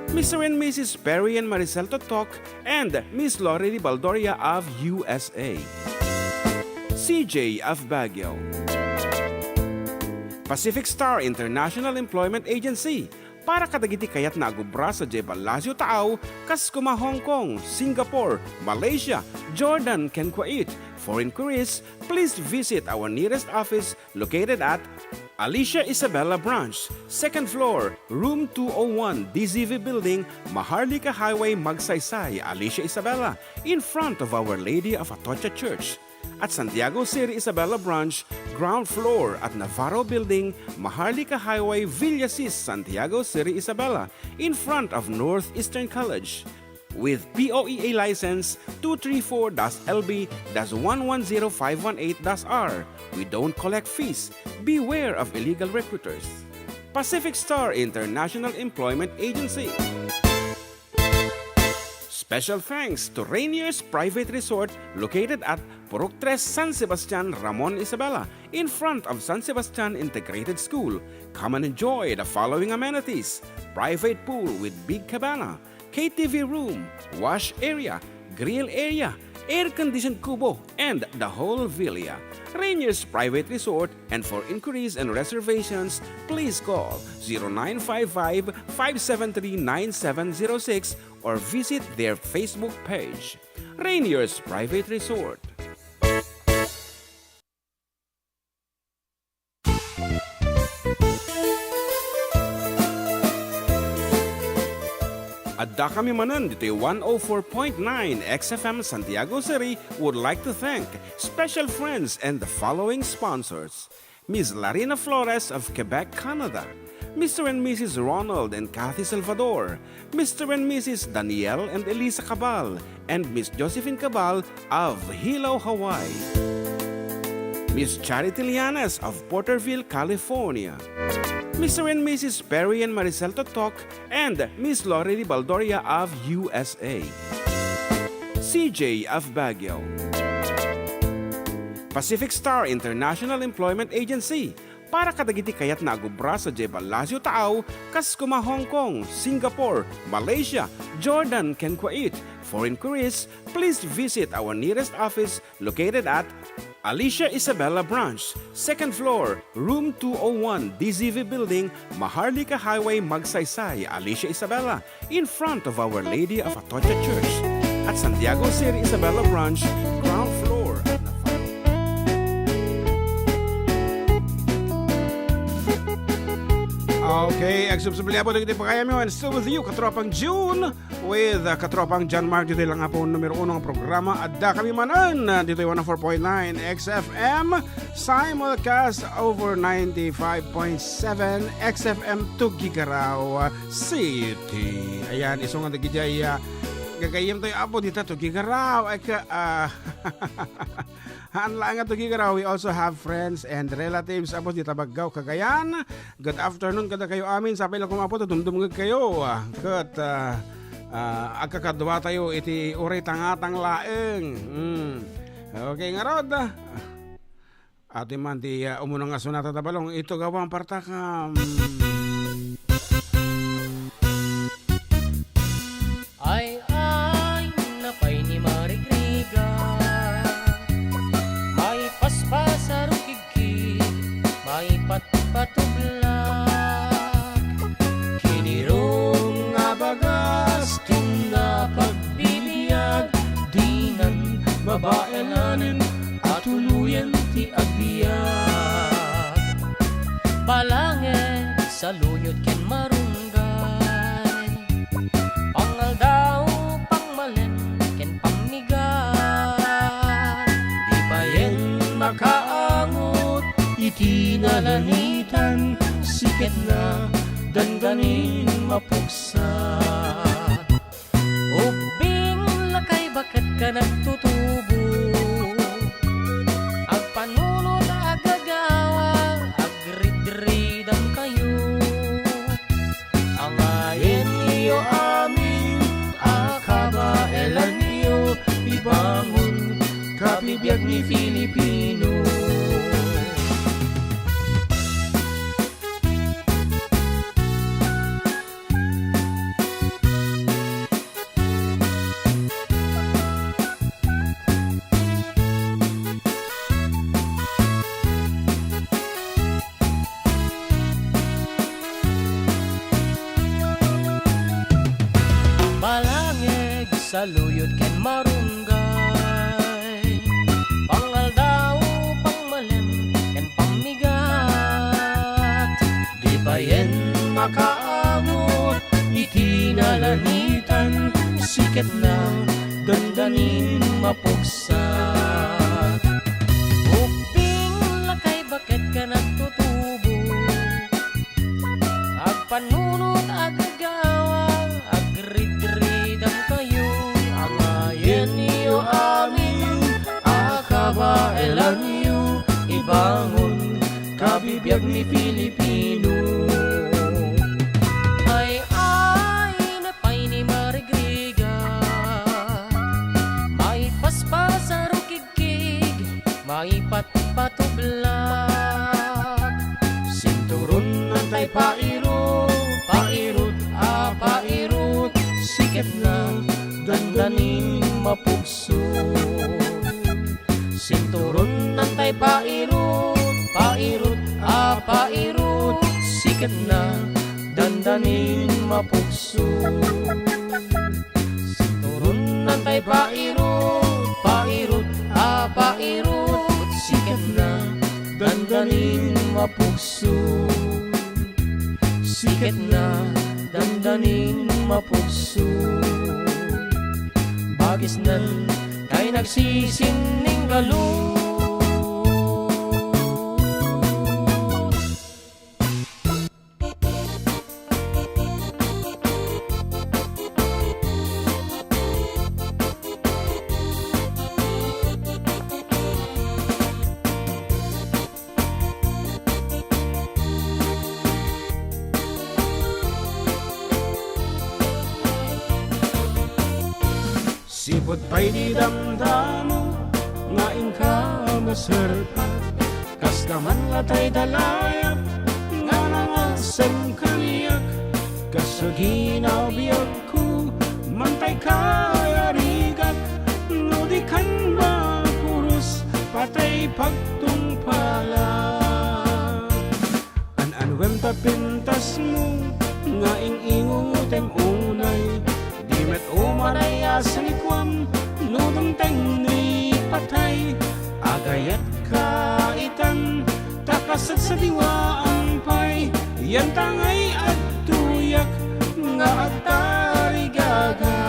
S1: Mr. and Mrs. Perry and Maricel Totok, and Miss Lori Baldoria of USA. CJ of Baguio. Pacific Star International Employment Agency, para kadagiti kayat na agubra sa Jebalasyo Taaw, kas kuma Hong Kong, Singapore, Malaysia, Jordan, ken Kuwait. For inquiries, please visit our nearest office located at Alicia Isabella Branch, 2nd floor, room 201, DZV Building, Maharlika Highway, Magsaysay, Alicia Isabella, in front of Our Lady of Atocha Church. At Santiago City Isabella Branch, ground floor at Navarro Building, Maharlika Highway, Villasis, Santiago City Isabella, in front of Northeastern College. With POEA license 234-LB-110518-R. We don't collect fees. Beware of illegal recruiters. Pacific Star International Employment Agency. Special thanks to Rainier's Private Resort located at Purok 3, San Sebastian, Ramon Isabela, in front of San Sebastian Integrated School. Come and enjoy the following amenities: private pool with big cabana, KTV room, wash area, grill area, air-conditioned kubo, and the whole villa. Rainier's Private Resort, and for inquiries and reservations, please call 0955-573-9706 or visit their Facebook page. Rainier's Private Resort. Adda kami Manen dito 104.9 XFM Santiago City would like to thank special friends and the following sponsors: Ms. Larina Flores of Quebec, Canada, Mr. and Mrs. Ronald and Kathy Salvador, Mr. and Mrs. Danielle and Elisa Cabal, and Miss Josephine Cabal of Hilo, Hawaii, Miss Charity Lianes of Porterville, California, Mr. and Mrs. Perry and Maricel Totok, and Miss Lori Baldoria of USA. CJ of Baguio. Pacific Star International Employment Agency, para kadagiti kayat na agubra sa Jebalasyo Taaw, kas kuma Hong Kong, Singapore, Malaysia, Jordan, ken Kuwait. For inquiries, please visit our nearest office located at Alicia Isabella Branch, 2nd floor, room 201, DZV Building, Maharlika Highway, Magsaysay, Alicia Isabella, in front of Our Lady of Atocha Church. at Santiago City Isabela Branch, ground floor.
S3: Okay, agsubsubilya po dito pa kaya mo and still with you, Katropang June with Katropang John Mark. Dito lang nga po numero 1 ang programa Adda kami manan. Dito yung 104.9 XFM simulcast over 95.7 XFM Tugigaraw City. Ayan, isong nga nagigay gagayim tayo apo dito Tugigaraw ay ka Hanlaan nga Tugigaraw, we also have friends and relatives apos di Tabaggaw, Cagayan. Good afternoon kada kayo amin. Sapay lang kumapo, dumdumgag kayo. Kat agkakadwa tayo iti uray tangatang laeng. Okay nga rod. Ati man di umunang nga sunata tabalong. Ito gawang partakam.
S2: Ay, napay ni Marigriga. May paspasaro kikik, may patpatublak. Kinirong nga bagas, tinga pagbibiyag. Dinan babaelanin, at tuluyan ti agbiyag. Balange, sa luyot ken marunggay. Pangal daw, pangmalen, ken pamigat. Di pa yen makaangot, itinalanitan. Siket na, dandanin mapuksa. Ubing lakay bakat ka nagtutubo. Agpanunod agagawa, agridridang kayo. Ang ayen iyo amin, akabaelan iyo, ibangon, kabibiyag ni Filipino. Balangeg sa luyot ken marunggay. Pangal daw, pangmalem, ken pamigat. Di ba yen makaamot, itinalanitan. Siket na, dandanin mapuksa. Uping lakay baket ka nagtutubo. Agpanunod agagawa, agridridang kayo. Ang ayen niyo amin, akabaelan niyo, ibangon, kabibiyag ni Filipino. Ay, napay ni Marigriga. May paspasaro kikig, may patpatublak. Sinturon ng tay pairot, pairot, pairot. Siket na, dandanin mapugso. Sinturon ng tay pairot, pairot, pairot. Siket na, dandanin mapugso. Sinturon ng tay pairot, pairot, pairot. Siket na, dandanin mapugso. Siket na, dandanin mapugso. Bagis nan kay nagsisining galo.
S3: Sipot pa'y di damdamo, nga ingka maserpat. Kas naman latay dalayak, nga nangasang kaliyak. Kas sa ginabiyag ko, mantay kayarigat. No di kan ba kurus, patay pagtungpala. An-anwem tapintas mo, nga ing-ingong tem unay. Di met umaraya sa likwam, nudong tengri patay, agayat kaitan, takasat sa diwa ang pay, yan tangay at tuyak, nga at tarigagay.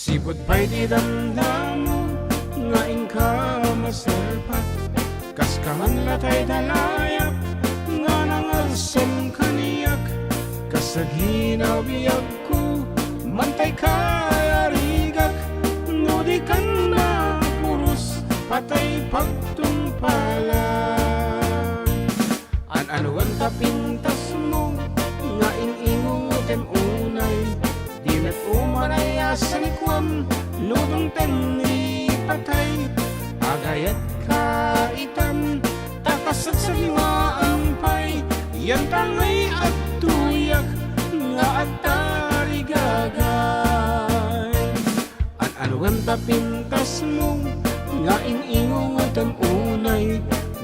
S3: Sipot pa'y di damdamo, nga ingka maserpat, kas kaman latay dalayap, nga nangalsam kaniyak, kasaginaw biyag ko, mantay kayarigak, nudi kan na puros, patay pagtumpalan. Ano ang tapintas mo, nga iningong tem unay, di met umaraya sa likwam, nudong tenri patay, agayat kaitan, takasat sa liwaang pay, yan tangay at tuyak, nga at tarigagay. Ano ang tapintas mo, nga iningong tem unay,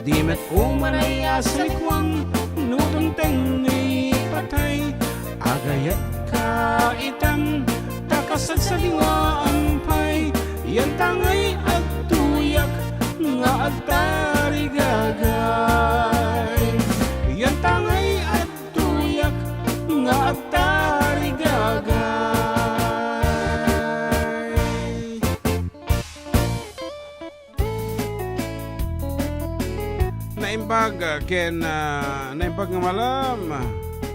S3: di met umaraya sa likwam, nudong tenri patay, agayat kaitan, takasat sa liwaang pay, yan tangay at tuyak, nga at tarigagay. Yan tangay at tuyak, nga at tarigagay. Naimbag naimbag nga malam.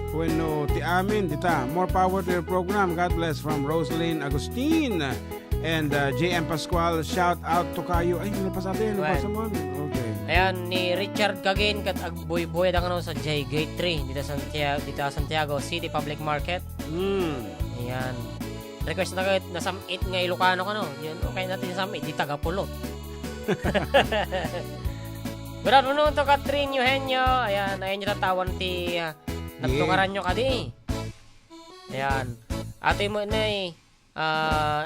S3: Bueno, ti amin, dita. More power to your program. God bless from Rosalyn Agustin and J.M. Pascual. Shout out to kayo. Ay, ano pa sa atin? Ano pa sa mga? Okay.
S2: Ayan, ni Richard Gagin kat agboy-boy da kano sa J Gate 3 dito sa Santiago City Public Market. Ayan. Request na kahit na samit nga Ilocano kano. Yun, okay natin samit di Tagapulot. Good afternoon to Catherine Eugenio. Ayan, ayun yung tatawan ti nagtungaran nyo kadi. Ayan. Ate mo na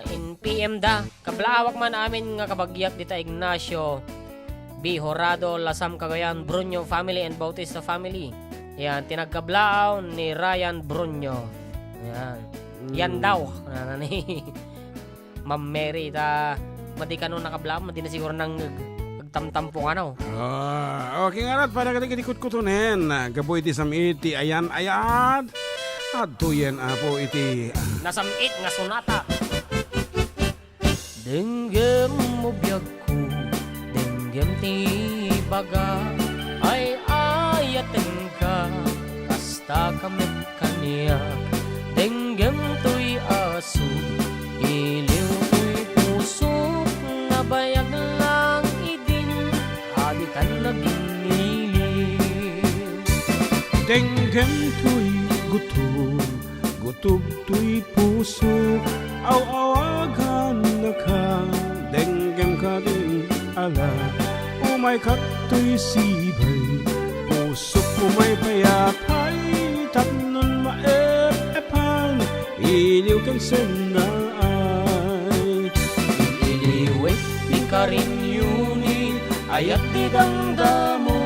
S2: in PM da. Kablaawak man amin nga kabagyak dita Ignacio B. Horado, Lasam, Cagayan, Brunyo family and Bautista family. Ayan. Tinagkablaaw ni Ryan Brunyo. Ayan. Yan daw. Ni Ma'am Mary. Madi ka nung nakablaaw. Madi na siguro nang tamtampong ano.
S3: Okay nga rat, para katikit-kutunin. Gaboy iti samiti, ayan, ayat. At tuyen po iti.
S2: Nasamit nga sunata. Denggem mo biyag ko, denggem ti baga, ay ayaten ka, kasta kamit kaniya. Denggem to'y aso, iliw to'y puso, nabayag lang kan nagingiliw.
S3: Denggem to'y gutom, gutom to'y puso, aw-awagan na ka, denggem ka din ala, umay kat to'y sibay, puso umay payapay, tapnon maep-epan, iliw kang senay.
S2: Iliwet pingkarin yuni, ayat di damdamo,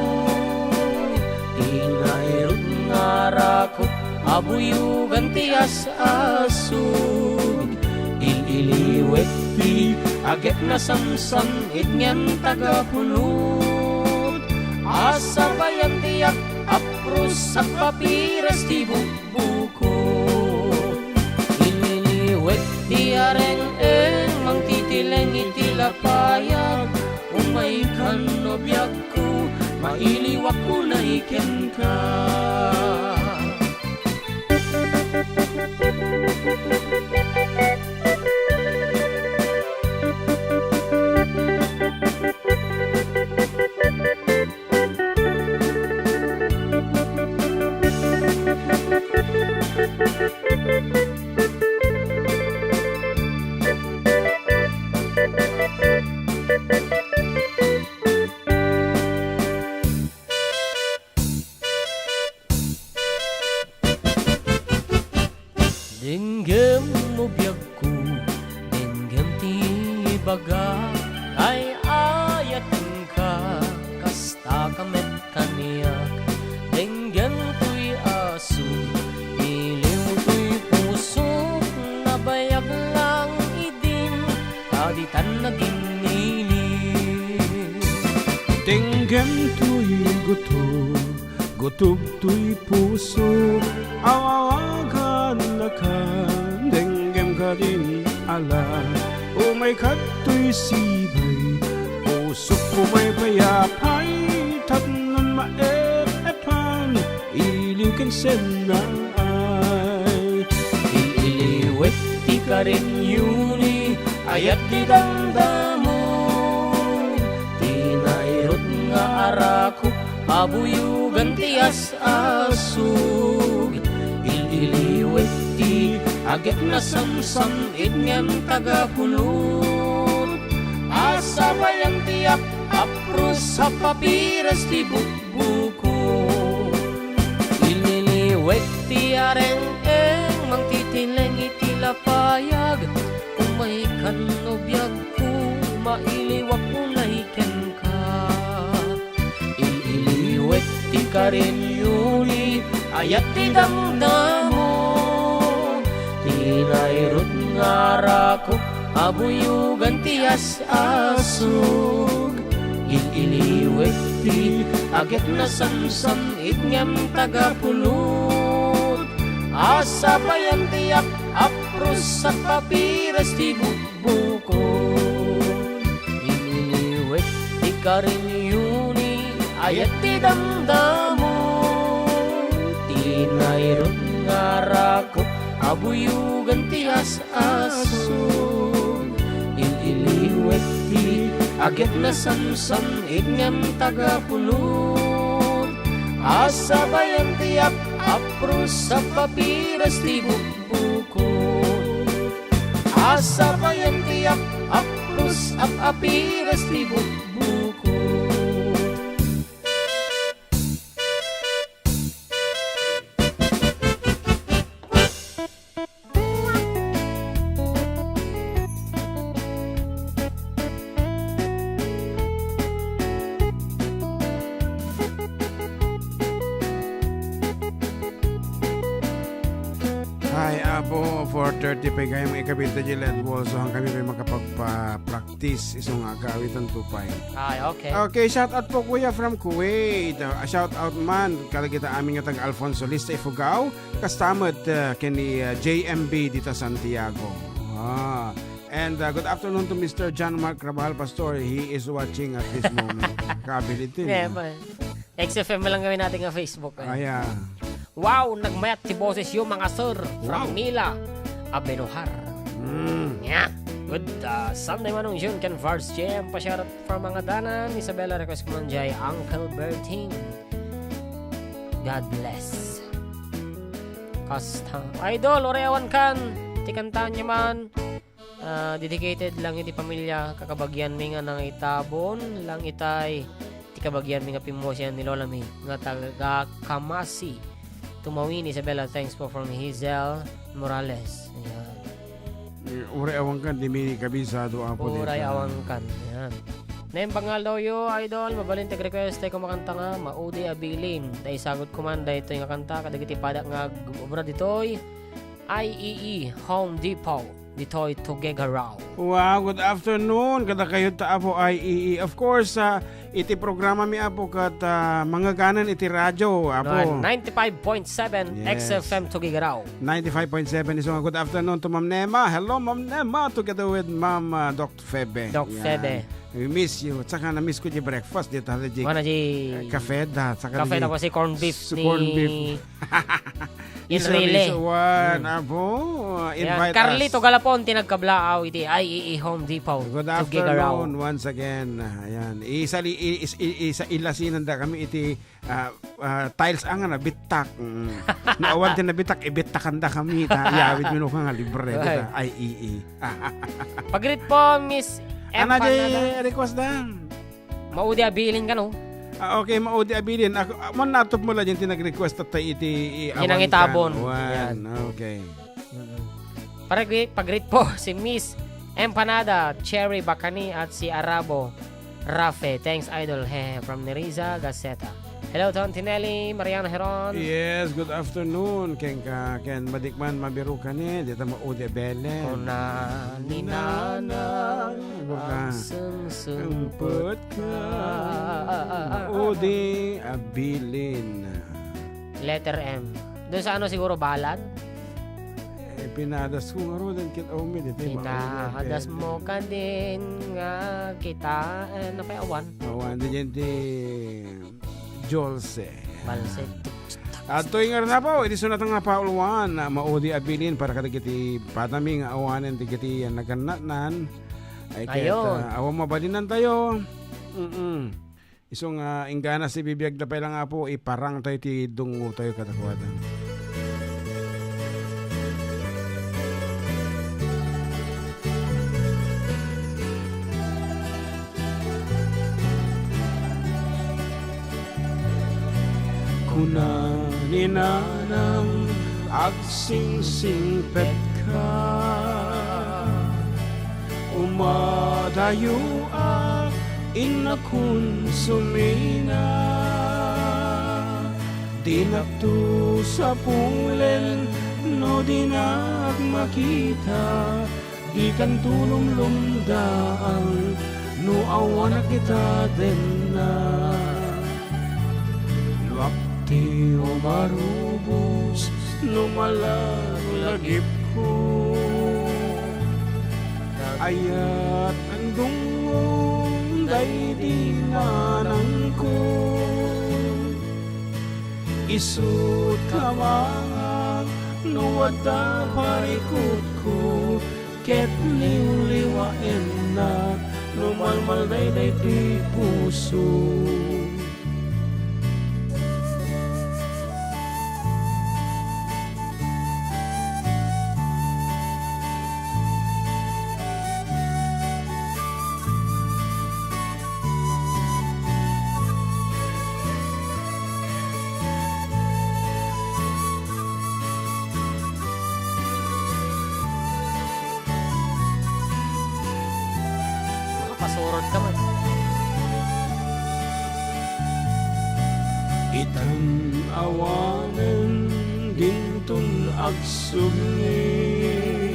S2: tinairot nga rakot, abuyugan ti as-asug. Ililiwet ti agek na samsam, itnyan tagapunot, asabayan tiyak apros sa papiras ti bukbukot. Ililiwet ti areng-eng, mang titileng itilapayag, umay kan no biyak ko, mailiwak ko na iken ka. baga ay ayatan ka kasta kamet kaniyak denggan tuy aso iliw tuy puso nabayag lang idin kaditan naging nili
S3: Tinggem tuy gutob tuy puso awawagan na ka denggem ka din ala umay kat tuy sibay pusok umay payapay tatnon maepan iliw kan senay
S2: iliwet ti ka rin yuni ayat di damdamo tinairot nga arako abuyugan tias asug ililiwet ti agit na samsam itngem tagapulot asa bayang tiyak apros sa papiras ti bukbuko ililiwet ti areng-eng mangtitileng itilapayag kung may kanobiyag ko mailiwak ulay ken ka ililiwet ti karin yuli ayat ti damdamo tinairot nga rako abuyugan tias asug ililiwet ti agit na samsam itngem tagapulot asa payan tiyak apros sa papiras ti bukbuko ililiwet ti karin yuni ayat ti damdamo tinairot nga rako abuyugan tias asog ililiwet ti agit na samsam itngem tagapulot asa bayan tiyak apros sa papiras ti bukbuko asa bayan tiyak apros apiras ti bukbuko
S3: Hi, Apo, 4:30 pa kayo may kabita jilet wall so hang kami may makapag-practice isang agawitan tupay.
S2: ay okay
S3: Okay, shout out po kuya from Kuwait. Shout out man kala kita aming tag Alfonso Lista Ifugao kastamad kini JMB dito Santiago. And good afternoon to Mr. John Mark Rabal Pastor. He is watching at this moment. Kabilitin.
S2: yeah, XFM lang gawin natin nga Facebook
S3: Aya.
S2: wow nagmayat ti boses yung mga sir
S3: Wow.
S2: from Nila Abenohar yeah good Sunday manong June can Vars Jam pasyarat from mga danan Isabella request ko man jay Uncle Berting God bless kasta idol oreawan kan ti kantaan niya man dedicated lang iti pamilya kakabagyan mi nga nang itabon lang itay ti kabagyan mi nga pimosyan ni Lola mi nga taga Kamasi Tumawin Isabella thanks po from Hazel Morales ayan
S3: Uray awang kan di may kabisado apo dito.
S2: Uray awangkan. Yan. Name pangal daw yo, idol. Mabalin tag request tayo kumakanta nga. Maudi abilin. Dahil sagot kumanda ito yung kanta. Kadagiti padak nga obra ditoy. IEE Home Depot. Ditoy Tugegaraw.
S3: Wow, good afternoon. Kada kayo ta apo IEE. Of course, iti programa mi apo kat mga ganan iti radyo apo.
S2: 95.7
S3: Yes.
S2: XFM Tugegaraw.
S3: 95.7 is good afternoon to Ma'am Nema. Hello Ma'am Nema together with Ma'am Dr. Febe.
S2: Doc
S3: Yan.
S2: Febe.
S3: We miss you. Tsaka na-miss ko di breakfast dito.
S2: Mana di
S3: Kafe da. Tsaka
S2: kafe
S3: di-
S2: na ko si corn beef
S3: s-
S2: ni
S3: corn beef.
S2: Enrile.
S3: One, apo.
S2: Yan.
S3: Invite
S2: Carlito
S3: us.
S2: Galapon tinagkablaaw iti IEE Home Depot.
S3: Good
S2: Tugegaraw.
S3: afternoon once again. Ayan. Isa ilasinan da kami iti tiles ang na bitak. Naawan din na bitak ibitakan da kami. Yawid mo nga libre
S2: Right.
S3: da IEE.
S2: Pagrit po Miss M.
S3: Ano
S2: Panada.
S3: request da?
S2: Maudi abilin ka no?
S3: Okay, maudi abilin. Ako man natop mo lang yung tinag-request at iti
S2: Yan ang itabon.
S3: One.
S2: Yan.
S3: Okay.
S2: Pagrit po si Miss Empanada, Cherry Bacani at si Arabo Rafe. Thanks, Idol. Hehe, from Neriza Gaceta. Hello, Tontinelli, Mariana Heron.
S3: Yes, good afternoon. Ken madikman mabiru ka ni. Dito mo ude bele.
S2: Kuna ni Nana ang
S3: Sempet ka. Ude abilin.
S2: Letter M. Doon sa ano siguro balad?
S3: Pinadas ko nga ro din kit omi dito.
S2: Pinahadas mo ka din nga kita na pa awan.
S3: Awan din di Jolse.
S2: Balset.
S3: At tuwing nga na po, iti sunat nga pauluan na maudi abilin para kadagiti patami nga awanin digiti naganatnan. Ay
S2: Ayun.
S3: awan mabalinan tayo. Isong ingana si bibiyag na pa lang nga po, iparang tayo ti dungo tayo katakwatan. Kuna ni nanang agsingsingpet ka, umadayo inakun sumina, dinakto sa pulen no dinak makita, di kan tulong lumdaan no awan kita din na. Ti umarubos lumalagip ko, ayat ang dungong daydinganan ko, isut kamangan nuwada parikot ko, ket liwliwain na lumalmal day di puso.
S2: Pasurot ka man.
S3: Itang awanen dintun agsugni,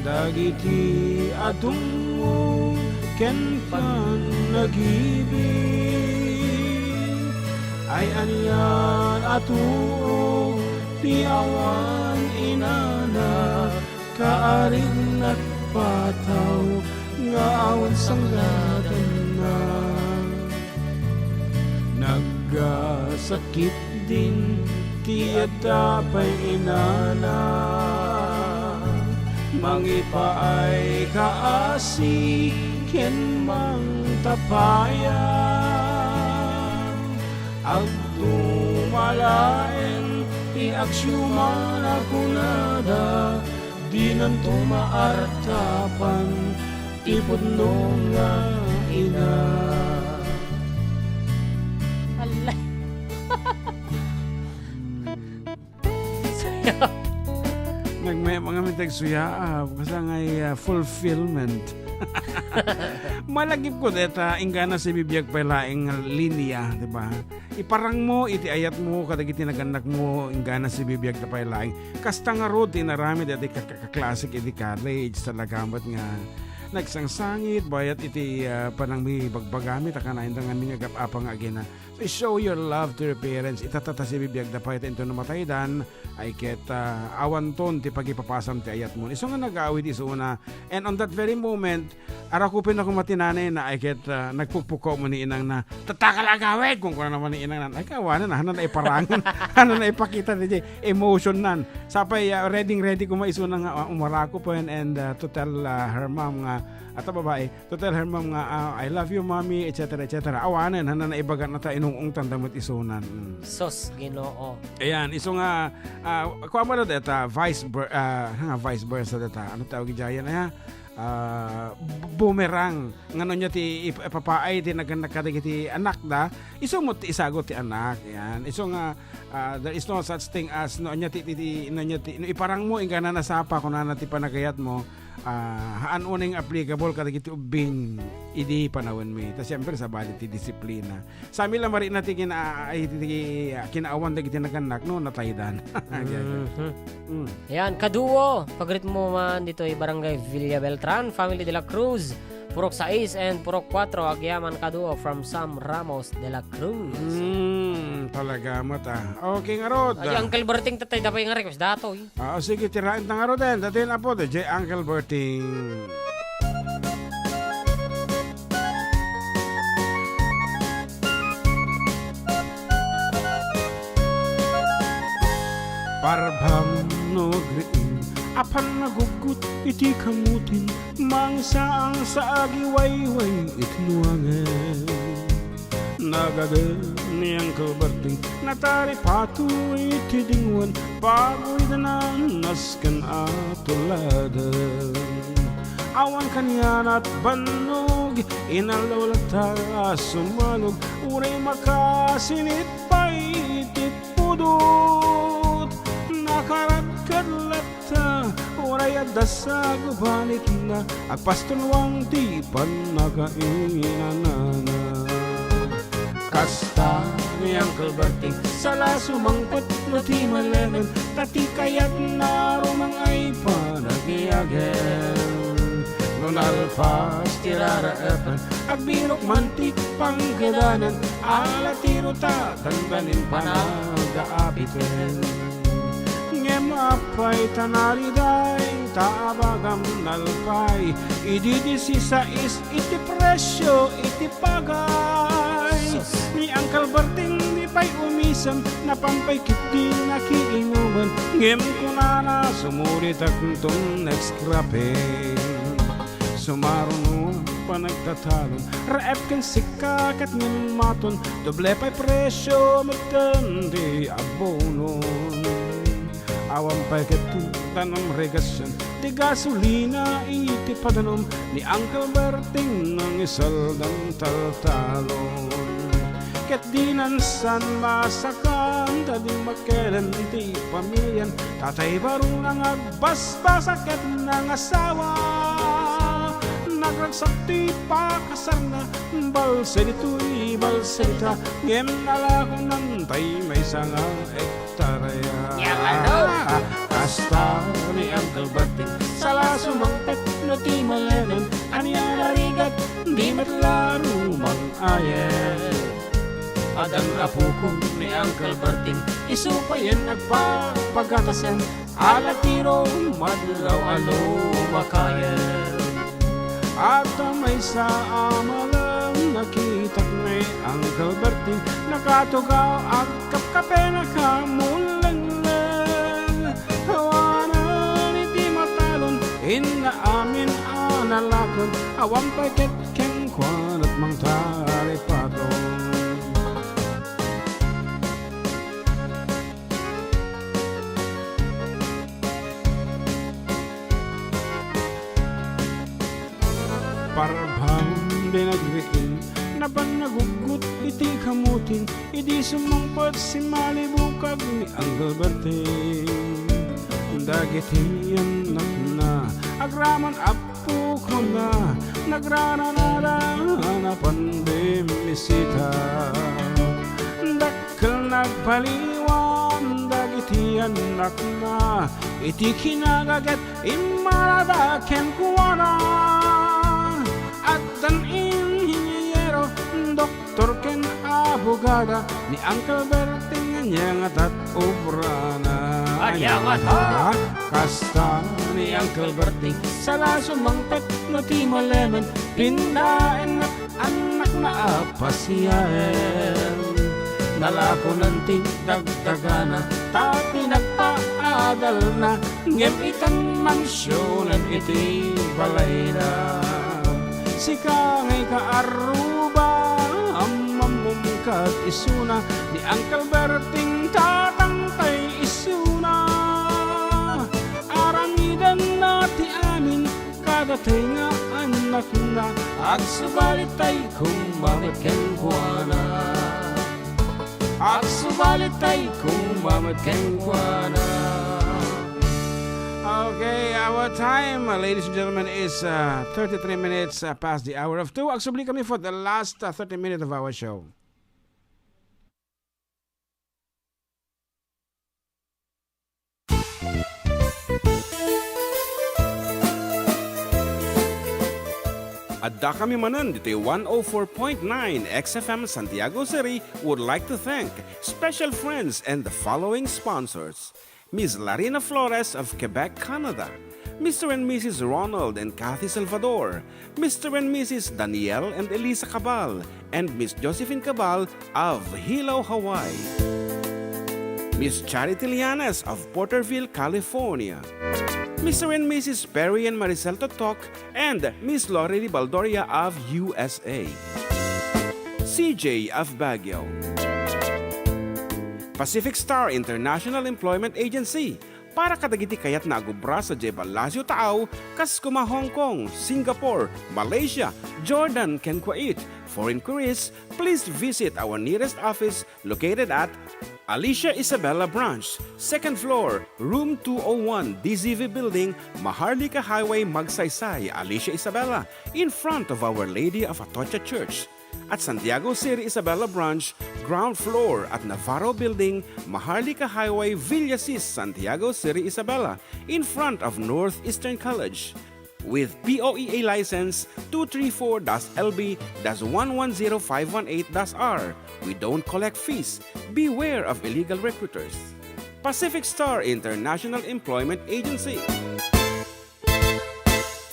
S3: dagiti adungo ken panagibig, ay anyan atuo ti awan inana, kaaring nagpataw nga awan sanglatan na. Naggasakit din ti Adda pa'y inana, mangipaay kaasi ken mang tapaya, ag tumalaen ti aksyuman akunada, di nan tumaartapan ipudno nga ina.
S2: Alay.
S3: Mga mitag suya kasi nga fulfillment. Malagip ko deta ingana si bibiyag palaing linya, di ba? Iparang mo iti ayat mo kadagiti naganak mo ingana si bibiyag na palaing. Kasta nga ro tinarami deti ka-classic iti college talagamat nga nagsangsangit bayat iti panang mi bagbagamit akanain nga mi nga gapapang agina. So show your love to your parents. Itatata si bibiyag da payat into namatay dan ay ket awan ton ti pagipapasam ti ayat mo. Iso nga nag-aawit iso na, and on that very moment arakupin ako matinanay na ay ket nagpupuko mo ni inang na tatakalagawid kung kuna naman ni inang nan ay kawanan na hanan na iparangan hanan na ipakita di emotion nan sapay ready ko maiso na nga umarako po and to tell her mom nga at babae to tell her mom nga I love you mommy etc etc awanan hanan na ibagat na ta inung tandamot isunan.
S2: Sos Ginoo.
S3: Ayan iso nga kuha mo na deta vice versa deta ano tawag gijayan na boomerang ngano niya ti ipapaay ti nagkadagiti anak da iso mo ti isagot ti anak yan iso nga there is no such thing as no niya ti no iparang mo ingana nasapa kun na ti panagayat mo haan uning applicable kadagiti ubing idi panawon mi ta siyempre sa bali ti disiplina sa amin lang mari natin kinaawan dagiti naganak no nataydan.
S2: Yan, kaduo. Pagrit mo man dito ay Barangay Villa Beltran, Family de la Cruz, Purok 6 and Purok 4, Agyaman kaduo from Sam Ramos de la Cruz.
S3: Talaga mo ta. Okay nga rod.
S2: Ay, Uncle Berting tatay dapay nga request dato.
S3: Sige, tirain na nga rod din. Datin na po, J. Uncle Berting. Parbang nogriin apan nagugut iti kamutin mangsaang sa agiwayway itnuangan nagagal niyang kalbarting natari patu iti dingwan bagoy danan naskan atuladan awan kanyan at banog inalawlata sumanog uray makasinit pa iti pudot nakaratkalata uray adasa gubanit na agpastunwang di panagainanana kasta niyang kalbarting sala sumangpot na ti malemen tati kayat na rumang ay panagyagen nunalpas tiraraapan agbirok mantik panggadanan alatiro ta tandanin panagaapitin ngem-apay tanariday taabagam nalpay ididisisais iti presyo iti pagay ni Uncle Berting ni pay umisam napampay kiti nakiinuman ngem kunana sumurit akong next scrapping sumaruno panagtatalon raep kan sikakat ng maton doble pay presyo magtandi abonon awang pay ketutan ng regasyon di gasolina iti padanom ni Uncle Berting ng isaldang taltalon ket dinansan masakan dading makelen ti pamilyan tatay barong nang agbasbasa ket ng asawa nagragsakti pa kasarna balse dito'y balseta ngem nalakong nantay may sanga ektaraya kasta ni Uncle Berting sala sumangpet no ti malenon anya narigat di matlaro mang-ayen adang apukong ni Uncle Berting isupayan nagpapagatasan alatiro madlaw alo makayen at may sa amalang nakitak ni Uncle Berting nakatugaw ang kapkape na kamulang hawanan iti matalon inaamin analakon awang paket kengkwan at mang taripaton parabang binagriin naban nagugut iti kamutin idi sumangpot si malibukag ni Uncle Berting dagiti anak na agraman apo ko na nagrananara na pandemisita dakkel nagpaliwan dagiti anak na iti kinagagat imarada ken kuwana at dan inhinyero doktor ken abogada ni Uncle Berting nyangat at obrana
S2: Anyangat ha
S3: kasta ni Uncle Berting sala sumangpet no ti malemen pindaen at anak na apasyaen nalako nanti dagdagana tapi nagpaadal na ngem ikan mansyonan iti balay na sika ngay kaaruba amamumkat isuna ni Uncle Berting tatangkay isuna aramidan na ti amin daday nga anak na, at subalit ay kumamit kang buwana. At subalit ay kumamit kang buwana. Okay, our time, ladies and gentlemen, is 33 minutes past the hour of 2. Agsubli kami for the last 30 minutes of our show.
S1: Adda kami Manen dito 104.9 XFM Santiago City would like to thank special friends and the following sponsors. Ms. Larina Flores of Quebec, Canada. Mr. and Mrs. Ronald and Kathy Salvador. Mr. and Mrs. Danielle and Elisa Cabal. And Miss Josephine Cabal of Hilo, Hawaii. Miss Charity Lianes of Porterville, California. Mr. and Mrs. Perry and Maricel Totok, and Miss Lorely Baldoria of USA. CJ of Baguio. Pacific Star International Employment Agency, para kadagiti kayat na agubra sa Jebalasyo Taaw, kas kuma Hong Kong, Singapore, Malaysia, Jordan, ken Kuwait. For inquiries, please visit our nearest office located at Alicia Isabella Branch, 2nd floor, room 201, DZV Building, Maharlika Highway, Magsaysay, Alicia Isabella, in front of Our Lady of Atocha Church. At Santiago City Isabella Branch, ground floor at Navarro Building, Maharlika Highway, Villasis, Santiago City Isabella, in front of Northeastern College. With POEA license 234-LB-110518-R. We don't collect fees. Beware of illegal recruiters. Pacific Star International Employment Agency.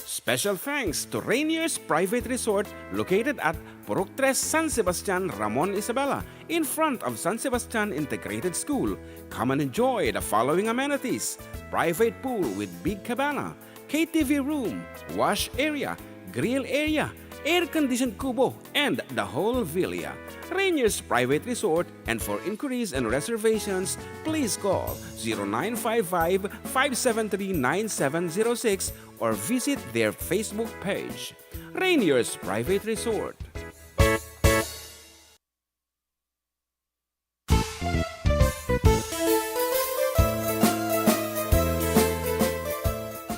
S1: Special thanks to Rainier's Private Resort located at Purok 3 San Sebastian, Ramon Isabela, in front of San Sebastian Integrated School. Come and enjoy the following amenities: private pool with big cabana, KTV room, wash area, grill area, air-conditioned kubo, and the whole villa. Rainier's Private Resort, and for inquiries and reservations, please call 0955-573-9706 or visit their Facebook page. Rainier's Private Resort.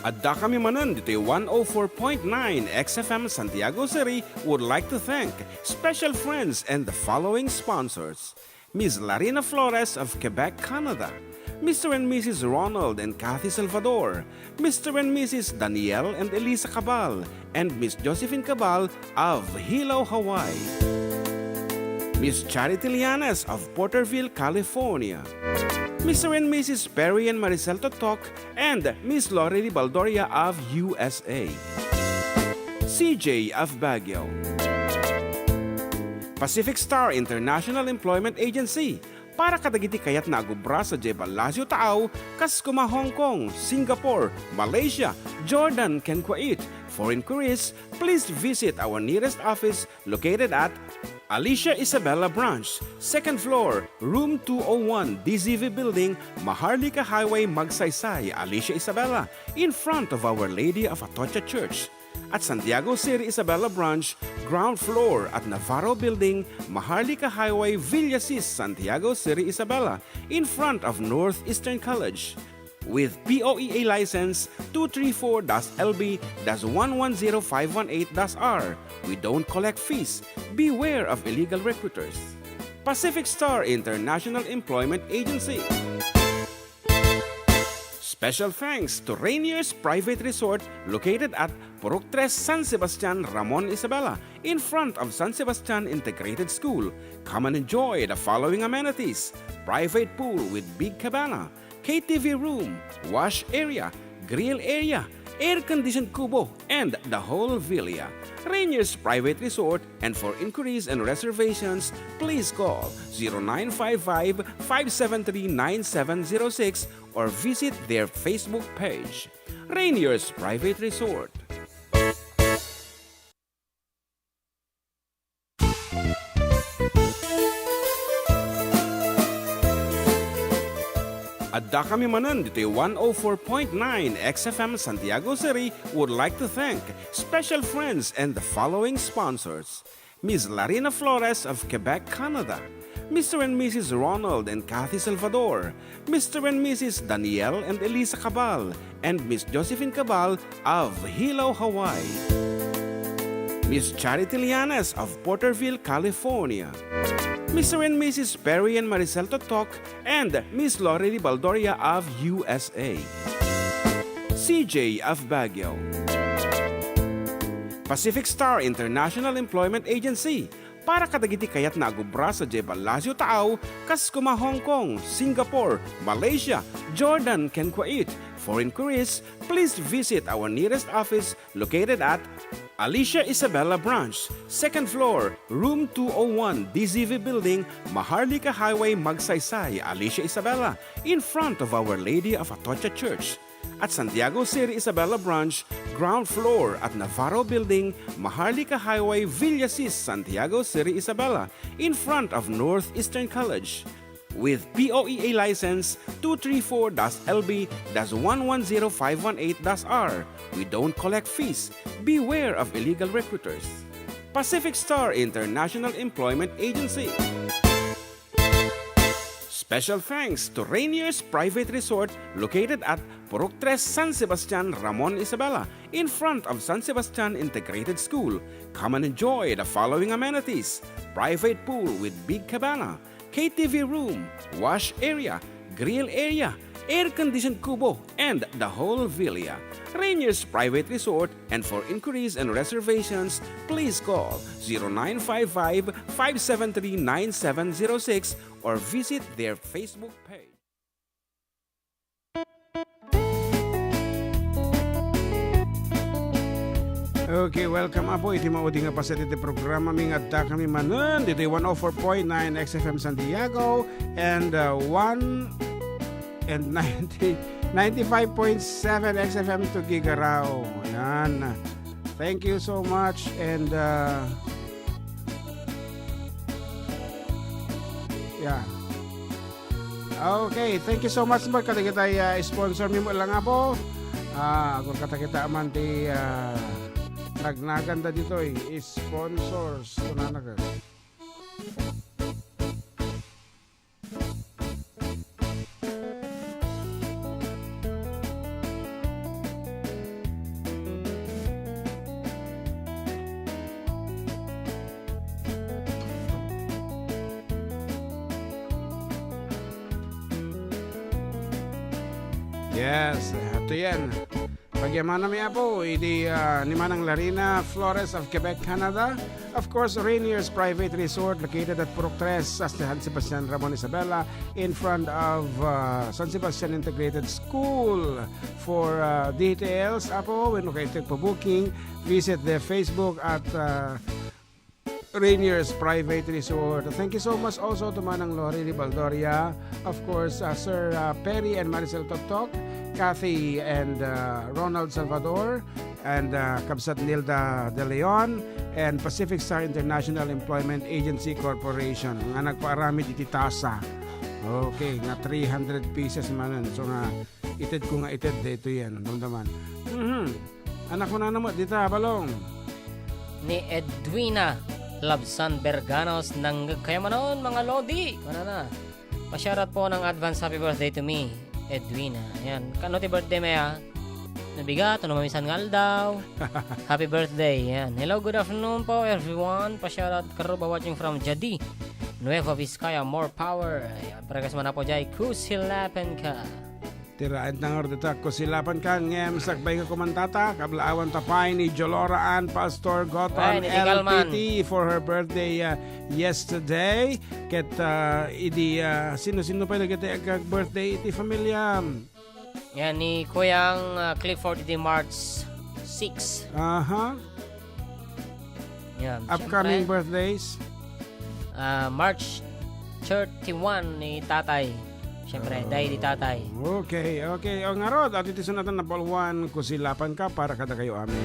S1: Adda kami Manen dito 104.9 XFM Santiago City would like to thank special friends and the following sponsors. Ms. Larina Flores of Quebec, Canada. Mr. and Mrs. Ronald and Kathy Salvador. Mr. and Mrs. Danielle and Elisa Cabal. And Miss Josephine Cabal of Hilo, Hawaii. Miss Charity Lianes of Porterville, California. Mr. and Mrs. Perry and Maricel Totok, and Miss Lorely Baldoria of USA. CJ of Baguio. Pacific Star International Employment Agency, para kadagiti kayat na agubra sa Jebalasyo Taaw, kas kuma Hong Kong, Singapore, Malaysia, Jordan, ken Kuwait. For inquiries, please visit our nearest office located at Alicia Isabella Branch, 2nd floor, room 201, DZV Building, Maharlika Highway, Magsaysay, Alicia Isabella, in front of Our Lady of Atocha Church. At Santiago City Isabella Branch, ground floor at Navarro Building, Maharlika Highway, Villasis, Santiago City Isabella, in front of Northeastern College. With POEA license 234-LB-110518-R. We don't collect fees. Beware of illegal recruiters. Pacific Star International Employment Agency. Special thanks to Rainier's Private Resort located at Purok 3 San Sebastian, Ramon Isabela, in front of San Sebastian Integrated School. Come and enjoy the following amenities: private pool with big cabana, KTV room, wash area, grill area, air-conditioned kubo, and the whole villa. Rainier's Private Resort, and for inquiries and reservations, please call 0955-573-9706 or visit their Facebook page. Rainier's Private Resort. Adda kami manan dito 104.9 XFM Santiago City would like to thank special friends and the following sponsors. Ms. Larina Flores of Quebec, Canada. Mr. and Mrs. Ronald and Kathy Salvador. Mr. and Mrs. Danielle and Elisa Cabal. And Miss Josephine Cabal of Hilo, Hawaii. Miss Charity Lianas of Porterville, California. Mr. and Mrs. Perry and Maricel Totok, and Miss Lori Baldoria of USA. CJ of Baguio. Pacific Star International Employment Agency, para kadagiti kayat na agubra sa Jebalasyo Taaw, kas kuma Hong Kong, Singapore, Malaysia, Jordan, ken Kuwait. For inquiries, please visit our nearest office located at Alicia Isabella Branch, 2nd floor, room 201, DZV Building, Maharlika Highway, Magsaysay, Alicia Isabella, in front of Our Lady of Atocha Church. At Santiago City Isabella Branch, ground floor at Navarro Building, Maharlika Highway, Villasis, Santiago City Isabella, in front of Northeastern College. With POEA license 234-LB-110518-R. We don't collect fees. Beware of illegal recruiters. Pacific Star International Employment Agency. Special thanks to Rainier's Private Resort located at Purok 3 San Sebastian, Ramon Isabela, in front of San Sebastian Integrated School. Come and enjoy the following amenities: private pool with big cabana, KTV room, wash area, grill area, air-conditioned kubo, and the whole villa. Rainier's Private Resort, and for inquiries and reservations, please call 0955-573-9706 or visit their Facebook page.
S3: Okay, welcome po. Iti maudi nga pa sa iti programa ming Adda kami manan. Dito 104.9 XFM Santiago and 95.7 XFM to Gigarao. Ayan. Thank you so much and yeah. Okay, thank you so much ba kada kita sponsor mi mo lang nga po. Ako kata kita man ti nagnaganda dito sponsors tunanaga. Yes, ito yan. Pagyamana mi po, idi ni Manang Larina Flores of Quebec, Canada. Of course, Rainier's Private Resort located at Purok 3, San Sebastian, Ramon Isabela, in front of San Sebastian Integrated School. For details, apo, when kayo po-booking, visit their Facebook at Rainier's Private Resort. Thank you so much also to Manang Lori Baldoria, of course, Sir Perry and Maricel Totok, Kathy and Ronald Salvador, and Kabsat Nilda De Leon, and Pacific Star International Employment Agency Corporation. Nga nagpaarami iti tasa. Okay, nga 300 pieces manan. So nga, itid ko nga itid dito yan. Damdaman. Anak ko na naman, dita, balong.
S2: Ni Edwina Labsan Berganos ng Kayamanon, mga Lodi. Ano na? Pa-shoutout po ng advance happy birthday to me, Edwina. Ayan. Kano ti birthday maya? Nabigat, ano mamisan ngal daw. Happy birthday. Ayan. Hello, good afternoon po everyone. Pa-shoutout karuba watching from Jadi, Nueva Vizcaya, more power. Ayan. Paragas man na po jay, kusilapan ka.
S3: Tiraid ng ordita, kusilapan ka, ngem sakbay ka kumantata, kablaawan tapay ni Joloraan Pastor Gotham LPT for her birthday yesterday. Ket idi sino-sino pa nagiti ag birthday iti familia.
S2: Yan ni Kuyang Clifford di March 6.
S3: Aha.
S2: Yan.
S3: Upcoming
S2: Siyempre,
S3: birthdays.
S2: March 31 ni Tatay. Siyempre, dahil di Tatay.
S3: Okay. O nga rod, at iti sunatan na balwan, kusilapan ka para kada kayo amin.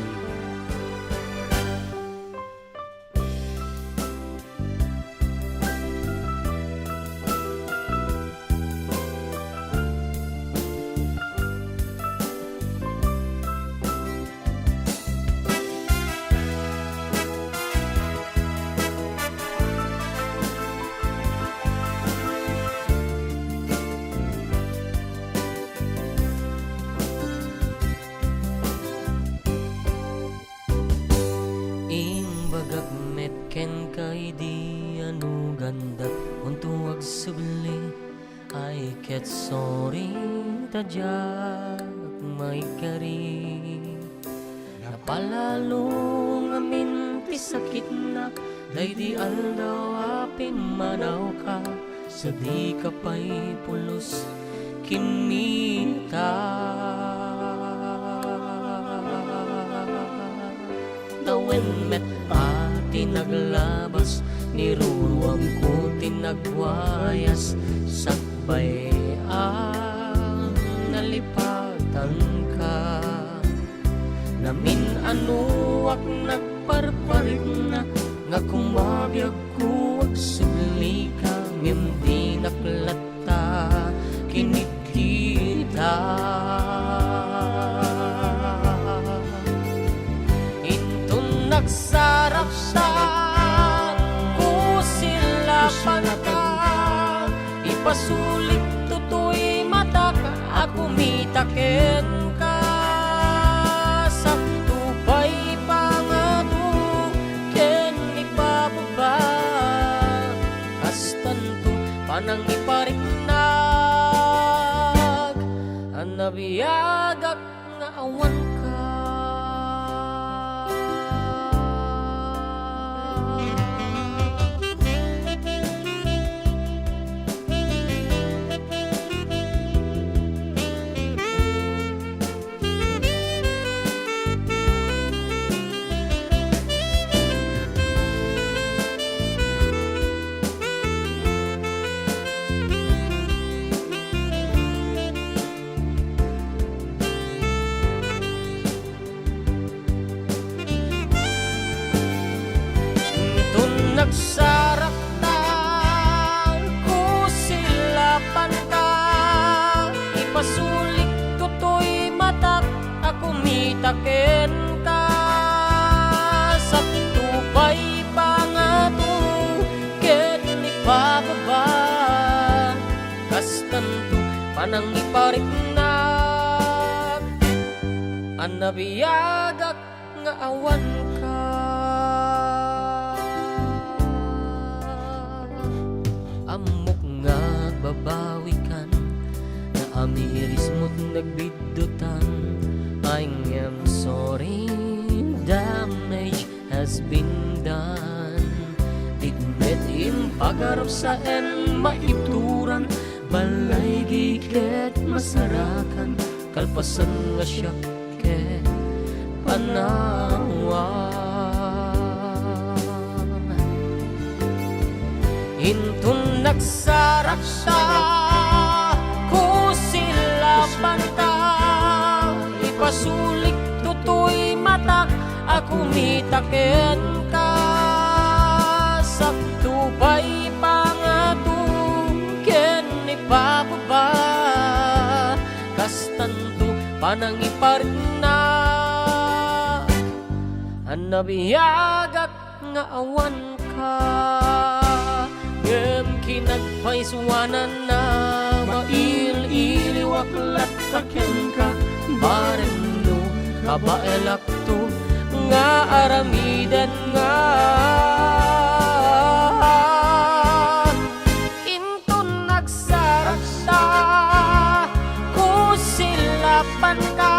S2: ket sorry tadyak may kari napalalong amin ti sakit na daydi aldaw apin manaw ka sa di ka pa'y pulos kinita tawen met ati naglabas niruruam ko tinagwayas sakbay ang nalipatan ka namin anuak nagparparig na nga kumabiyag ko ag sugli ka ngindi naklata kinikita intun nagsarap sa kusilapan ka ipasulit tutoy mata ka ako mitaken ka sakto pa'y pangado ken ipababa kastan to panang ipariknag ang nabiyagak nga awan ka nagsarap na kusilapan ka ipasulik tutoy matak ako mitaken ka sakto pa'y pangato ken ipababa kastan to panang ipariknag ang nabiyagak nga awan ka amok nga babawi kan na amiris mo't nagbidutan I am sorry damage has been done tigmet impagarap sa en maipturan balay giket masarakan kalpasan nga siya ke panawan intun nagsarak sa kusilapan ka ipasulik tutoy matak ako mitaken ka sakto pa'y pangato ken ipababa kastan to panang ipariknag ang nabiyagak nga awan ka ngem kinagpaiswanan na mail-iliwaklat kaken ka barendo kabaelak to nga aramiden nga intun nagsarasta kusilapan ka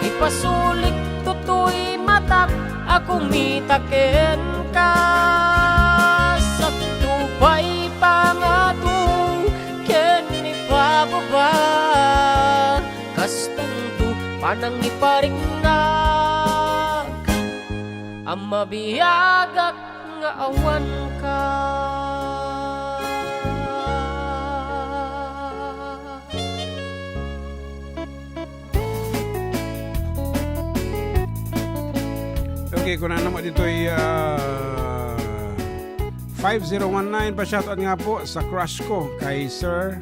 S2: ipasulik tutoy matak ako mitaken ka sakto pa'y pangato ken ipababa kastan to panang ipariknag ang mabiyagak nga awan ka
S3: Okay, kung ano mo dito ay 5019 pa shoutout nga po sa crush ko kay Sir.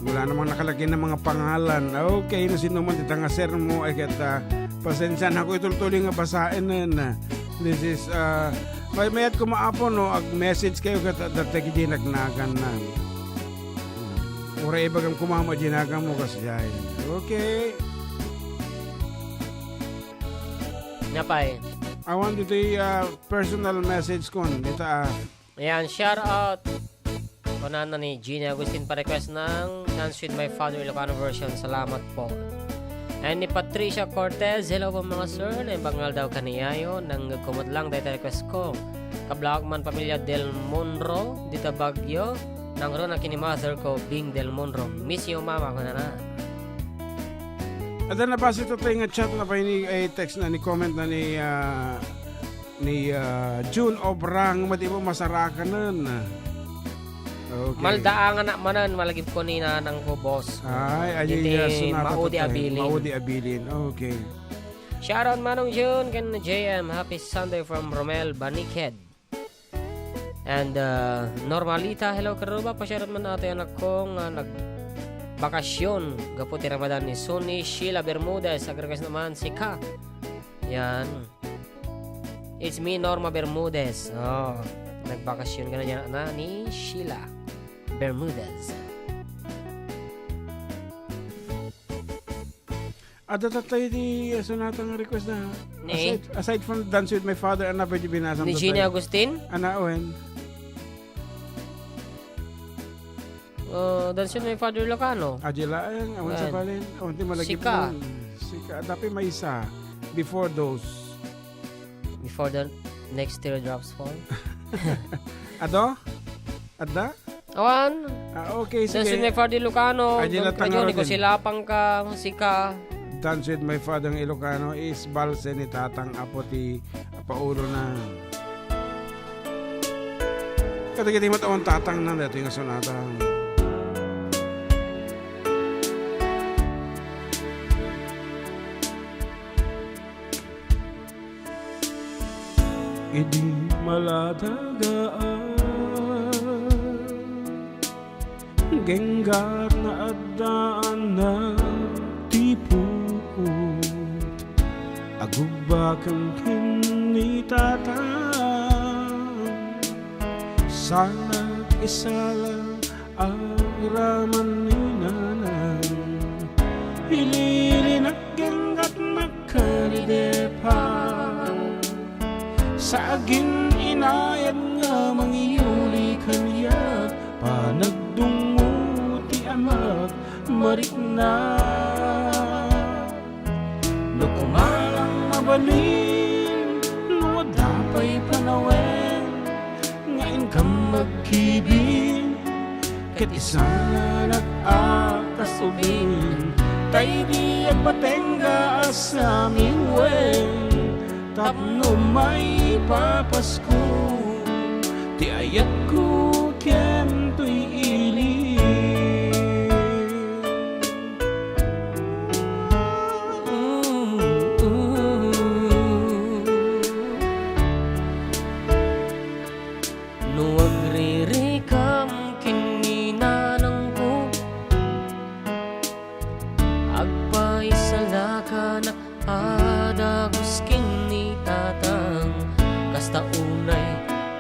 S3: Wala namang nakalagay ng mga pangalan. Okay, no sino man dito nga sir mo ay kata pasensya na ako ituloy nga basahin na. This is may mayat ko maapo no ag message kayo kata datay di nagnagan na. Ora ibagam kumama dinagan mo kasi ay. Okay.
S2: Napay.
S3: I want you to personal message ko dito
S2: Ayan, shout out Kunana ni Gina Agustin pa-request ng Dance with My Father Ilocano version. Salamat po. And ni Patricia Cortez, hello po mga sir. Naibangal daw kaniyayo nang kumot lang dahil request ko. Kablawag man pamilya Del Monro, dito Bagyo. Nang ron ang kini-mother ko, Bing Del Monro. Miss you mama ko na na.
S3: At nabasa ito tayo nga chat na pa ni text na ni comment na ni June Obrang mati mo masarakan nun. Okay.
S2: Maldaangan na manan malagip ko ni nanang ko boss.
S3: Ay,
S2: Diti
S3: sunata
S2: Maudi
S3: to tayo.
S2: Abilin.
S3: Maudi Abilin. Okay.
S2: Shoutout Manong June kan JM. Happy Sunday from Romel Banikhead. And Normalita, hello karuba. Pa-shoutout man natin anak kong nagbakasyon. Gaputi Ramadan ni Sunny Sheila Bermudez. Agregas naman si Ka. Yan. It's me, Norma Bermudez. Oh, nagbakasyon ka na dyan na ni Sheila Bermudez.
S3: Adda tayo di sunata nga request na.
S2: Ni?
S3: Aside from Dance with My Father, ana pwede binasam
S2: Ni
S3: to
S2: Gina
S3: tayo?
S2: Agustin?
S3: Ana, owen.
S2: Dance with My Father Ilocano.
S3: Ajila, ayan, awan sa
S2: Ayan.
S3: balin. Awan ti malagip
S2: Sika.
S3: nun. Sika. Dapat may isa. Before those.
S2: Before the next teardrops fall.
S3: Ado? Adda?
S2: Awan.
S3: Okay,
S2: Dance with
S3: sige.
S2: My Father Ilocano.
S3: Ay, dila tanga
S2: Kadyo,
S3: rin.
S2: ko sila pang ka, sika.
S3: Dance with My Father ng Ilocano is balse ni tatang apo ti paulo na. Kadagiti mo taon tatang na dito yung sonata. Idi maladagaan Genggar na addaan na tiput Agubakang kinitatang Sana isala ang raman ni nanang Ililinak at makaridepan Sa agin inayad nga mangiyuli kaniya Panagdunguti amak marikna No kumalang mabalin No dapay panawen Ngayon kang magkibin Kat isa na nag-akasubin Tay di agpatengga sa miwen Tapno may papasko Ti ayat ko ken to'y ili
S2: No agririkam kininanang ko Agpaisala ka na adagos kini tatang Kasta unay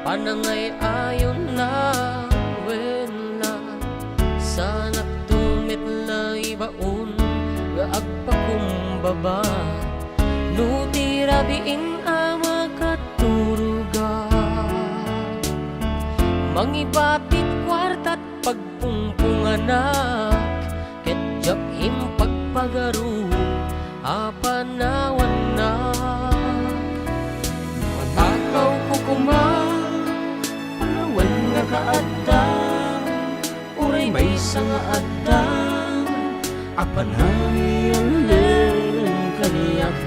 S2: panangay ayon na wala Sana tumit la ibaon Nga agpakumbaba No tirabiing ama katuruga Mangibatit kwartat pagpungpunganak Ketjak himpagpagaru apanawan na Matakaw ko panawan nga kaadang Uray may nga adang
S3: Apanani ang leleng kaniyak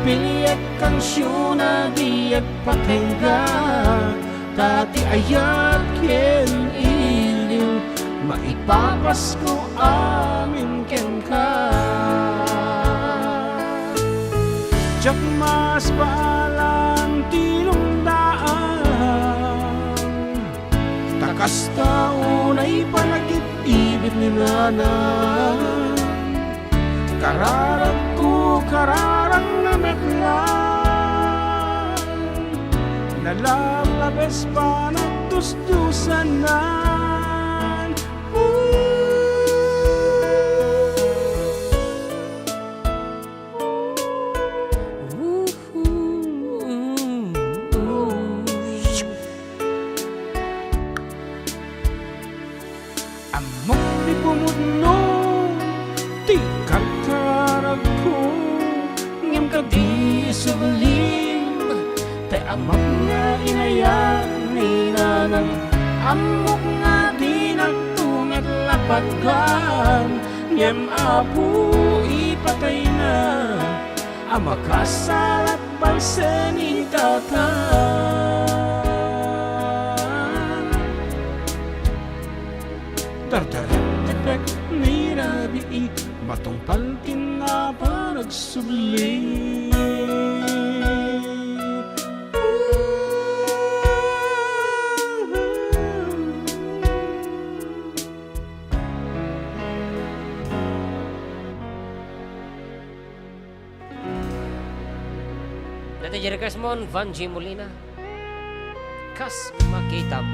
S3: Piliyak kang syuna diyak patengga Tati ayat ken iliw Maipapasko amin ken ka Diyak mas paalam tinundaan Takas taunay panagit-ibit ni nanang Kararag ko kararang na meklan Nalalabes pa nagtusdusanan
S2: nagsulim tay amak nga inayang ninanang amok nga di nagtungat lapagkan ngem apo ipatay na amakasalat balsening tatan tartarak ni rabi matong paltin na panagsubli Dati Jerikas Mon, Van G. Molina Kas Makitam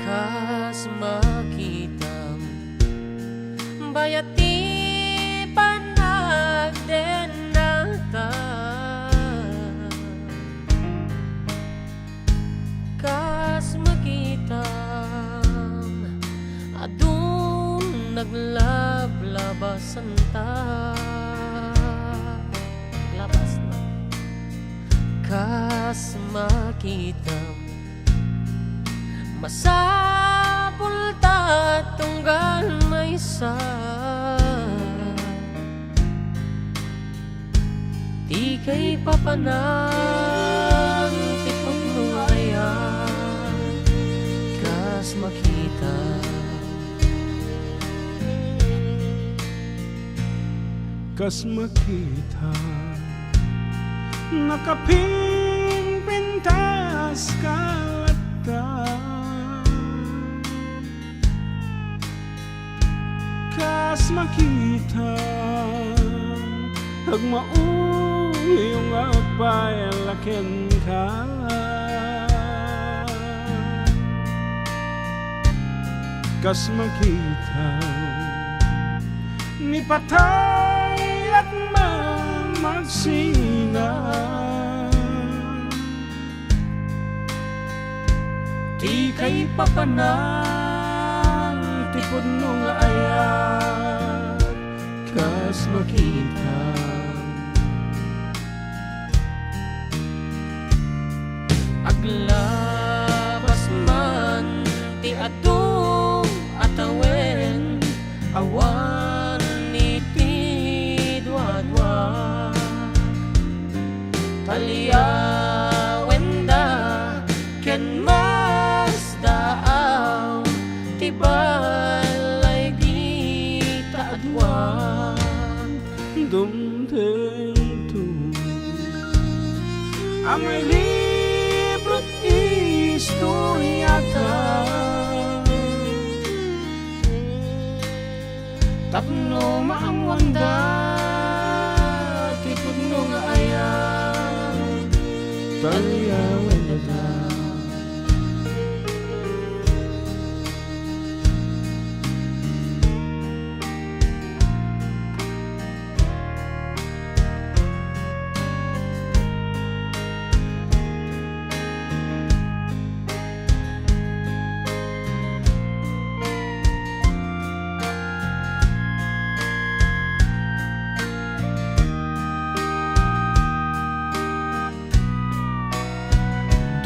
S2: Kas Makitam Bayati panagdenata Kas Makitam Adun naglablabasan ta Labas na Kas Makitam Masapul ta tunggal may sa Di kay papanang tipot mo ayan Kas makita
S3: Kas makita nakaping pintas kalata Kas makita Hagmaong iyong apayalakin ka Kas makita Ni patay at mamagsina Di kay papanang tipod nung ayat Kas makita
S2: Aglabas man ti atong atawen Awan ni tidwadwa Taliyawenda ken mas daaw ti balay di taadwan
S3: Dumteng Amay libro't istoryata Tapno maamwanda Tipod no nga ayan Talyawan na ta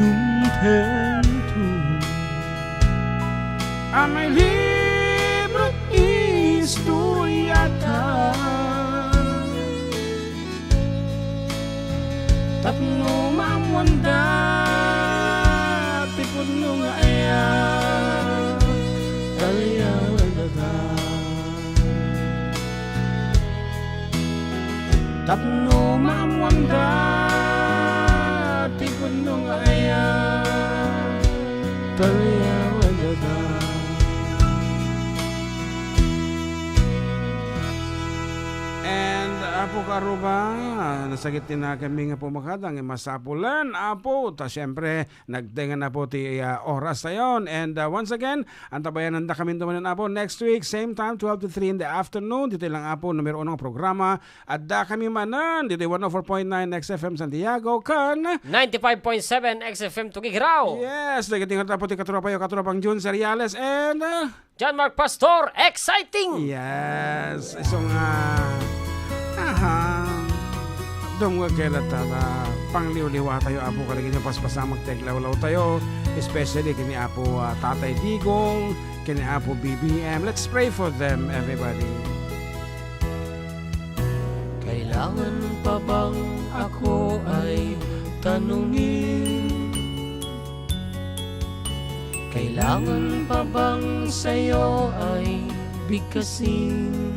S3: Dumtento Amay libro't istoryata Tapno mamwanda Tipod no nga ayan Talyawan na ta Tapno mamwanda Tipod no nga ayan Talyawan na ta And apo karuba, nasagit din na kami nga po makadang masapulan apo. Ta syempre nagdengan na po ti oras tayon. And once again, antabayan nanda kami tumanan apo next week same time 12 to 3 in the afternoon. Dito lang apo numero 1 programa. Adda kami manan dito 104.9 XFM Santiago kan
S2: 95.7 XFM Tugigaraw.
S3: yes, nagatingan tapo ti katropang Jun Seriales and
S2: John Mark Pastor, exciting!
S3: yes, isong Dong kailan tata pangliw-liwa tayo apo kalagin yung paspasamag teglawlaw tayo, especially kini apo Tatay Digong, kini apo BBM. Let's pray for them, everybody.
S2: Kailangan pa bang ako ay tanungin? Kailangan pa bang sa'yo ay bigkasin?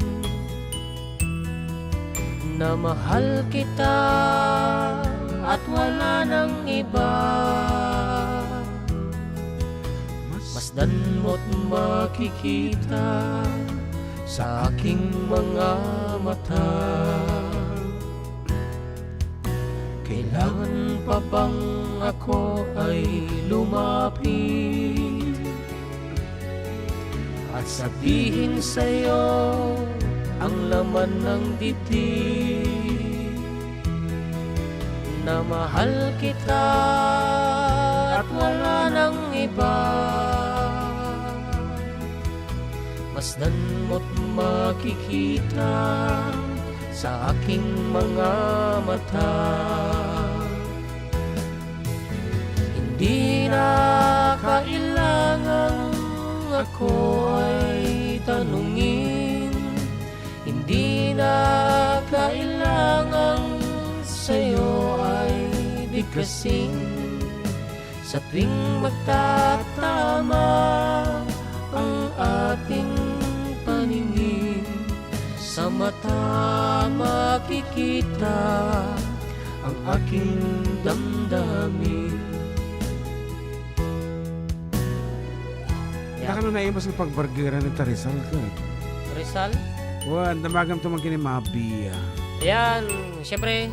S2: Na mahal kita at wala nang iba. Masdan mo't makikita sa aking mga mata. Kailangan pa bang ako ay lumapit at sabihin sa'yo ang laman ng dibdib? Na mahal kita at wala nang iba. Masdan mo't makikita sa aking mga mata. Hindi na kailangang ako ay tanungin. Hindi na kailangang sa'yo ay bigkasin. Sa tuwing magtatama ang ating paningin, sa mata makikita ang aking damdamin.
S3: Nakano na imas ng pagbargira ni Tarisal ka.
S2: Rizal?
S3: Wan, damagam to magkini mabiya.
S2: Ayan, syempre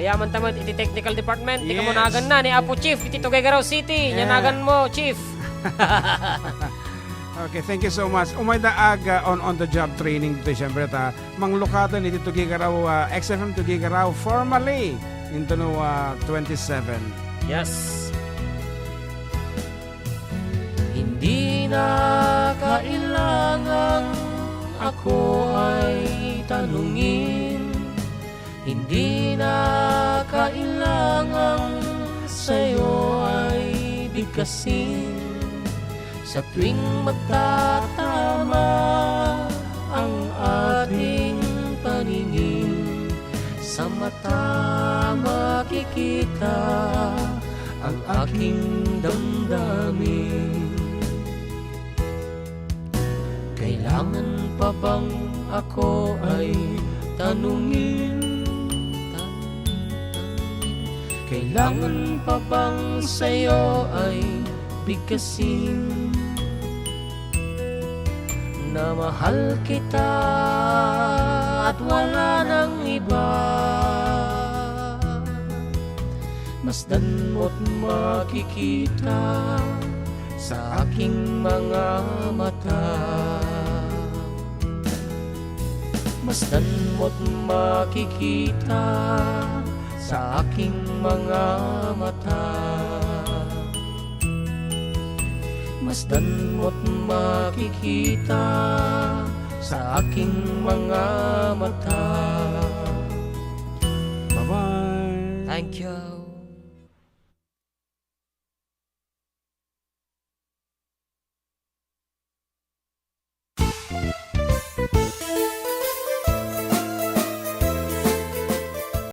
S2: yaman tamad iti technical department. Di ka mo
S3: Yes.
S2: nagan na ni Apo Chief iti Tuguegarao City.
S3: Yeah.
S2: Nyanagan mo, Chief.
S3: Okay, thank you so much. Umay daag on the job training dito syempre ta manglukatan iti Tugigaraw XFM Tugigaraw formally into 27.
S2: Yes. Hindi na kailangang ako ay tanungin. Hindi na kailangang sa'yo ay bigkasin. Sa tuwing magtatama ang ating paningin, sa mata makikita ang aking damdamin. Kailangan pa bang ako ay tanungin? Kailangan pa bang sa'yo ay bigkasin? Na mahal kita at wala nang iba. Masdan mo't makikita sa aking mga mata. Masdan mo't makikita sa aking mga mata. Masdan mo't makikita sa aking mga mata.
S3: Bye-bye.
S2: Thank you.